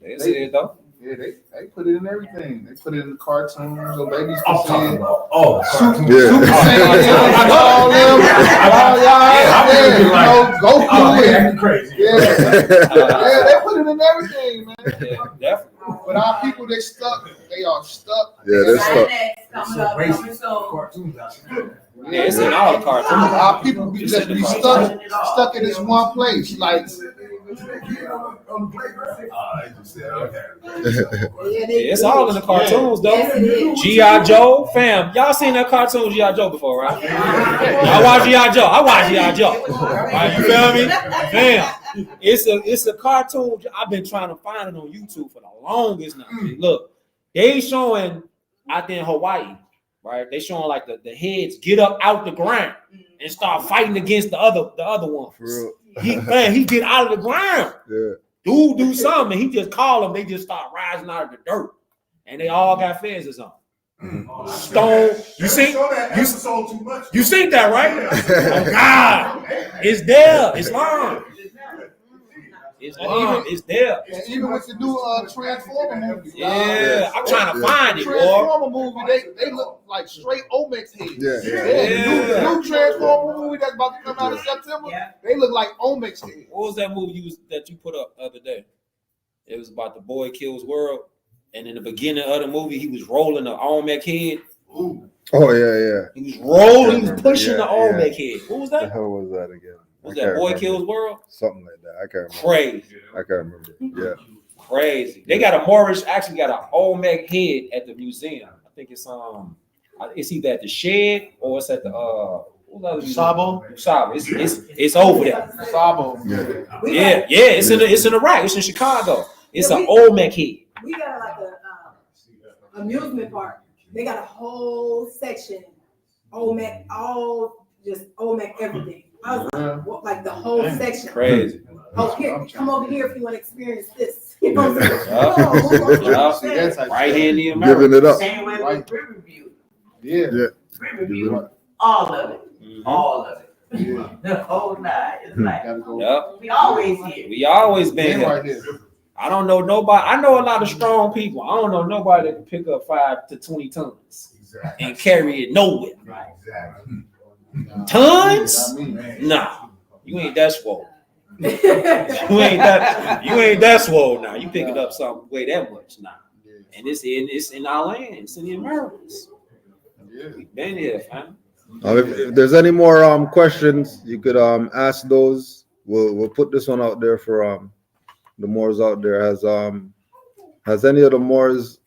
They see it though. Yeah, they put it in everything. They put it in the cartoons so babies I'm can see talking it. about all cartoons. Super Saiyan, all them, Goku and crazy. Yeah, they put it in everything, man. Yeah, definitely. But our people, they stuck. They are stuck. Yeah, they're stuck. Cartoons out there. Yeah, it's in all the cartoons. Our people be just be stuck in this one place. Like, On the playground. I just said, okay. It's all in the cartoons though. G.I. Joe, fam. Y'all seen that cartoon G.I. Joe before, right? Y'all watch G.I. Joe. I watch G.I. Joe. Right, you feel me? Fam. It's a cartoon. I've been trying to find it on YouTube for the longest now. Look, they showing out there in Hawaii, right? They showing like the heads get up out the ground and start fighting against the other one. For real. He get out of the ground. Yeah. Dude do something. He just call them. They just start rising out of the dirt, and they all got fezzes on. Stone. You see? You seen that, right? Oh God, it's there. It's long. It's there. and even with the new Transformer movie. Yeah, I'm trying to find it, boy. Transformer movie, they look like straight Olmecs heads. Yeah. The new Transformer movie that's about to come out in September, they look like Olmecs heads. What was that movie that you put up the other day? It was about the boy kills world, and in the beginning of the movie, he was rolling the Olmec head. Oh yeah. He was rolling, he was pushing the Olmec head. What was What the that? hell was that again? Was that Boy Kills World? Something like that. I can't remember. Crazy. I can't remember. Yeah. Crazy. They got a Moorish, actually got an Olmec head at the museum. I think it's either at the Shed or it's at the Sabo. It's over there. Sabo. Yeah. It's in Iraq. It's in Chicago. It's an Olmec head. We got like a amusement park. They got a whole section, Olmec, just Olmec everything. I was like the whole section. Crazy. Oh, here, come over here if you want to experience this. You know what I'm saying? Right here in the America. Giving it up. Same way with Riverview. Yeah. Riverview, all of it. All of it. The whole night. It's like, we always here. We always been here. Right here. I don't know nobody. I know a lot of strong people. I don't know nobody that can pick up 5 to 20 tons and carry it nowhere. Exactly. Tons? Nah, you ain't that swole. You ain't that swole now. You picking up something way that much now. And it's in our land. It's in the Americas. We've been here, fam. If there's any more questions, you could ask those. We'll put this one out there for the Moors out there. Has any of the Moors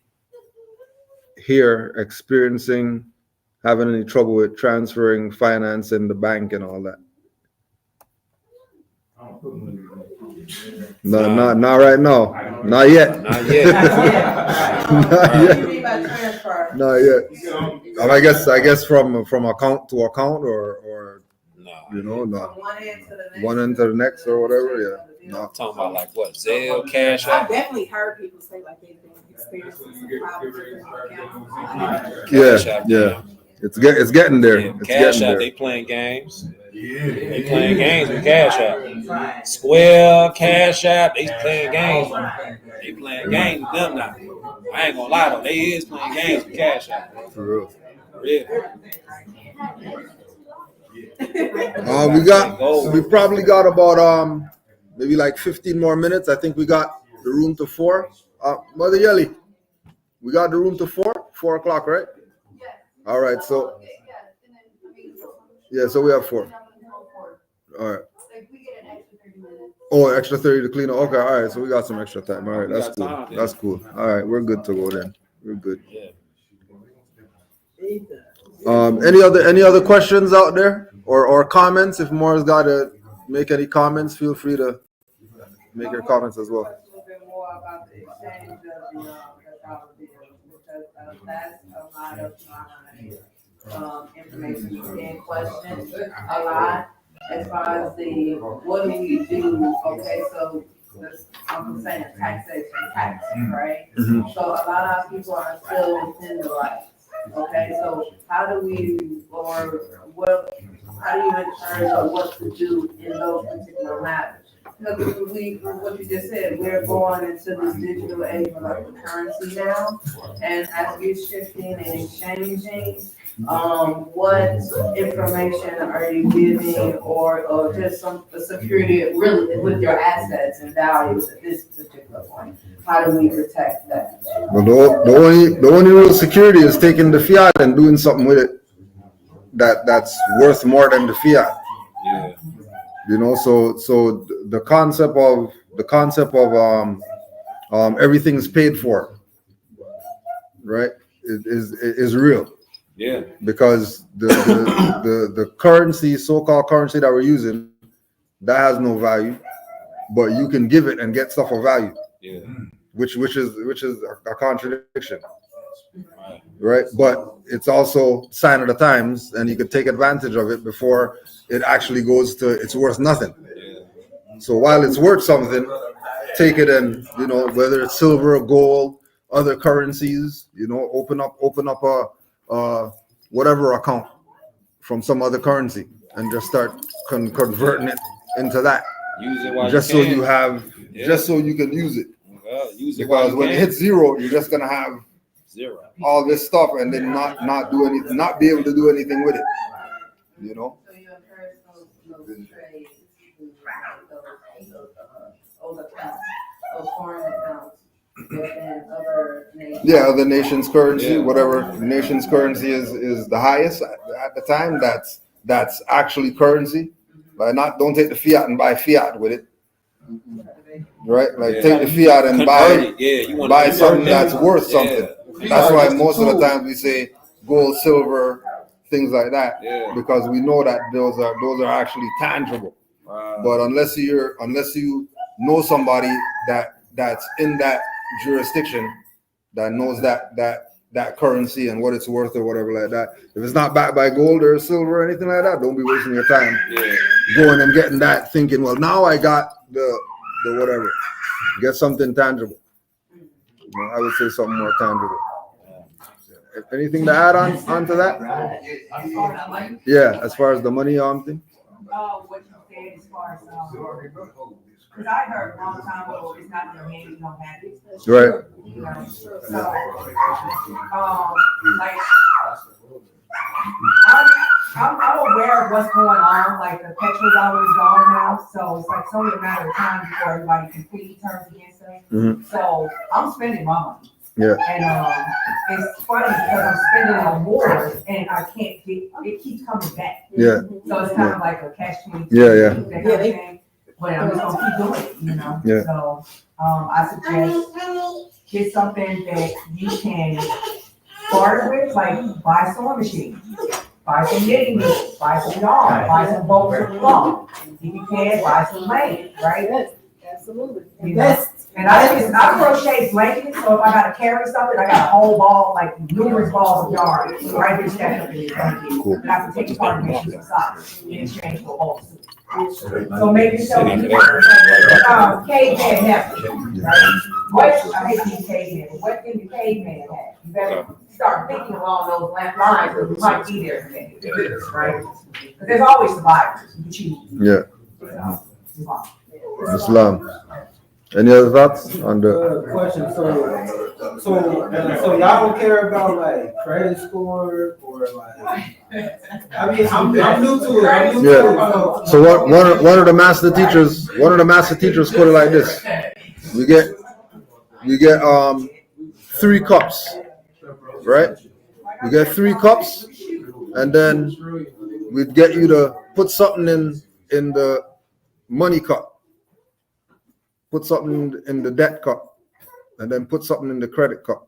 here having any trouble with transferring finance in the bank and all that? No, not right now. Not yet. Not yet. Not yet. I guess from account to account or no. One end to the next or whatever. Yeah. No. Talking about like what? Zelle, Cash I've App. definitely heard people say like they've been experiencing some problems with their accounts. Yeah. It's getting there. Yeah, It's Cash getting App, there. they playing games. They playing games with Cash App. Square, Cash App, they playing games. They playing games with them now. I ain't gonna lie though, they is playing games with Cash App. For real. Yeah. We probably got about maybe like 15 more minutes. I think we got the room to 4. Mother Yelly, we got the room to 4 o'clock, right? All right, so so we have 4. All right. Oh, extra 30 to clean up. Okay, all right. So we got some extra time. All right, that's cool. That's cool. All right, we're good to go then. We're good. Any other questions out there or comments? If Moore's got to make any comments, feel free to make your comments as well. A little bit more about the exchange of the dollar bills, because that's a lot of my information being questioned a lot as far as the what do you do? Okay, so I'm saying taxation, right? Mm-hmm. So a lot of people are still within the rights. Okay, so how do you encourage or what to do in those particular matters? Because what you just said, we're going into this digital age of like the currency now, and as we're shifting and exchanging, what information are you giving or just some security really with your assets and values at this particular point? How do we protect that? Well, the only real security is taking the fiat and doing something with it that's worth more than the fiat. Yeah. You know, so the concept of everything's paid for, right? Is real. Yeah. Because the currency, so-called currency that we're using, that has no value, but you can give it and get stuff of value. Yeah. Which is a contradiction. Right? But it's also sign of the times, and you could take advantage of it before it actually goes to it's worth nothing. Yeah. So while it's worth something, take it and, you know, whether it's silver, gold, other currencies, you know, open up a whatever account from some other currency and just start converting it into that. Use it while just you so can. you have, Yeah. just so you can use it. Use it while Because you when can. it hits 0, you're just gonna have Zero. all this stuff and then not do anything, not be able to do anything with it. You know? So you encourage those trades, those accounts, those foreign accounts within other nations. Yeah, other nations' currency, Yeah. whatever nation's currency is the highest at the time. That's actually currency. Like don't take the fiat and buy fiat with it. Right? Like Yeah. take the fiat and Convert it. You wanna buy convert something them. that's worth something. Yeah. That's why most of the time we say gold, silver, things like that. Yeah. Because we know that those are actually tangible. But unless you know somebody that's in that jurisdiction that knows that currency and what it's worth or whatever like that. If it's not backed by gold or silver or anything like that, don't be wasting your time going and getting that, thinking, well, now I got the whatever. Get something tangible. You know, I would say something more tangible. Anything to add on to that? Yeah, as far as the money thing. What you said as far as, because I heard a long time ago, it's not in your hand, you don't have it. Right. You know, so, like, I'm aware of what's going on, like the petrol dollar is gone now, so it's like it's only a matter of time before everybody completely turns against us. Mhm. So I'm spending my money. Yeah. And it's funny because I'm spending it on wars and I can't get, it keeps coming back. Yeah. So it's kind of like a catch-22. Yeah. But I'm just gonna keep doing it, you know? Yeah. So, I suggest get something that you can start with, like buy sewing machine, buy some knitting needles, buy some yarn, buy some bolts of cloth. If you can, buy some land, right? Absolutely. You know? And I crochet blankets, so if I gotta carry something, I got a whole ball, like numerous balls of yarn, right here stacked up in this blanket. Cool. And I can take apart and make some socks in exchange for a whole suit. So make yourself caveman have, right? What, I hate these cavemen, but what can the caveman have? You better start thinking along those lines, because we might be there today, right? But there's always survivors, you choose. Yeah. Islam. Islam. Any other thoughts on the Question, so y'all don't care about like credit score or like, I mean, I'm new to it. Yeah. So one of the master teachers put it like this. We get 3 cups, right? We get 3 cups, and then we'd get you to put something in the money cup. Put something in the debt cup, and then put something in the credit cup.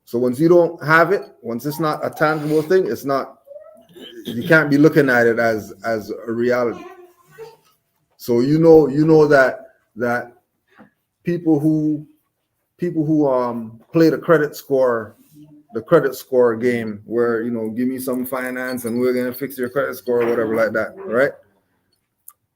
So once you don't have it, once it's not a tangible thing, it's not, you can't be looking at it as a reality. So you know that people who play the credit score game, where give me some finance and we're gonna fix your credit score or whatever like that, right?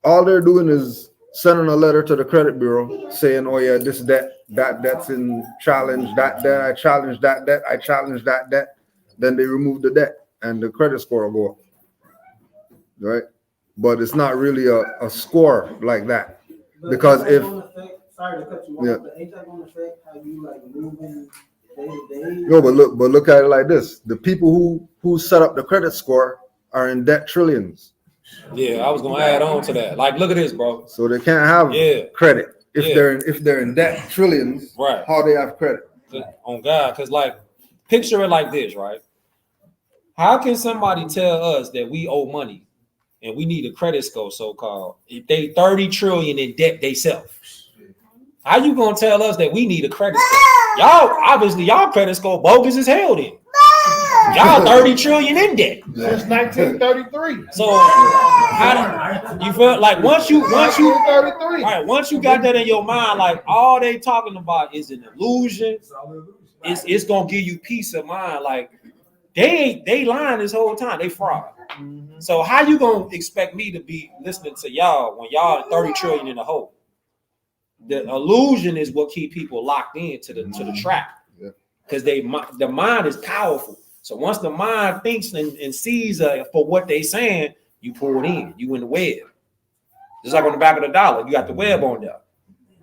All they're doing is sending a letter to the credit bureau saying, oh yeah, this debt, that debt's in challenge, that debt, I challenge that debt, I challenge that debt. Then they remove the debt and the credit score will go up, right? But it's not really a score like that. Because if, sorry to cut you off, but ain't that gonna affect how you like moving day to day? No, but look at it like this. The people who set up the credit score are in debt trillions. Yeah, I was gonna add on to that. Like, look at this, bro. So they can't have credit if they're in debt trillions. Right? How they have credit? On God, because like, picture it like this, right? How can somebody tell us that we owe money and we need a credit score, so-called, if they 30 trillion in debt themselves? How you gonna tell us that we need a credit score? Y'all credit score bogus as hell then. Y'all 30 trillion in debt since 1933. So how do you feel like once you got that in your mind, like all they talking about is an illusion. It's gonna give you peace of mind. Like they lying this whole time. They fraud. So how you gonna expect me to be listening to y'all when y'all 30 trillion in the hole? The illusion is what keep people locked into the trap. Because the mind is powerful. So once the mind thinks and sees for what they saying, you pull it in. You in the web. Just like on the back of the dollar, you got the web on there.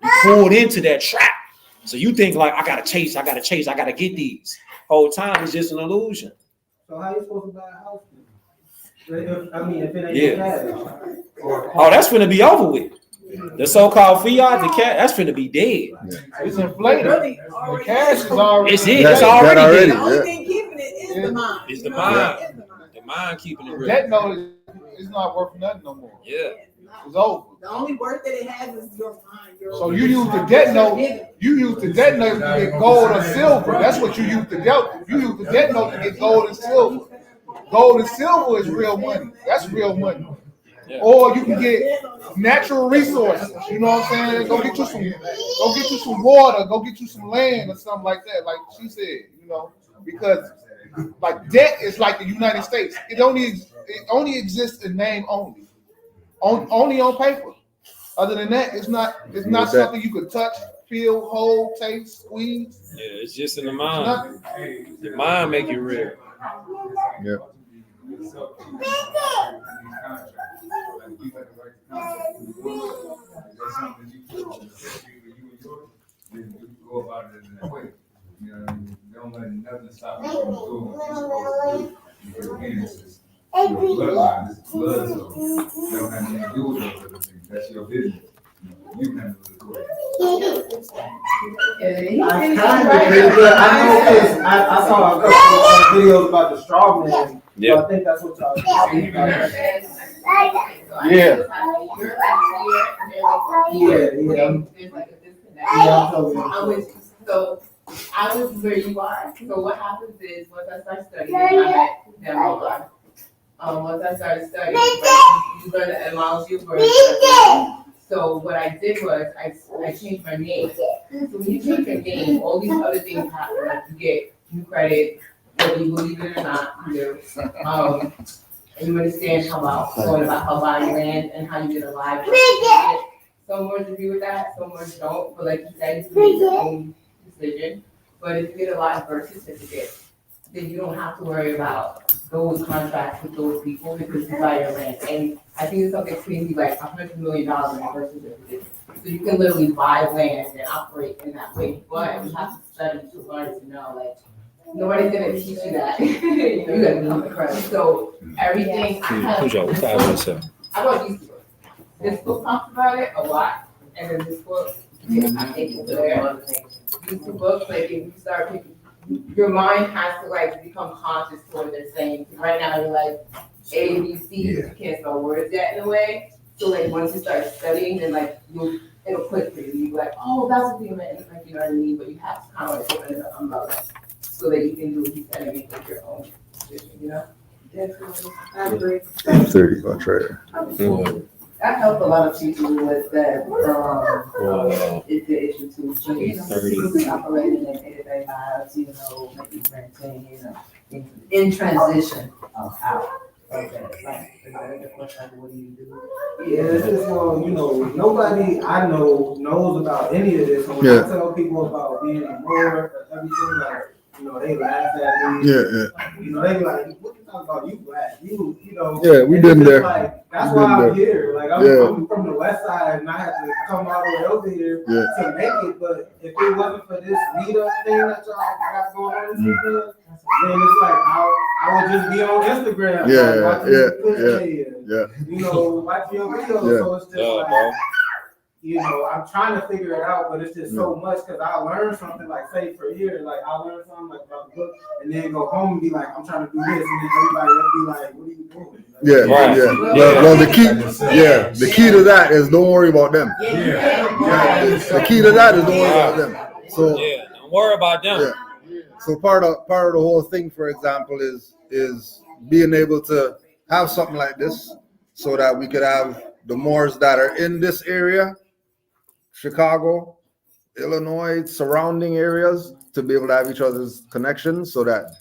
You pulled into that trap. So you think like, I gotta chase, I gotta get these. Whole time is just an illusion. So how you supposed to buy a house? If it ain't cash. Oh, that's finna be over with. The so-called fiat, the cash, that's finna be dead. It's inflated. The cash is already. It's already dead. The only thing keeping it is the mind. It's the mind. The mind keeping it real. That note is not worth nothing no more. Yeah. It's over. The only worth that it has is your mind. So you use the debt note. You use the debt note to get gold or silver. That's what you use the debt. You use the debt note to get gold and silver. Gold and silver is real money. That's real money. Yeah. Or you can get natural resources. You know what I'm saying? Go get you some water. Go get you some land or something like that. Like she said, because like debt is like the United States. It only exists in name only. Only on paper. Other than that, it's not something you could touch, feel, hold, taste, squeeze. Yeah, it's just in the mind. The mind make you real. Yeah. Go about it in that way. Don't let nothing stop you from doing it. Because again, it's your bloodline, it's blood, so you don't have anything to do with those other things. That's your business. You can handle it. I saw a couple of videos about the straw man. Yeah. So I think that's what y'all talking about. Yeah. So I was where you are. So what happens is once I start studying, I met them a lot. Once I started studying, you learn the etymology of words. So what I did was I changed my name. So when you change your name, all these other things happen. Like you get new credit, whether you believe it or not, you do. And you understand how about buying land and how you get a live. Some words agree with that, some words don't. But like you said, you make your own decision. But if you get a live birth certificate, then you don't have to worry about those contracts with those people because you buy your land. And I think it's something crazy like $100 million in a birth certificate. So you can literally buy land and operate in that way. But you have to study to learn to know, like, nobody's gonna teach you that. You gotta become the credit. So everything I bought these books. This book talks about it a lot, and then this book, I think it's there. These two books, like if you start picking, your mind has to like become conscious to what they're saying. Right now you're like A, B, C, you can't spell words yet in a way. So like once you start studying, then like it'll click for you. You'll be like, oh, that's what you meant, like you know what I mean? But you have to kind of like open the umbrella so that you can do what you said and make your own decision, you know? Definitely, I agree. 30 contract. That helped a lot of people with that, it's the issue too. So, you know, people operating in day-to-day lives, you know, maybe renting, you know, in transition out. Okay, what do you do? Yeah, it's just, you know, nobody I know knows about any of this. And when I tell people about being a Moor, everything, like, you know, they laugh at me. You know, they be like, what you talking about? You black, you know. Yeah, we been there. Like, that's why I'm here. Like, I'm from the west side, and I had to come all the way over here to make it. But if it wasn't for this meetup thing that y'all got going on, then it's like I would just be on Instagram, watching you know, watching your videos. So it's just like, you know, I'm trying to figure it out, but it's just so much because I learned something like say for here, like I learned something like about the book, and then go home and be like, I'm trying to do this, and then everybody else be like, what are you doing? Like, Well, the key to that is don't worry about them. The key to that is don't worry about them. So don't worry about them. So part of the whole thing, for example, is being able to have something like this, so that we could have the Moors that are in this area, Chicago, Illinois, surrounding areas, to be able to have each other's connections, so that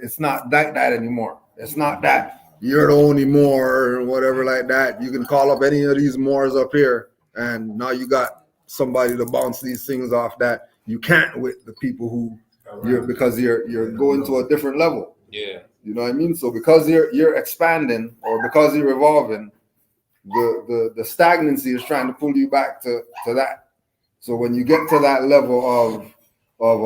it's not that anymore. It's not that you're the only Moor or whatever like that. You can call up any of these Moors up here, and now you got somebody to bounce these things off that you can't with the people who because you're going to a different level. Yeah. You know what I mean? So because you're expanding, or because you're evolving, the stagnancy is trying to pull you back to that. So when you get to that level of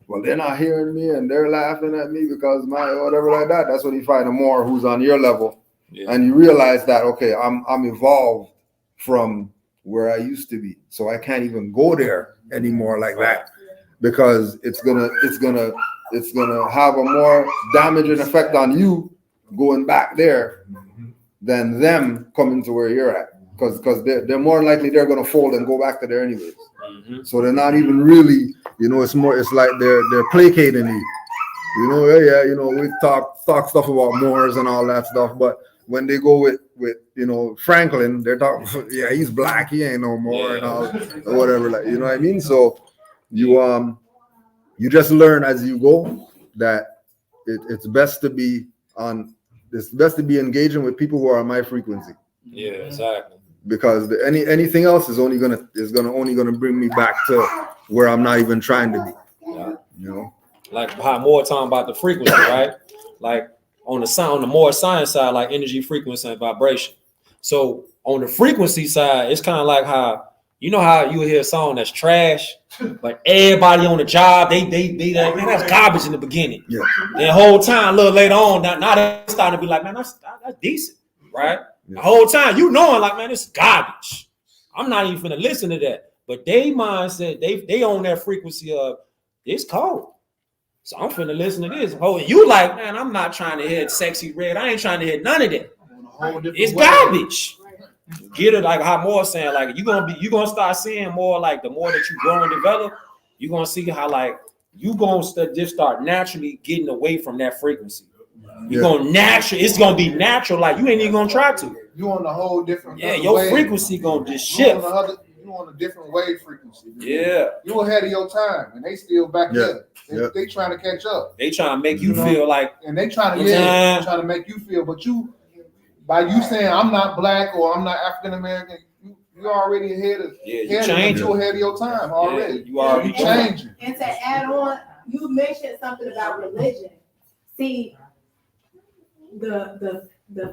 well, they're not hearing me and they're laughing at me because whatever like that, that's when you find a Moor who's on your level, and you realize that, okay, I'm evolved from where I used to be, so I can't even go there anymore like that, because it's gonna have a more damaging effect on you going back there than them coming to where you're at, because they're more likely they're gonna fold and go back to there anyways. So they're not even really, you know, it's like they're placating you. You know, you know, we talk stuff about Moors and all that stuff, but when they go with you know, Franklin, they're talking, he's black, he ain't no more and all, or whatever, like, you know what I mean? So you just learn as you go that it's best to be engaging with people who are on my frequency. Yeah, exactly. Because anything else is only gonna bring me back to where I'm not even trying to be. Yeah. You know, like how Moore talking about the frequency, right? Like on the more science side, like energy, frequency, and vibration. So on the frequency side, it's kind of like how, you know how you hear a song that's trash, but everybody on the job, they like, man, that's garbage in the beginning. Yeah. The whole time, a little later on, now they're starting to be like, man, that's decent, right? Yeah. The whole time, you knowing like, man, this is garbage. I'm not even finna listen to that. But they mindset, they on that frequency of it's cold. So I'm finna listen to this. Oh, you like, man, I'm not trying to hear sexy red. I ain't trying to hear none of that. It's garbage. Get it like how Moore saying, like you're gonna start seeing more like the more that you grow and develop, you're gonna see how like you gonna just start naturally getting away from that frequency. You're gonna it's gonna be natural, like you ain't even gonna try to. You on a whole different your wave. frequency gonna just shift. You on a different wave frequency. Yeah. You ahead of your time and they still back there. They trying to catch up. They trying to make you feel like, and they trying to make you feel, but by you saying I'm not black or I'm not African American, you already ahead of you ahead of your time already. You already changing. And to add on, you mentioned something about religion. See, the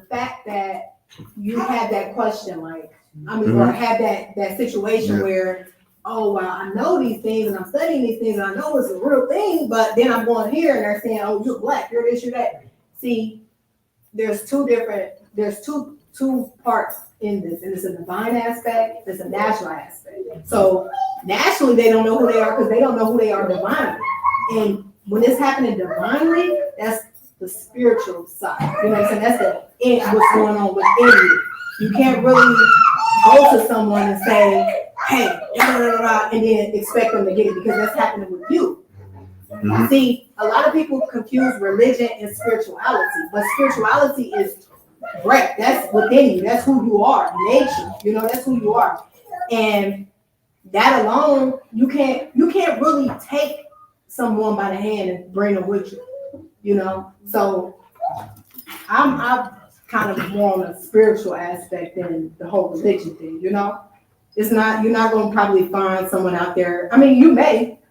fact that you had that question, like, I mean, or had that situation where, oh, well, I know these things and I'm studying these things and I know it's a real thing, but then I'm going here and they're saying, oh, you're black, you're this, you're that. See, there's two parts in this, and it's a divine aspect, it's a national aspect. So nationally, they don't know who they are because they don't know who they are divinely. And when it's happening divinely, that's the spiritual side. You know what I'm saying? That's what's going on within you. You can't really go to someone and say, hey, and then expect them to get it because that's happening with you. Mm-hmm. See, a lot of people confuse religion and spirituality, but spirituality is right. That's within you. That's who you are. Nature. You know, that's who you are. And that alone, you can't really take someone by the hand and bring them with you. You know, so I'm kind of more on the spiritual aspect than the whole religion thing. You know, you're not going to probably find someone out there. I mean,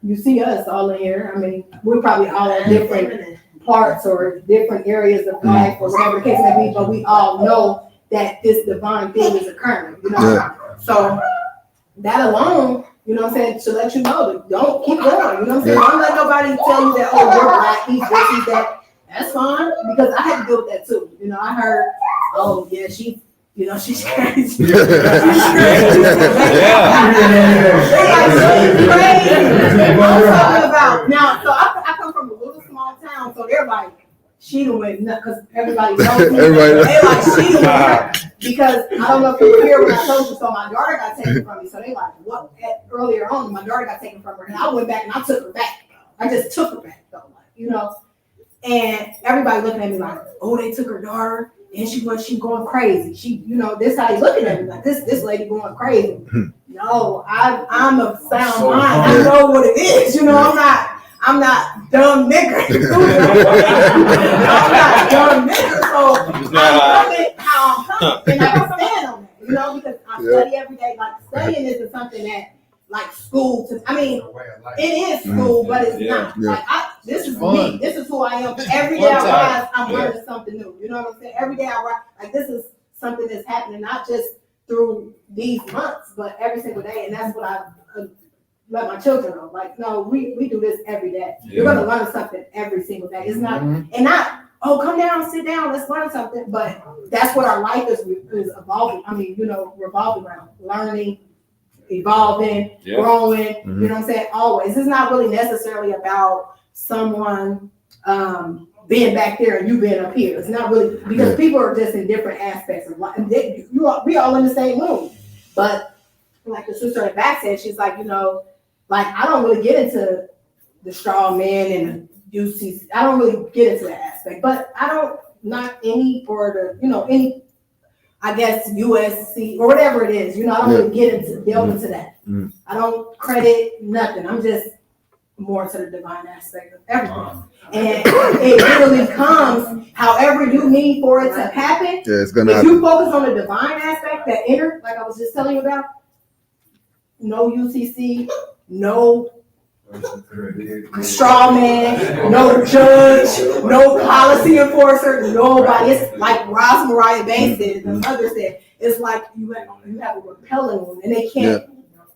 you see us all in here. I mean, we're probably all in different parts or different areas of life or whatever the case may be, but we all know that this divine thing is occurring. You know, so that alone, you know what I'm saying, to let you know, don't keep going. You know what I'm saying? Don't let nobody tell you that, oh, you're black, he's this, he's that. That's fine, because I had to deal with that too. You know, I heard, oh, yeah, she's crazy. She's crazy. I'm talking about, now, so I come from a little small town, so they're like, she done went nuts, because everybody knows me. They're like, she done went nuts. Because I don't know if you were here when I told you, so my daughter got taken from me. So they like, what? Earlier on, my daughter got taken from her, and I went back and I took her back. I just took her back, though, like, you know. And everybody looking at me like, oh, they took her daughter, and she going crazy. She, you know, this how they looking at me like this lady going crazy. No, I'm of sound mind. I know what it is. You know, I'm not dumb nigger. I'm not dumb nigger. So I'm coming how I'm coming, and I can stand on that. You know, because I study every day. Like studying isn't something that like school. I mean, it is school, but it's not. Like this is me. This is who I am. Every day I rise, I'm learning something new. You know what I'm saying? Every day I rise, like this is something that's happening not just through these months, but every single day. And that's what I let my children know. Like, no, we do this every day. You're gonna learn something every single day. It's not and not, oh, come down, sit down, let's learn something. But that's what our life is evolving. I mean, you know, revolving around learning, evolving, growing. You know what I'm saying? Always. It's not really necessarily about someone being back there and you being up here. It's not really, because people are just in different aspects of life. We all in the same room. But like the sister at the back said, she's like, you know, like I don't really get into the strong men and UCC. I don't really get into that aspect. But I don't, not any, or the, you know, any, I guess USC or whatever it is, you know, I don't really delve into that. I don't credit nothing. I'm just more to the divine aspect of everything. And it literally comes however you need for it to happen. Yeah, it's gonna if you focus on the divine aspect, that inner, like I was just telling you about, no UCC, no straw man, no judge, no policy enforcer, nobody. It's like Ross Mariah Banks said, the mother said, it's like you have a repelling one and they can't,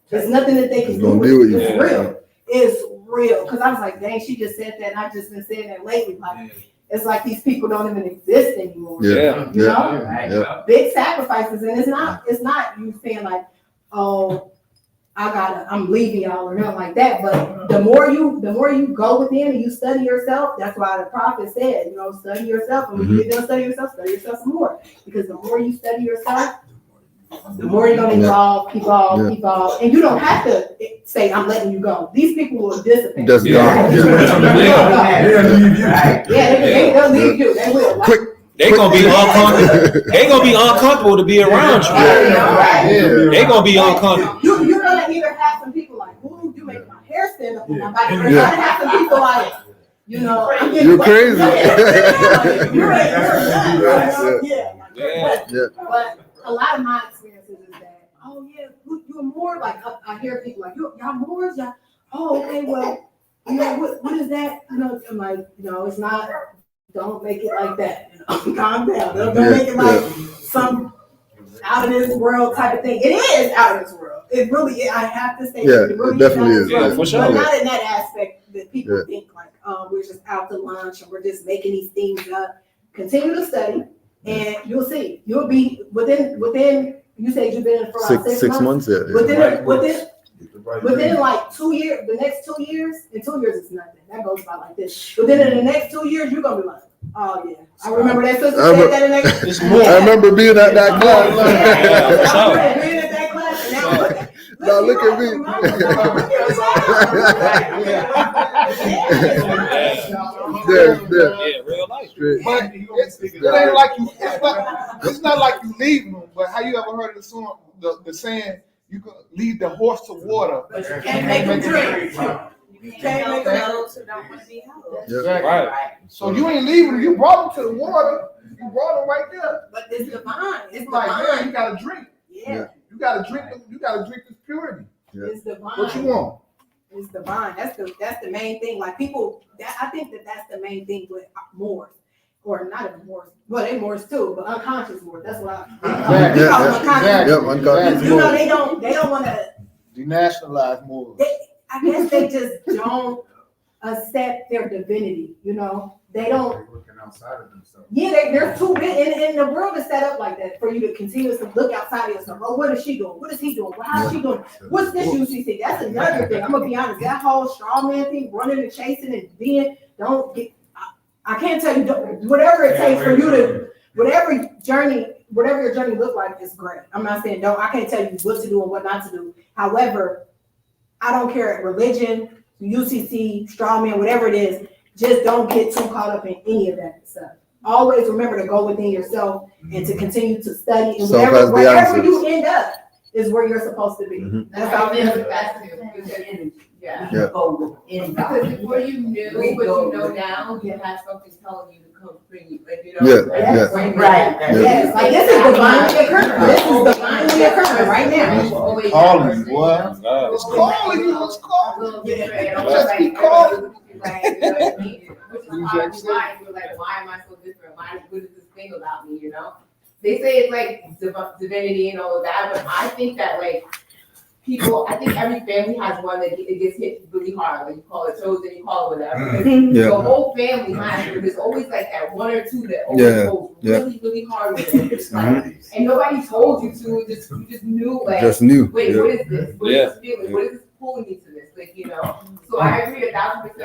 there's nothing that they can do. It's real. It's real. Because I was like, dang, she just said that and I've just been saying that lately. Like, it's like these people don't even exist anymore. You know? Big sacrifices. And it's not you saying like, oh, I gotta I'm leaving y'all or nothing like that. But the more you go within and you study yourself, that's why the prophet said, study yourself. And when you get done study yourself some more. Because the more you study yourself, the more you're gonna evolve, and you don't have to say, I'm letting you go. These people will dissipate. They'll leave you. They will. Quick. They gonna be uncomfortable. They gonna be uncomfortable to be around you. They gonna be uncomfortable. You're gonna either have some people like, ooh, you make my hair stand up on my body. Or you're gonna have some people like, you're crazy. But a lot of my experiences is that, oh yeah, you're more like, I hear people like, y'all Moors, y'all. Oh, okay, well, what is that? I'm like, it's not. Don't make it like that. Calm down. Don't make it like some out of this world type of thing. It is out of this world. It really is. I have to say, it really definitely is. Yeah, for sure. But not in that aspect that people think like, we're just out to lunch and we're just making these things up. Continue to study, and you'll see. You'll be within. You said you've been in for about 6 months. Within like 2 years, the next 2 years, in 2 years it's nothing. That goes by like this. But then in the next 2 years, you're gonna be like, oh yeah, I remember that sister said that in that. I remember being at that class. Being at that class, and now look at me. Real life. But it ain't like you. It's not like you leaving them. But have you ever heard of the song, the saying? You can lead the horse to water, but you can't make them drink. You can't make them drink. Right. So you ain't leaving them. You brought them to the water. You brought them right there. But it's divine. It's like, divine. you gotta drink. Yeah. You gotta drink. You gotta drink this purity. It's divine. What you want? It's divine. That's the main thing. Like people, I think that's the main thing with Moors. Or not even Moors. Well, they Moors too, but unconscious Moors. That's what unconscious. They don't want to denationalize Moors. I guess they just don't accept their divinity. They don't. They're looking outside of themselves. Yeah, they're too big, and the world is set up like that for you to continuously look outside of yourself. Oh, what is she doing? What is he doing? How is she doing? What's this UCC? That's another thing. I'm gonna be honest. That whole straw man thing, running and chasing and being, don't get. I can't tell you, whatever it takes for you to, whatever your journey look like is great. I'm not saying I can't tell you what to do and what not to do. However, I don't care, religion, UCC, straw man, whatever it is, just don't get too caught up in any of that stuff. Always remember to go within yourself and to continue to study, and wherever you end up is where you're supposed to be. Mm-hmm. That's how it is. Yeah. Because before you knew what you know now, you had something telling you to come bring you. Like, Yes. Like this is divinely occurring. This is divinely occurring right now. It's calling you, what? It's calling you. It's calling you. Just keep calling. Right. You know what I mean? Which is why you're like, why am I so different? What is this thing about me? They say it's like divinity and all of that, but I think that like. I think every family has one that it gets hit really hard. Like you call it chosen, you call it whatever. The whole family has it. There's always like that one or two that always goes really, really hard with it. It's like, and nobody told you to. You just knew like. Just knew. Wait, what is this? What is this feeling? What is this pulling me to this? Like So I agree 1,000% with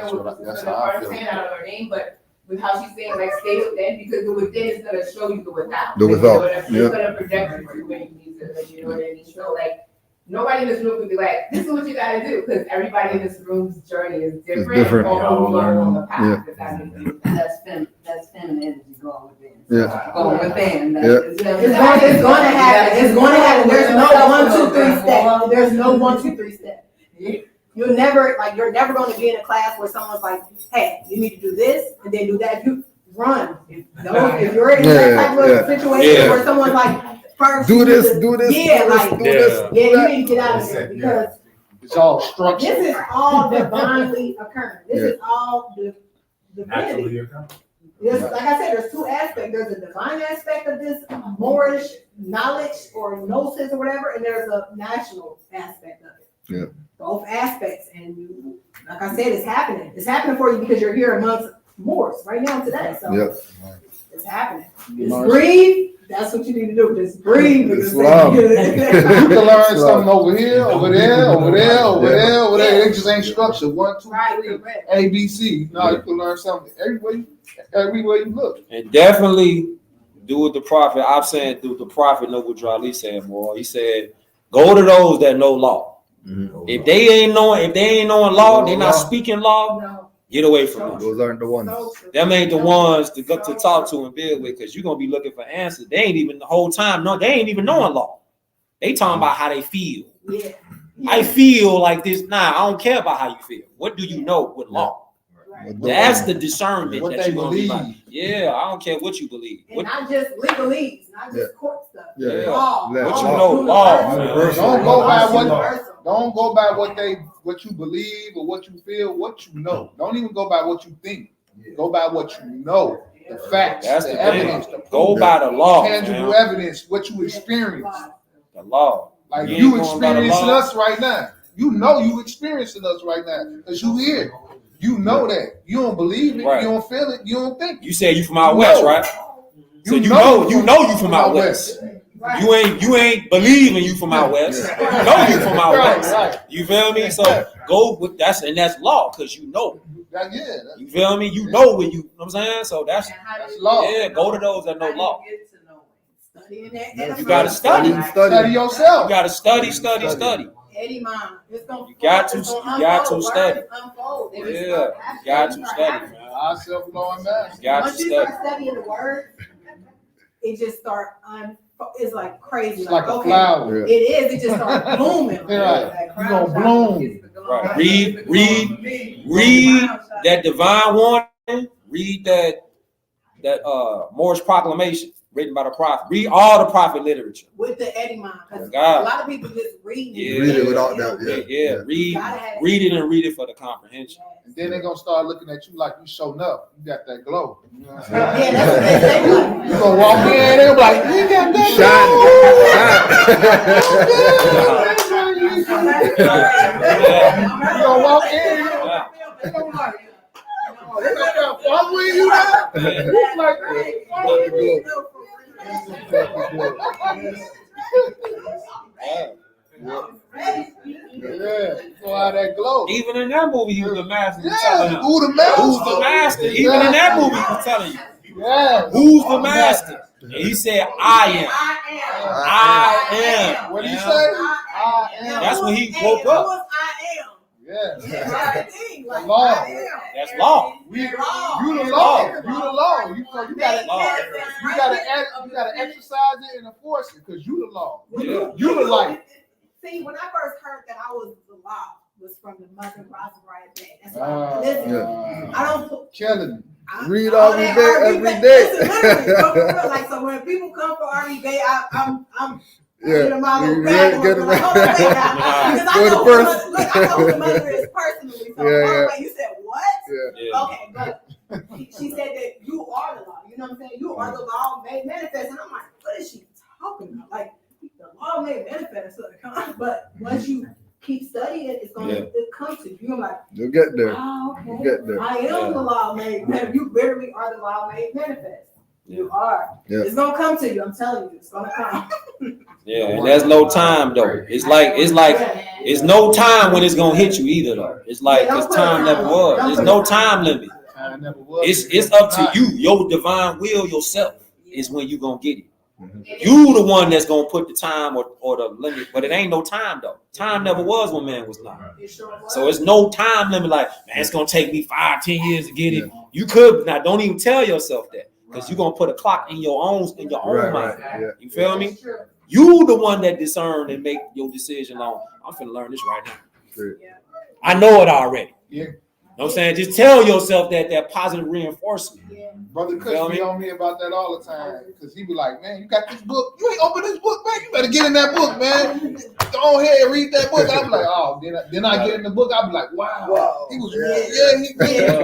Sister saying. I don't know her name, but with how she's saying like stay within, because the within is gonna show you the without. The without. It's gonna project you to where you need to. Like, you know what I mean? So like. Nobody in this room could be like, this is what you gotta do, because everybody in this room's journey is different. On the path, That's feminine energy going within. Yeah. Going within. It's going to happen. It's going to happen. There's no 1, 2, 3 step. There's no 1, 2, 3 step. You're never going to be in a class where someone's like, hey, you need to do this and then do that. You run. If you're in that type of situation where someone's like, first, do this. Yeah, you need to get out of there because it's all structured. This is all divinely occurring. This is all divinity. Like I said, there's two aspects. There's a divine aspect of this Moorish knowledge or gnosis or whatever, and there's a national aspect of it. Yeah. Both aspects, and like I said, it's happening. It's happening for you because you're here amongst Moors right now today. So it's happening. Just breathe. That's what you need to do. Just breathe. And just Islam. say, You can learn something over here, over there, over there, over there, over there. It just ain't structure. 1, 2, 3, A, B, C. No, you can learn something everywhere you look. And definitely do what the prophet, I'm saying, do the prophet know what Drali said more. He said, go to those that know law. Mm-hmm. If they ain't knowing law, they're not speaking law, get away from them. Those aren't the ones. Them ain't the ones to go to talk to and build with, because you're gonna be looking for answers. They ain't even the whole time, no, they ain't even knowing law. They talking about how they feel. Yeah. I feel like this. Nah, I don't care about how you feel. What do you know with law? That's the discernment What that they you're gonna be believe. like. Yeah, I don't care what you believe. And What, not just legalese, not just court stuff. Yeah. Law. Yeah. what you Law. know, law. Universal. Don't go by Universal. don't go by what you believe or what you feel, what you know. Don't even go by what you think. Go by what you know. The facts, That's the the evidence, thing. the Go proof, by the law, tangible man. evidence, what you experienced. The law. Like You you ain't going by the experiencing law. us right now. You know you experiencing us right now because you here. You know that. You don't believe it. Right. You don't feel it. You don't think it. You say you from out You west, know. right? So you know know you from out west. You ain't believing you from out west. You know you from out west. Right. You feel me? So go with that's law, because you know. Yeah. You feel me? You know where you know what I'm saying? So that's law. yeah, go to those that know law. Studying that. You gotta study. Study yourself. You gotta study. Eddie Mom, it's gonna You got to unfold. study. Words unfold. Yeah, you got to study, man. Ourselves, Lord, man. You got to Once you study. start studying the word, it just start it's like crazy. It's like a okay, flower. it is. It just start blooming. Right. You gonna bloom. Right. Read that divine warning. Read that Moor's proclamation written by the prophet. Read all the prophet literature. With the Eddie Mom, because a God. lot of people just read. Read it without that. Read it and read it for the comprehension. And then they're gonna start looking at you like you showing up. You got that glow. You know what I'm saying? Yeah, that's what they say. Like, You gonna walk in, they're like, you got that You gonna walk in, they're like, oh, they gonna start following you now. It's like, yeah, so how that glow. Even in that movie, he was the master. Yeah, who the master? Who's the master? Even in that movie, he was telling you. Yeah. Who's the master? And he said, I am. What did he say? I am. That's when he woke up. Yeah. Like, Law. That's law. You the law. You the law. You gotta exercise it and enforce it because you the law. Yeah. You the light. See, when I first heard that I was the law, was from the Mother Rosariah Day. That's why I listen. Yeah. I don't Killing. I, Read all every that day, RV every Bay- day. Listen, literally, like so when people come for RV Bay, I'm Yeah. get them out of You bed. get them Because I Go know to first. I know who the mother is personally. So Yeah. you said what? Yeah. Okay, but she said that you are the law. You know what I'm saying? You are the law made manifest. And I'm like, what is she talking about? Like the law made manifest. But once you keep studying it, it's gonna it comes to you. You're like, You'll get there. oh, okay. You'll get there. I am the law made manifest. You literally are the law made manifest. You are. Yeah. It's gonna come to you. I'm telling you, it's gonna come. Yeah, and there's no time though. It's like it's no time when it's gonna hit you either though. It's like this time never was. There's no time limit. It's up to you. Your divine will yourself is when you gonna get it. You the one that's gonna put the time or the limit, but it ain't no time though. Time never was when man was not. So it's no time limit. Like man, it's gonna take me 5-10 years to get it. You could now. Don't even tell yourself that because you're gonna put a clock in your own mind. Right. Yeah. You feel me? You the one that discern and make your decision on. I'm finna learn this right now. Sure. I know it already. Yeah. You know what I'm saying? Just tell yourself that positive reinforcement. Brother Cush be on me about that all the time because he be like, man, you got this book. You ain't open this book, man. You better get in that book, man. Go ahead and read that book. I be like, oh, then I get in the book. I be like, wow. He was he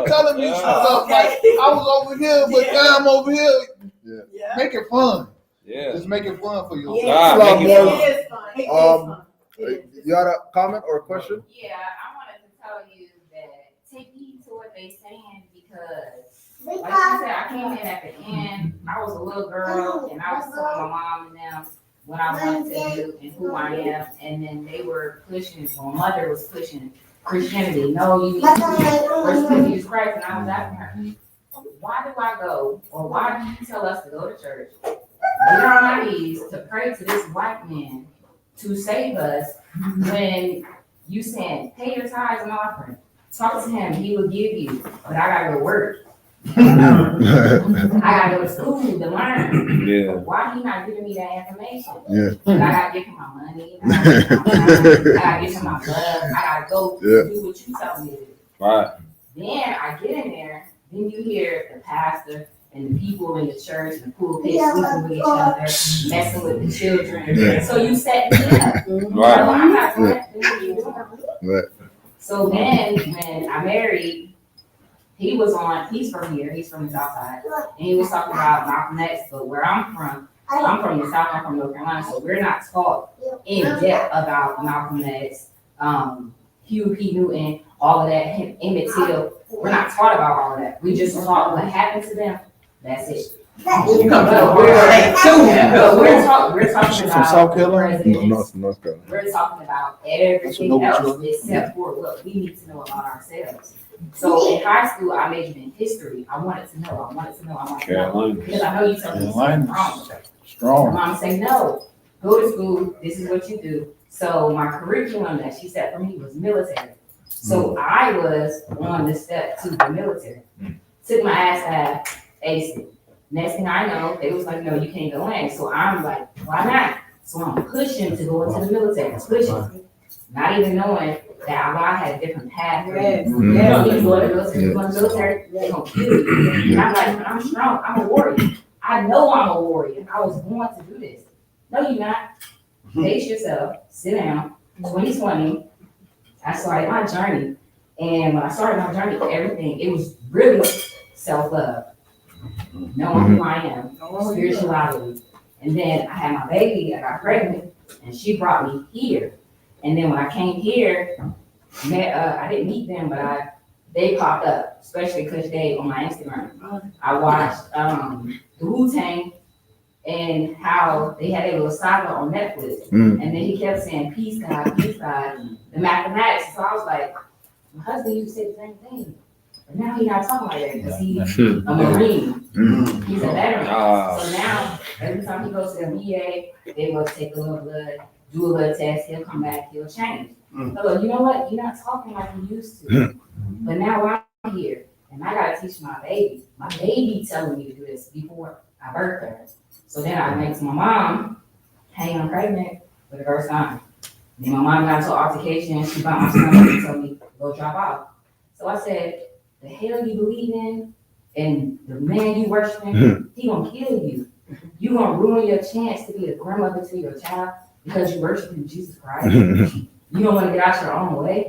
telling me stuff like I was over here, but now I'm over here. Yeah. Make it fun. Yeah. Just make it fun for you. God, make it fun. You had a comment or a question? Yeah, I wanted to tell you that take heed to what they saying because Like she said, I came in at the end. I was a little girl, and I was telling my mom and them what I wanted to do and who I am. And then they were pushing, my mother was pushing Christianity. No, you need to worship Jesus Christ. And I was asking her, why do I go, or why do you tell us to go to church, get on our knees to pray to this white man to save us, when you saying, pay your tithes and offering, talk to him, he will give you, but I gotta go work. I gotta go to school to learn. Yeah. Why he not giving me that information? Yeah. I gotta give him my money, I gotta give him my blood, I gotta go do what you tell me to do. Right. Then I get in there, then you hear the pastor and the people in the church and the pulpit sleeping with each other, messing with the children. Yeah. So you set me up. Right. So I'm not doing that. Right. So then when I married, he's from here, he's from the South Side, and he was talking about Malcolm X, but where I'm from the South, I'm from North Carolina, so we're not taught in depth about Malcolm X, Huey P. Newton, all of that, Emmett Till. We're not taught about all of that. We just taught what happened to them. That's it. But we're talking From about South Carolina? presidents. North Carolina. We're talking about everything else except for what we need to know about ourselves. So in high school, I majored in history. I wanted to know. Because I know you tell me something wrong. Strong. My mom say, no, go to school. This is what you do. So my curriculum that she set for me was military. So I was on the step to the military. Took my ass out, aced it. Next thing I know, they was like, no, you can't go in. So I'm like, why not? So I'm pushing to go into the military, pushing. Not even knowing that Allah had a different path. You don't need to go to the military. You go to the military, they're going to kill you. And I'm like, but I'm strong. I'm a warrior. I know I'm a warrior. I was born to do this. No, you're not. Pace yourself. Sit down. 2020, I started my journey. And when I started my journey, everything, it was really self-love. Knowing who I am, spirituality. And then I had my baby, I got pregnant, and she brought me here. And then when I came here, I didn't meet them, but they popped up, especially Cush on my Instagram. I watched the Wu-Tang and how they had a little saga on Netflix. And then he kept saying, peace, God, the mathematics. So I was like, my husband used to say the same thing. But now he's not talking like that because he's a Marine. He's a veteran. So now, every time he goes to the VA, they will take a little blood, do a little test, he'll come back, he'll change. So you know what? You're not talking like you used to. But now I'm here, and I gotta teach my baby telling me to do this before I birthed her. So then I went to my mom, hey, I'm pregnant for the first time. Then my mom got into an altercation, she bought my stomach and told me, go drop out. So I said, the hell you believe in, and the man you worshiping, he gonna kill you. You gonna ruin your chance to be a grandmother to your child because you worshiping Jesus Christ. You don't wanna get out your own way.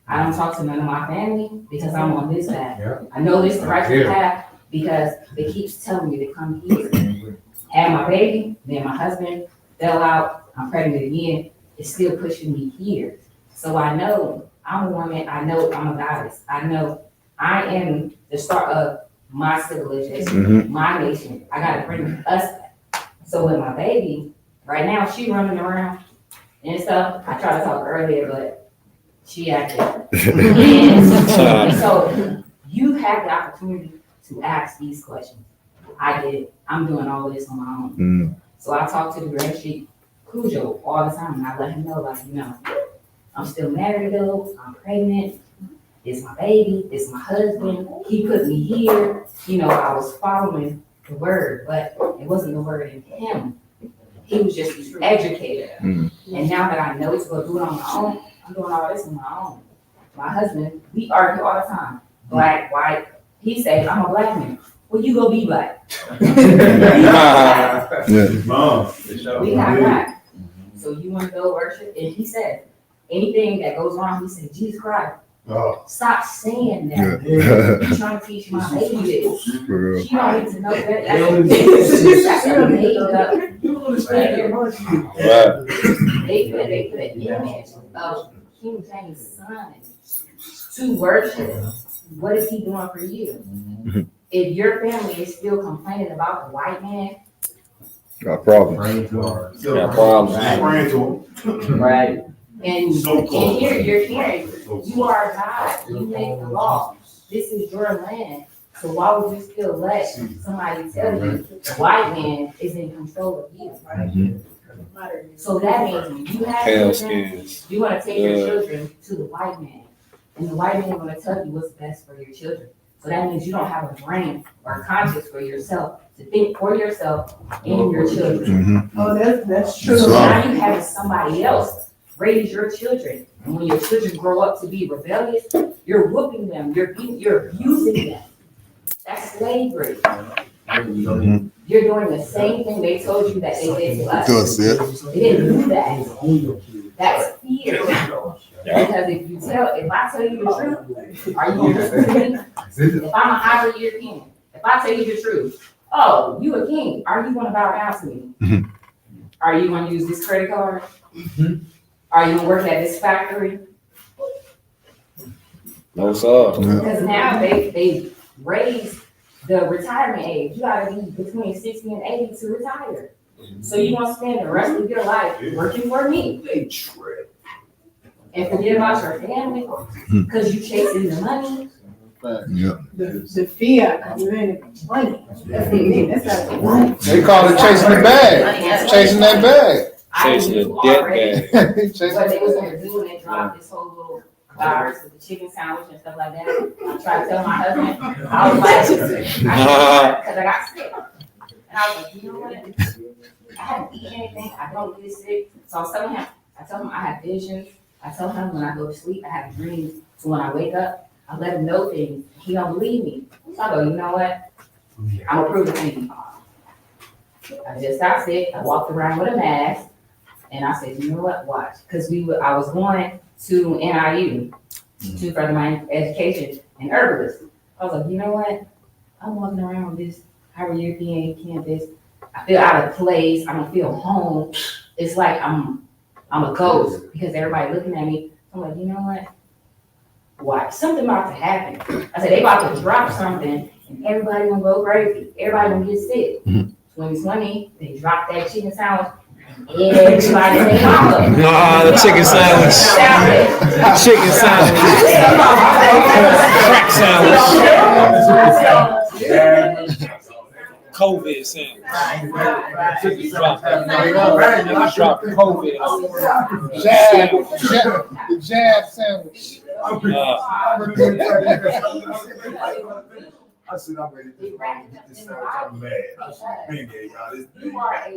I don't talk to none of my family because I'm on this path. I know this is the right path because they keeps telling me to come here. Had my baby, then my husband fell out, I'm pregnant again, it's still pushing me here. So I know I'm a woman, I know I'm a goddess. I know I am the start of my civilization, my nation. I gotta bring us back. So with my baby, right now she running around and stuff. I tried to talk earlier, but she acted. And so you have the opportunity to ask these questions. I did it. I'm doing all of this on my own. So I talk to the Grand Street Cujo all the time and I let him know, like, you know, I'm still married though, I'm pregnant, it's my baby, it's my husband, he put me here. You know, I was following the word, but it wasn't the word in him. He was just educated. And now that I know to go do it on my own, I'm doing all this on my own. My husband, we argue all the time. Black, white. He said, I'm a black man. Well, you go be black. We not black. So you want to go worship? And he said, anything that goes wrong, he said, Jesus Christ. Stop saying that. You're trying to teach my baby this. She don't need to know that. That's a made up They put an image of King James' son to worship what is he doing for you? If your family is still complaining about the white man, Got problems. Got problems. right? And here you're hearing, you are God, you make the law. This is your land. So why would you still let somebody tell you the white man is in control of you? So that means when you have Pale children, skins. you want to take your children to the white man. And the white man is going to tell you what's best for your children. So that means you don't have a brain or a conscience for yourself to think for yourself and your children. Oh, that's true. So now you have somebody else raise your children. And when your children grow up to be rebellious, you're whooping them, you're abusing them. That's slavery. You're doing the same thing they told you that they did to us. They didn't do that. That's fear. Because if I tell you the truth, are you going to listen to me? If I'm a hybrid European, if I tell you the truth, oh, you a king, are you going to bow down to me? Are you going to use this credit card? Are you going to work at this factory? No, sir. Because now they raised the retirement age. You got to be between 60 and 80 to retire. So you want to spend the rest of your life working for me and forget about your family because you chasing the money. Yeah. The fear, you ain't money. That's what it is. That's how it is. They call it chasing the bag, chasing that bag. Chasing the debt bag. What they was going to do when they dropped this whole little virus with the chicken sandwich and stuff like that. I tried to tell my husband, I was like, because I got sick. And I was like, you know what? I haven't eaten anything. I don't get sick. So I was telling him, I have visions. I tell him when I go to sleep, I have dreams. So when I wake up, I let him know things. He don't believe me. So I go, you know what? I'm gonna prove it to you. I just got sick. I walked around with a mask, and I said, you know what? Watch, because I was going to NIU to further my education in herbalist. I was like, you know what? I'm walking around with this higher European campus. I feel out of place. I don't feel home. It's like I'm a ghost because everybody looking at me. I'm like, you know what? Watch, something about to happen. I said, they about to drop something and everybody gonna go crazy. Everybody gonna get sick. 2020, they dropped that chicken sandwich. Everybody say mama. Nah, the chicken sandwich. Chicken sandwich. Crack sandwich. COVID sandwich. Drop COVID. The jab sandwich. I said I'm ready to get this sandwich. I'm mad. You are a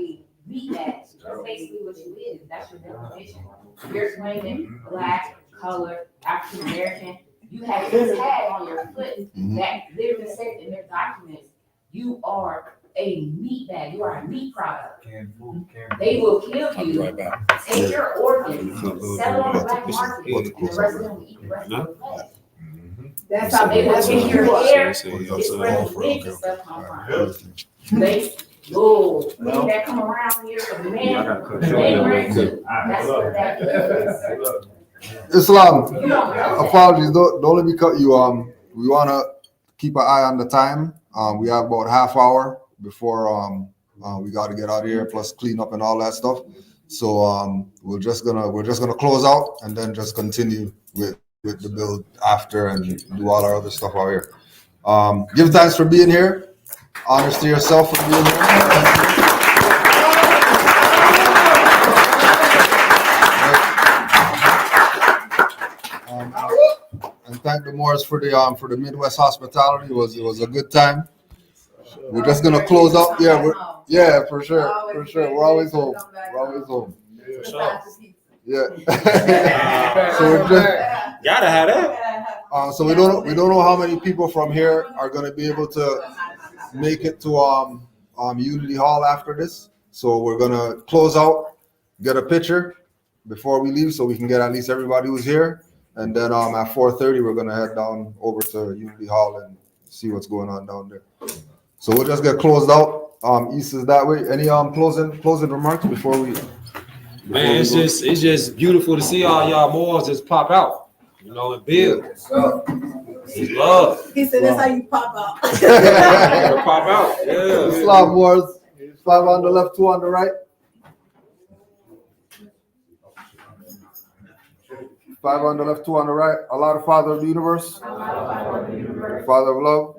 meat bag. That's basically what you is. That's your definition. You're claiming black, color, African American. You have this tag on your foot that literally says in their documents, you are a meat bag. You are a meat product. They will kill you, take your organs, sell it on the black market, and the rest of them will eat the rest of the flesh. That's how they will take your hair. It's where the wigs and stuff come from. They that come around here for the man, they wear too. That's what that is. Islam, apologies, don't let me cut you. We want to keep an eye on the time. We have about half hour before we got to get out of here, plus clean up and all that stuff. So we're just gonna close out and then just continue with the build after and do all our other stuff out here. Give thanks for being here. Honors to yourself for being here. And thank the Moors for the Midwest hospitality. It was a good time. We're just gonna close up. Yeah, for sure. We're always home. Yeah. So we're just gotta have that. So we don't know how many people from here are gonna be able to make it to Unity Hall after this. So we're gonna close out, get a picture before we leave, so we can get at least everybody who's here. And then at 4:30, we're gonna head down over to Unity Hall and see what's going on down there. So we'll just get closed out. East is that way. Any closing remarks before we? Man, it's just beautiful to see all y'all Moors just pop out, and build. Love. He said that's how you pop out. Pop out. Yeah. Islam wars. 5 on the left, 2 on the right. 5 on the left, 2 on the right. Allah, the Father of the universe. Father of love,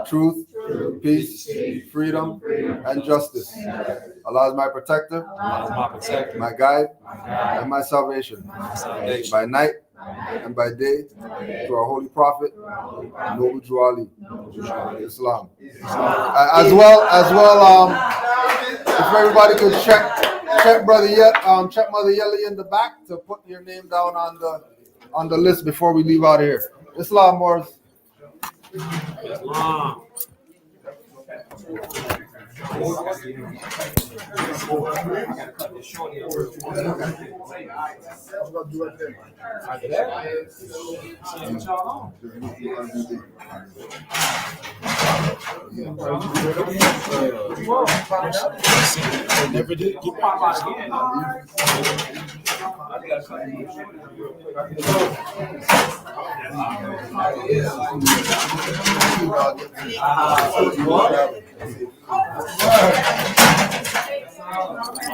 truth, peace, freedom, and justice. Allah is my protector, my guide, and my salvation. By night and by day, to our holy prophet, Noble Drew Ali, Islam. As well, if everybody could check Mother Yeli in the back to put your name down on the list before we leave out of here. Islam wars. Islam. Never did. You pop out again.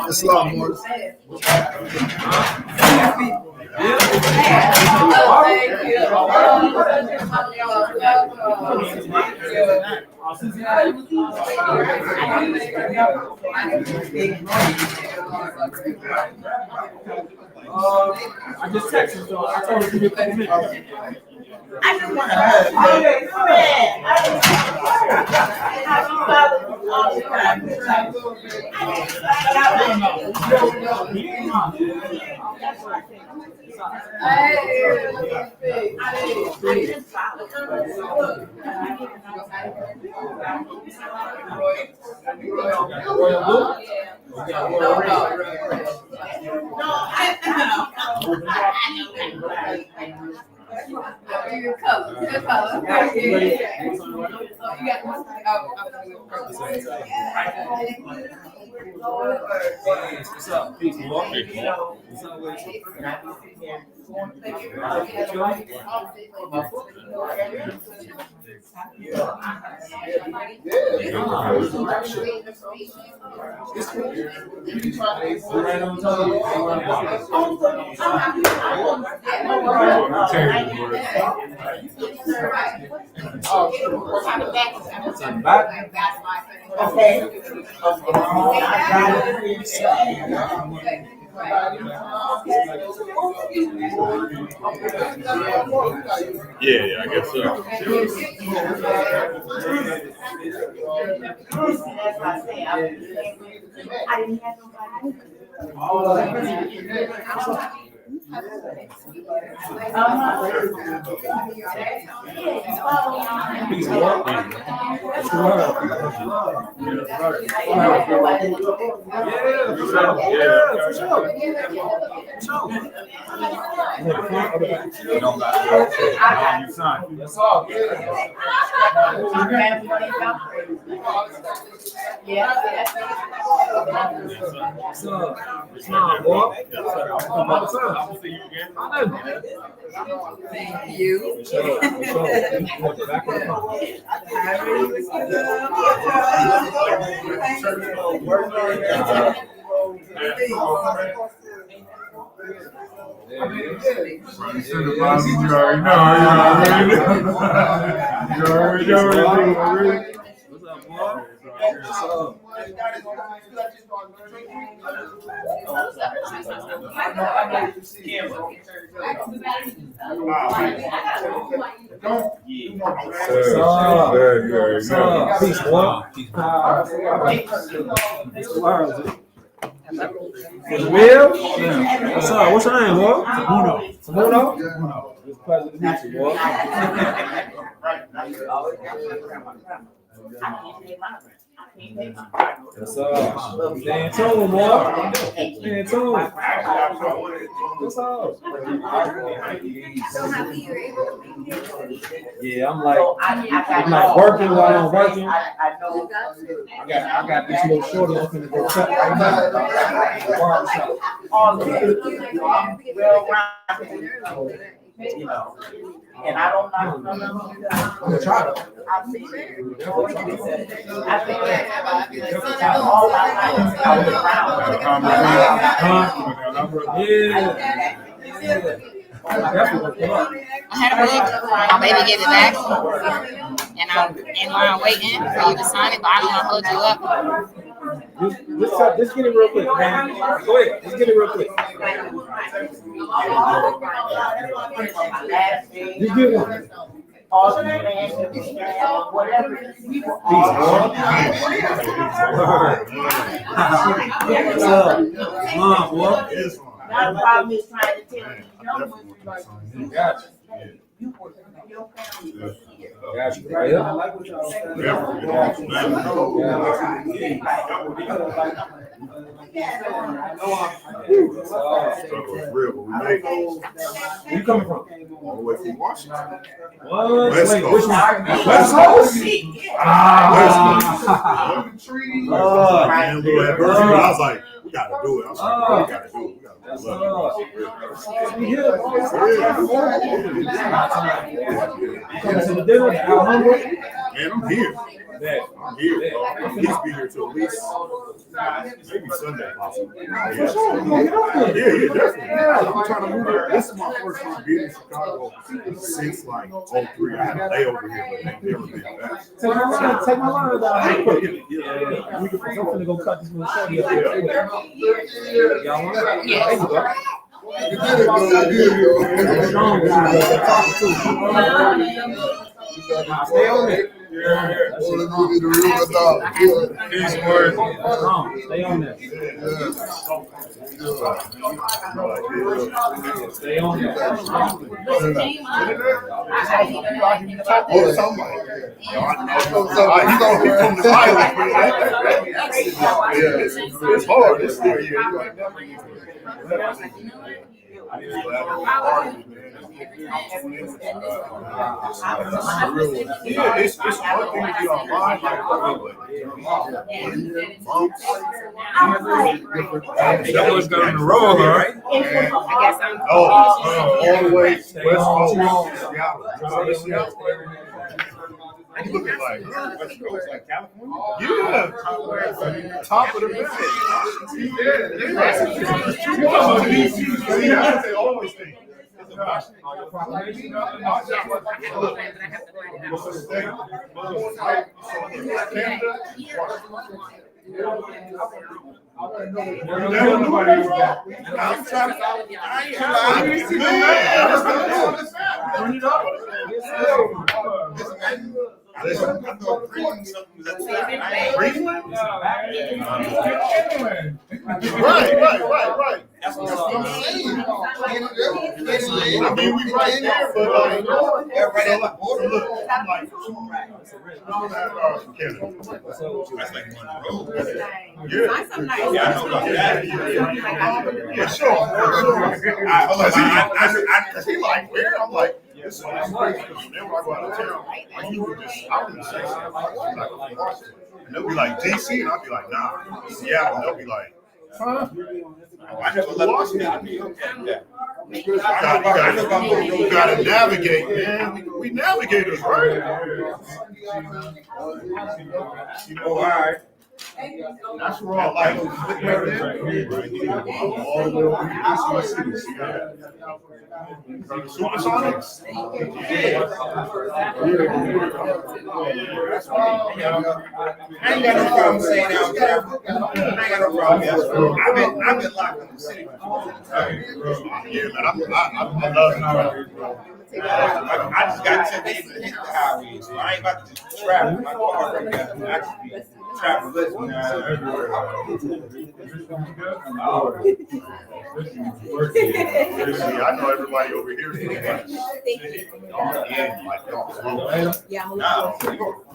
Islam wars. I just texted him, I told him to give me a couple minutes. I just want to. Your color, your color. What's up? Peace, Moor. What's up with Yeah, I guess so. Thank you. Peace, Moor. Real? Yeah. What's up? What's your name, Moor? Tamuno. It's a pleasure to meet you, Moor. What's up? Stay in tune, Moor. Stay in tune. What's up? Yeah, I'm like working while I'm working. I got this little shorty I'm finna go cut right now. Barbershop. all of it, well-rounded, you know. And I don't know. I'm gonna try though. I think that all my life I was around. I had a book. My baby gave it back, and I'm in line waiting for you to sign it. But I don't want to hold you up. Just get it real quick, man. Go ahead. Just get it real quick. Just get one. All the fans, whatever. Not a problem is trying to tell you, Gotcha. Gotcha. Right up. Where you coming from? All the way from Washington. What? West Wait, Coast. which one? West Coast. West Coast. I was like, we gotta do it. I was like, we gotta do it. Coming to the dinner, out hungry? Man, I'm here. I'm here. I'll be here till at least maybe Sunday, possibly. Yeah, definitely. I'm trying to move it. This is my first time being in Chicago since like 03. I had a layover here, but they've never been back. Take my line down. I'm gonna go cut this little shorty up here. Y'all want it? Yeah. There you go. Stay on it. Stay on that. Stay on that. It's hard. It's one thing to be online, that was going to roll, right? All the way West Coast, Seattle. You looking like West Coast, like California? Yeah, top of the list. They always think. Right. That's what I'm saying. I mean, we right there, but like, right at the border. Look, I'm like, Canada. That's like one road. Yeah. Yeah, I know about that. Yeah, sure. Cause he like, where? I'm like, this is crazy. Whenever I go out of town, I usually just stop and say something. And they'll be like, DC, and I'll be like, nah. Yeah, and they'll be like, huh? I never lost it. You gotta navigate, man. We navigators, right? All right. That's wrong. Like, all the way over here. Supersonics? I ain't got no problem saying that. I ain't got no problem. I've been locked in the city. Yeah, man, I love it. I just got 10 days to hit the highway, so I ain't about to just travel. My car right now actually travel with me everywhere. I know everybody over here is like, Yeah,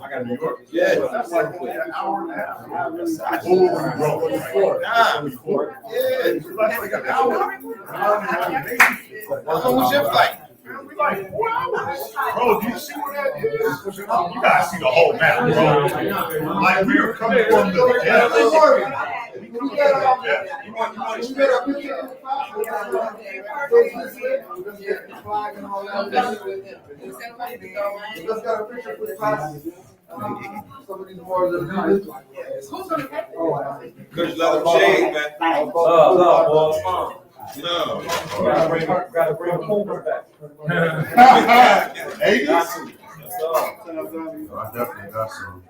I got New York. Yeah. That's like an hour and a half. That's like an hour and a half. How was your flight? We like 4 hours. Bro, do you see where that is? You gotta see the whole map, bro. Like, we were coming from the jet. We Cush love them shades, man. Gotta bring a poker back. Hey, I definitely got some.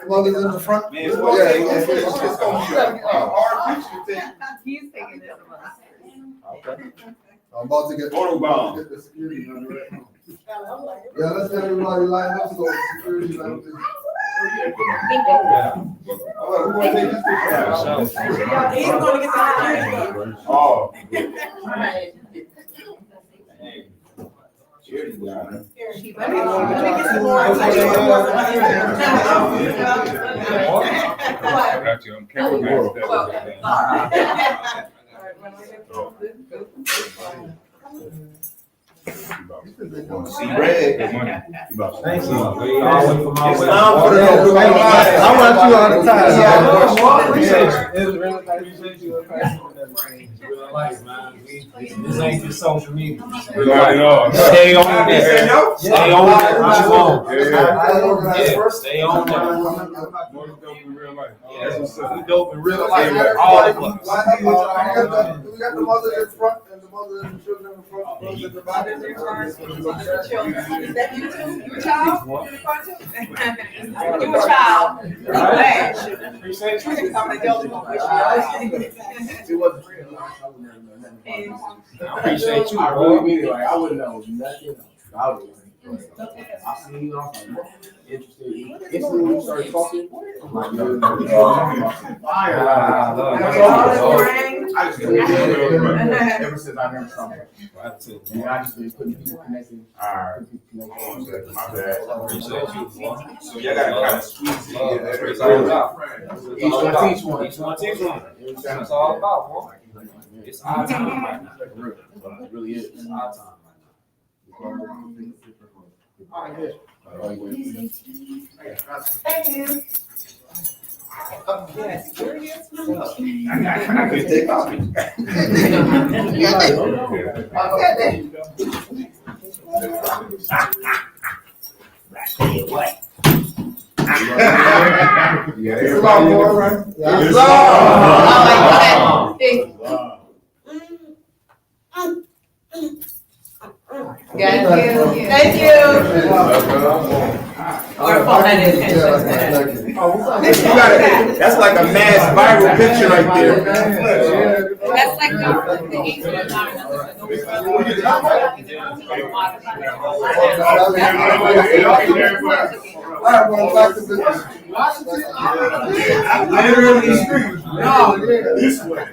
Mothers in the front. He's taking this one. I'm about to get the security on right now. Yeah, let's get everybody lined up so the security line is. Who want to take this picture? He's gonna get the security. Oh. Let me get some more. See red. Thank you. I want you all the time. Appreciate you. It's really nice. Appreciate you. Real life, man. This ain't just social media. Real life. Stay on that. Stay on that. What you want? Yeah. Stay on that. We dope in real life. All of us. We got the mother in front and the mother and the children in front. Those in the back. Is that you too? You a child? You a child? Appreciate you. I'm an adult. It wasn't real. I appreciate you. I really mean it. Like, I wouldn't know nothing about it. I seen you, I was like, interested. Instantly when you started talking, I'm like, yo, fire. I just ever since I never saw that. And I just been putting people connecting. Alright. My bad. Appreciate you. So y'all gotta kind of squeeze it. It's all about. Each one teach one. Each one teach one. That's all about, boy. It's our time right now. It really is. It's our time right now. Thank you. Yes. I could take off. What? It's a lot more, right? It's Thank you. That's like a mass viral picture right there. That's like Literally street. No, this way.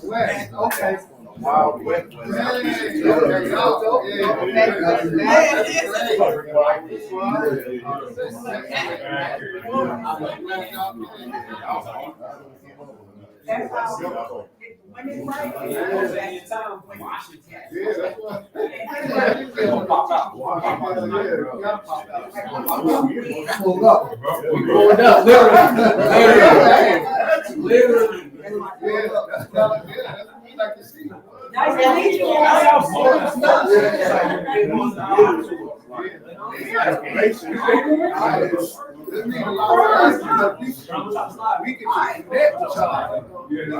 West. Okay. Wild wet. Nice to meet you. This means a lot of us, we can connect with y'all. We can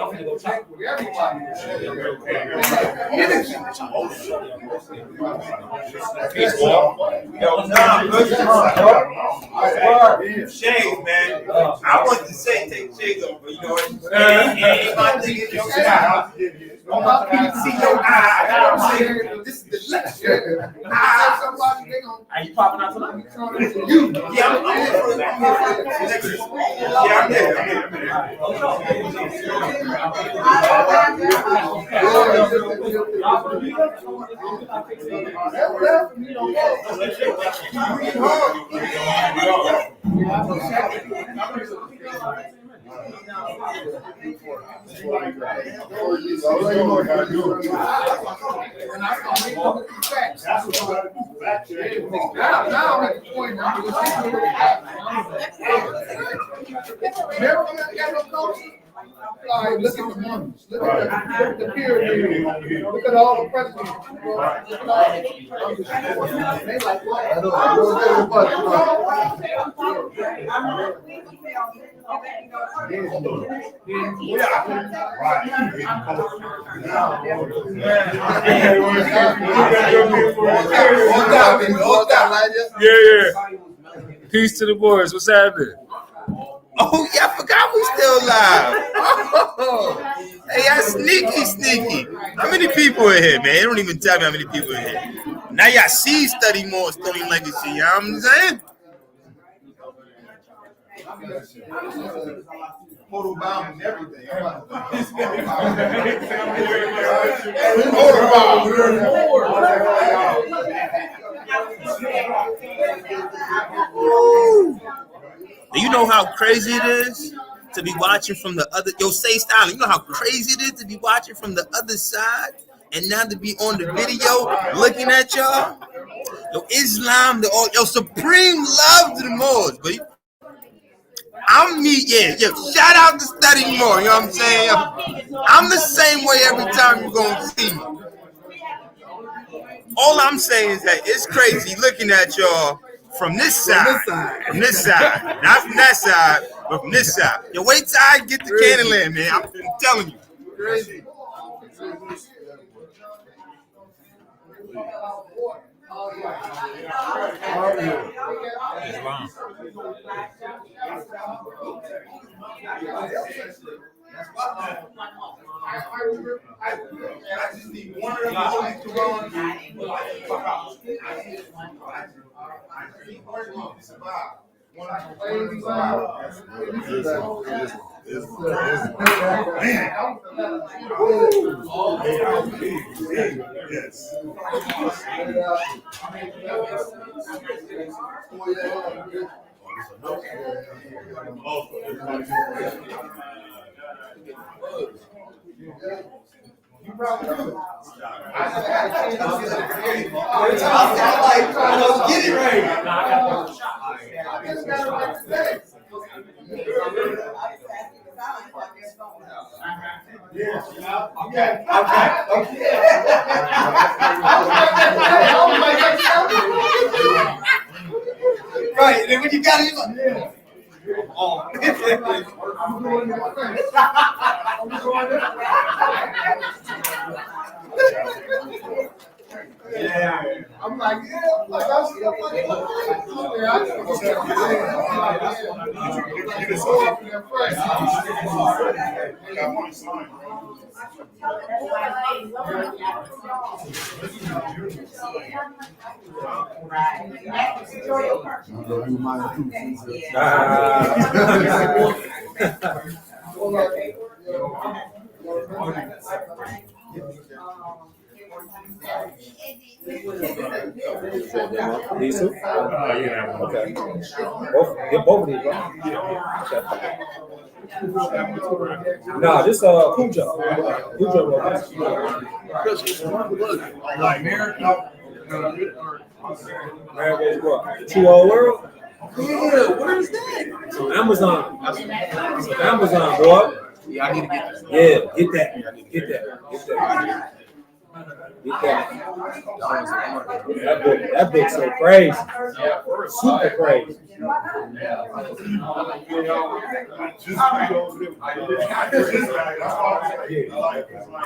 connect with everybody. Energy. Shades, man. I wanted to say take shades off, but you know what? Ain't my thing. I want people to see your eyes. This is the lecture. Somebody, they gonna. Are you popping out tonight? You. Yeah, I'm there. Now I'm at the point now. Never got no culture. Like, look at the mummies, look at the pyramids, look at all the presidents. They like, what? Yeah. Peace to the boys. What's happening? Oh, yeah, I forgot we still live. Oh, hey, y'all sneaky. How many people in here, man? They don't even tell me how many people in here. Now y'all see study more story legacy, you know what I'm saying? Total bomb and everything. Do you know how crazy it is to be watching from the other? Yo, say style. You know how crazy it is to be watching from the other side and now to be on the video looking at y'all? Yo, Islam, yo, supreme love to the Moors, but I'm me, yeah. Shout out to Study Moore, you know what I'm saying? I'm the same way every time you're gonna see me. All I'm saying is that it's crazy looking at y'all from this side, not from that side, but from this side. Yo, wait till I get to Canaanland, man. I'm telling you. Crazy. I just need one of them to run. I need one of them to survive. One of them to survive. Yes. You probably do. Get it right. Right, and then when you got it, you're like, Yeah, I'm like, I see These two? Yeah. Okay. Get both of these, bro. Nah, this Cujo. Like America. America's what? True Old World? Yeah, where is that? Amazon, boy. Yeah, I need to get this. Yeah, get that. That book's so crazy. Super crazy.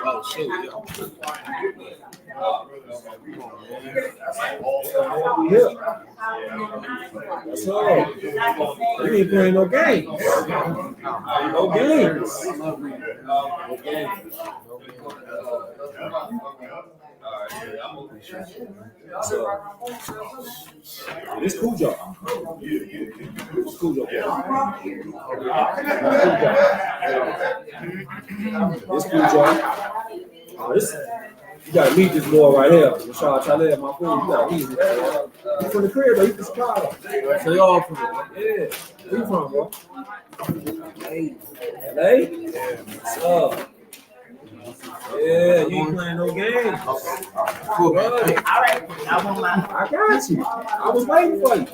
Oh, shit. Yeah. That's all. You ain't playing no games. No games. So, this cool job. This cool job. This cool job. You gotta meet this boy right here. Charlie, my food. You gotta meet him. He's from the crib, though. He's from Chicago. So y'all from there? Yeah. Where you from, bro? LA? What's up? Yeah, you ain't playing no games. Cool, man. All right. I got you. I was waiting for you.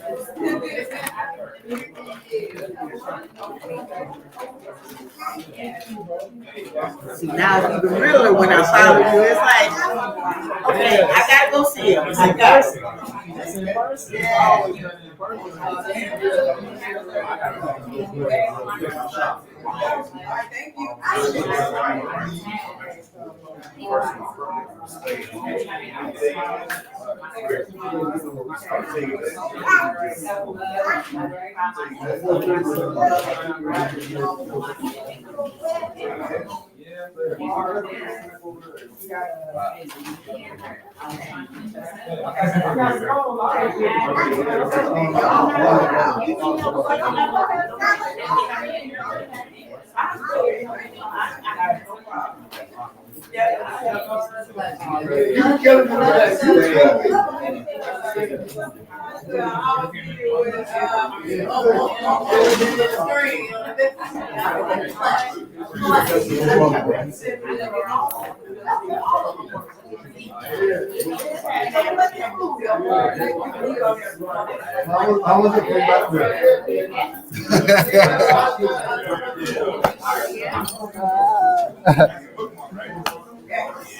See, now it's even realer when I follow you. It's like, okay, I gotta go see him. I got it. That's in person. Thank you. How was it back there?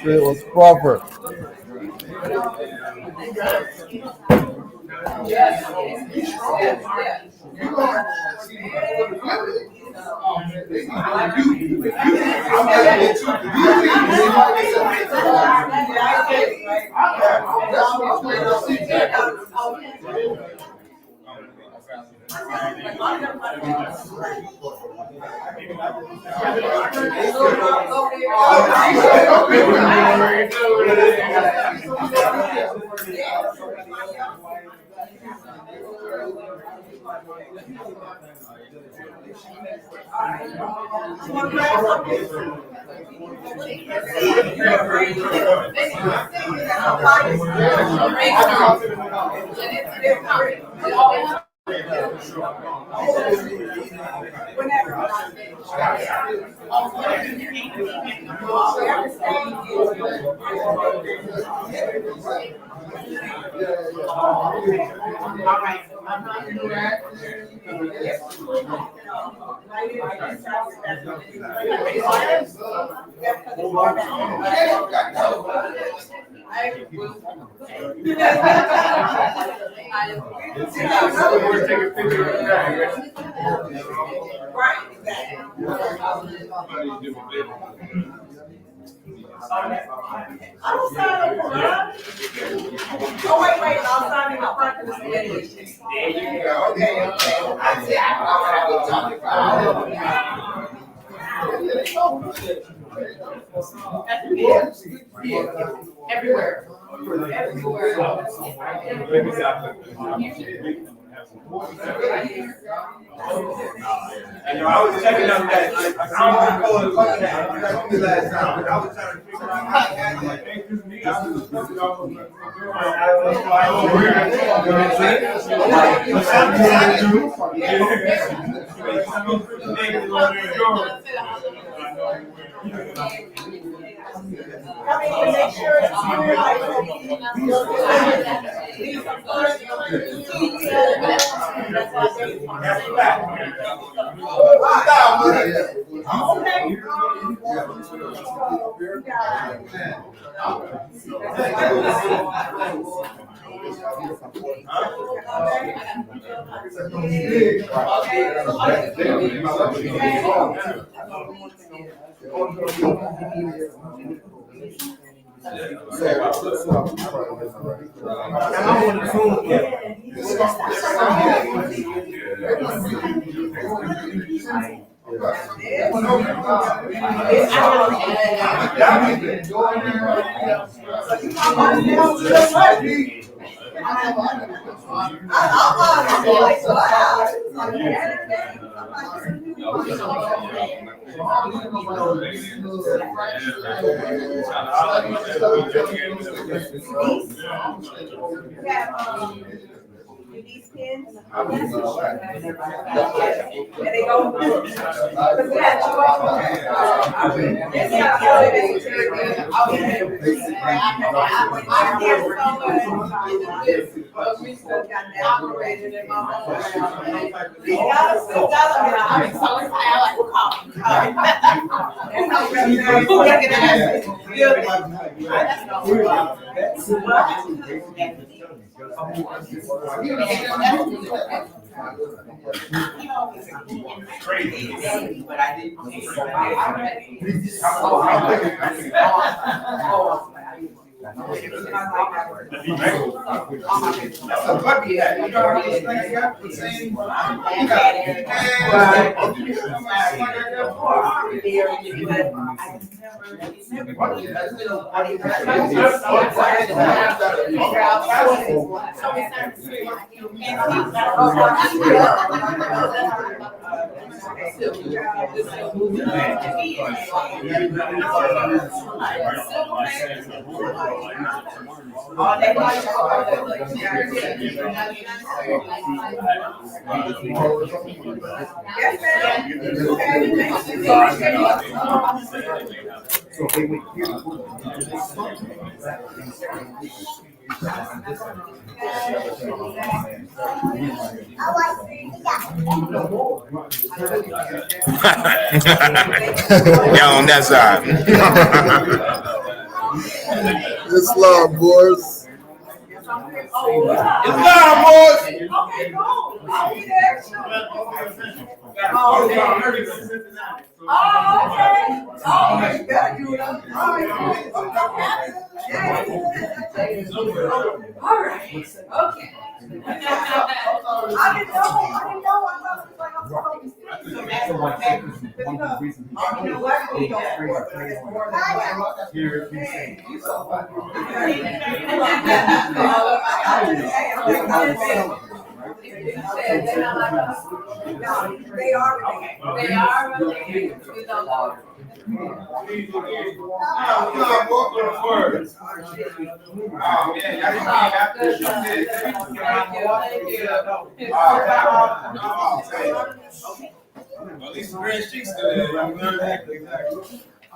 It was proper. Oh, wait, I'll sign in the front of the stage. There you go. Okay. Everywhere. And I was checking out that. I don't want to go and look at that. Last time, but I was trying to figure out how to get it. Make sure it's These pins, and they go. Because we had two of them. We still got that operated in my home. I'm so excited, like, but I didn't. Yeah, on that side. Islam, boys. Islam, boys. All right. Okay. I didn't know. I thought it was like I'm supposed to see. You know what? We don't work for this more than you so funny. They are. They are.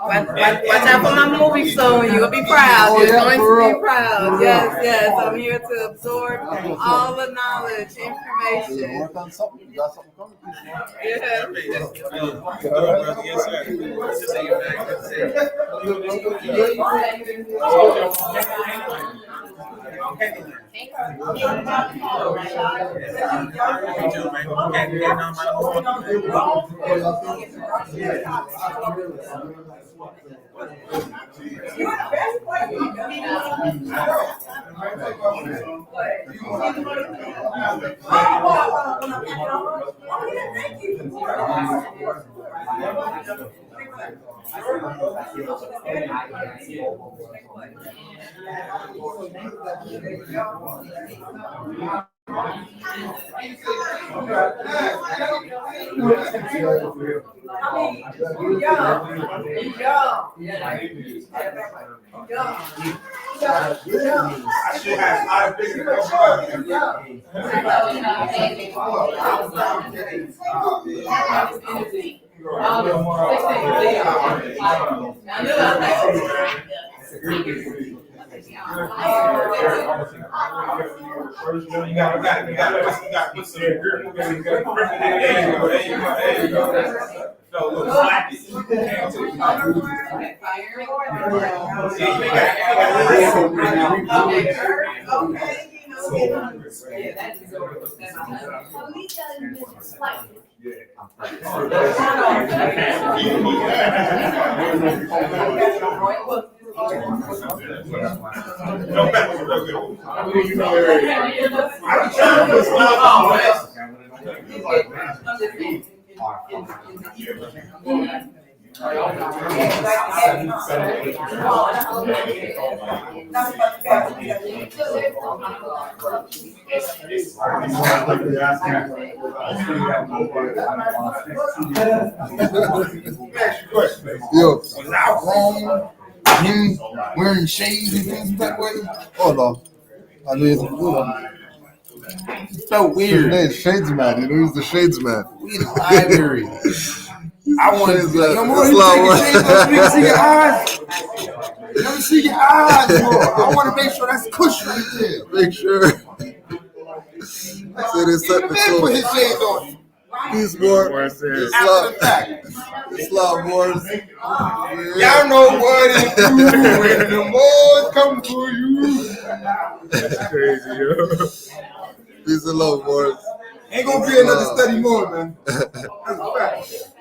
Watch out for my movie soon. You'll be proud. You're going to be proud. Yes, yes. I'm here to absorb all the knowledge, information. Work on something. You got something coming? You're the best player. Thank you. You got put some grip. There you go. No, look, slap it. Yo, was I wrong? Him wearing shades and things that way? Hold on. I mean, It's so weird. Hey, Shades Man. You know, he's the Shades Man. We in the library. I want to be like, yo, Moor, It's you like take your what? shades off, let me see your eyes. Let me see your eyes, Moor. I want to make sure that's Cush right there. Make sure. So they set the Man put his shades on. He's more. Islam wars. Y'all know what it do when the Moors come for you. That's crazy, yo. Peace and love, wars. Ain't gonna be another study more, man. That's a fact.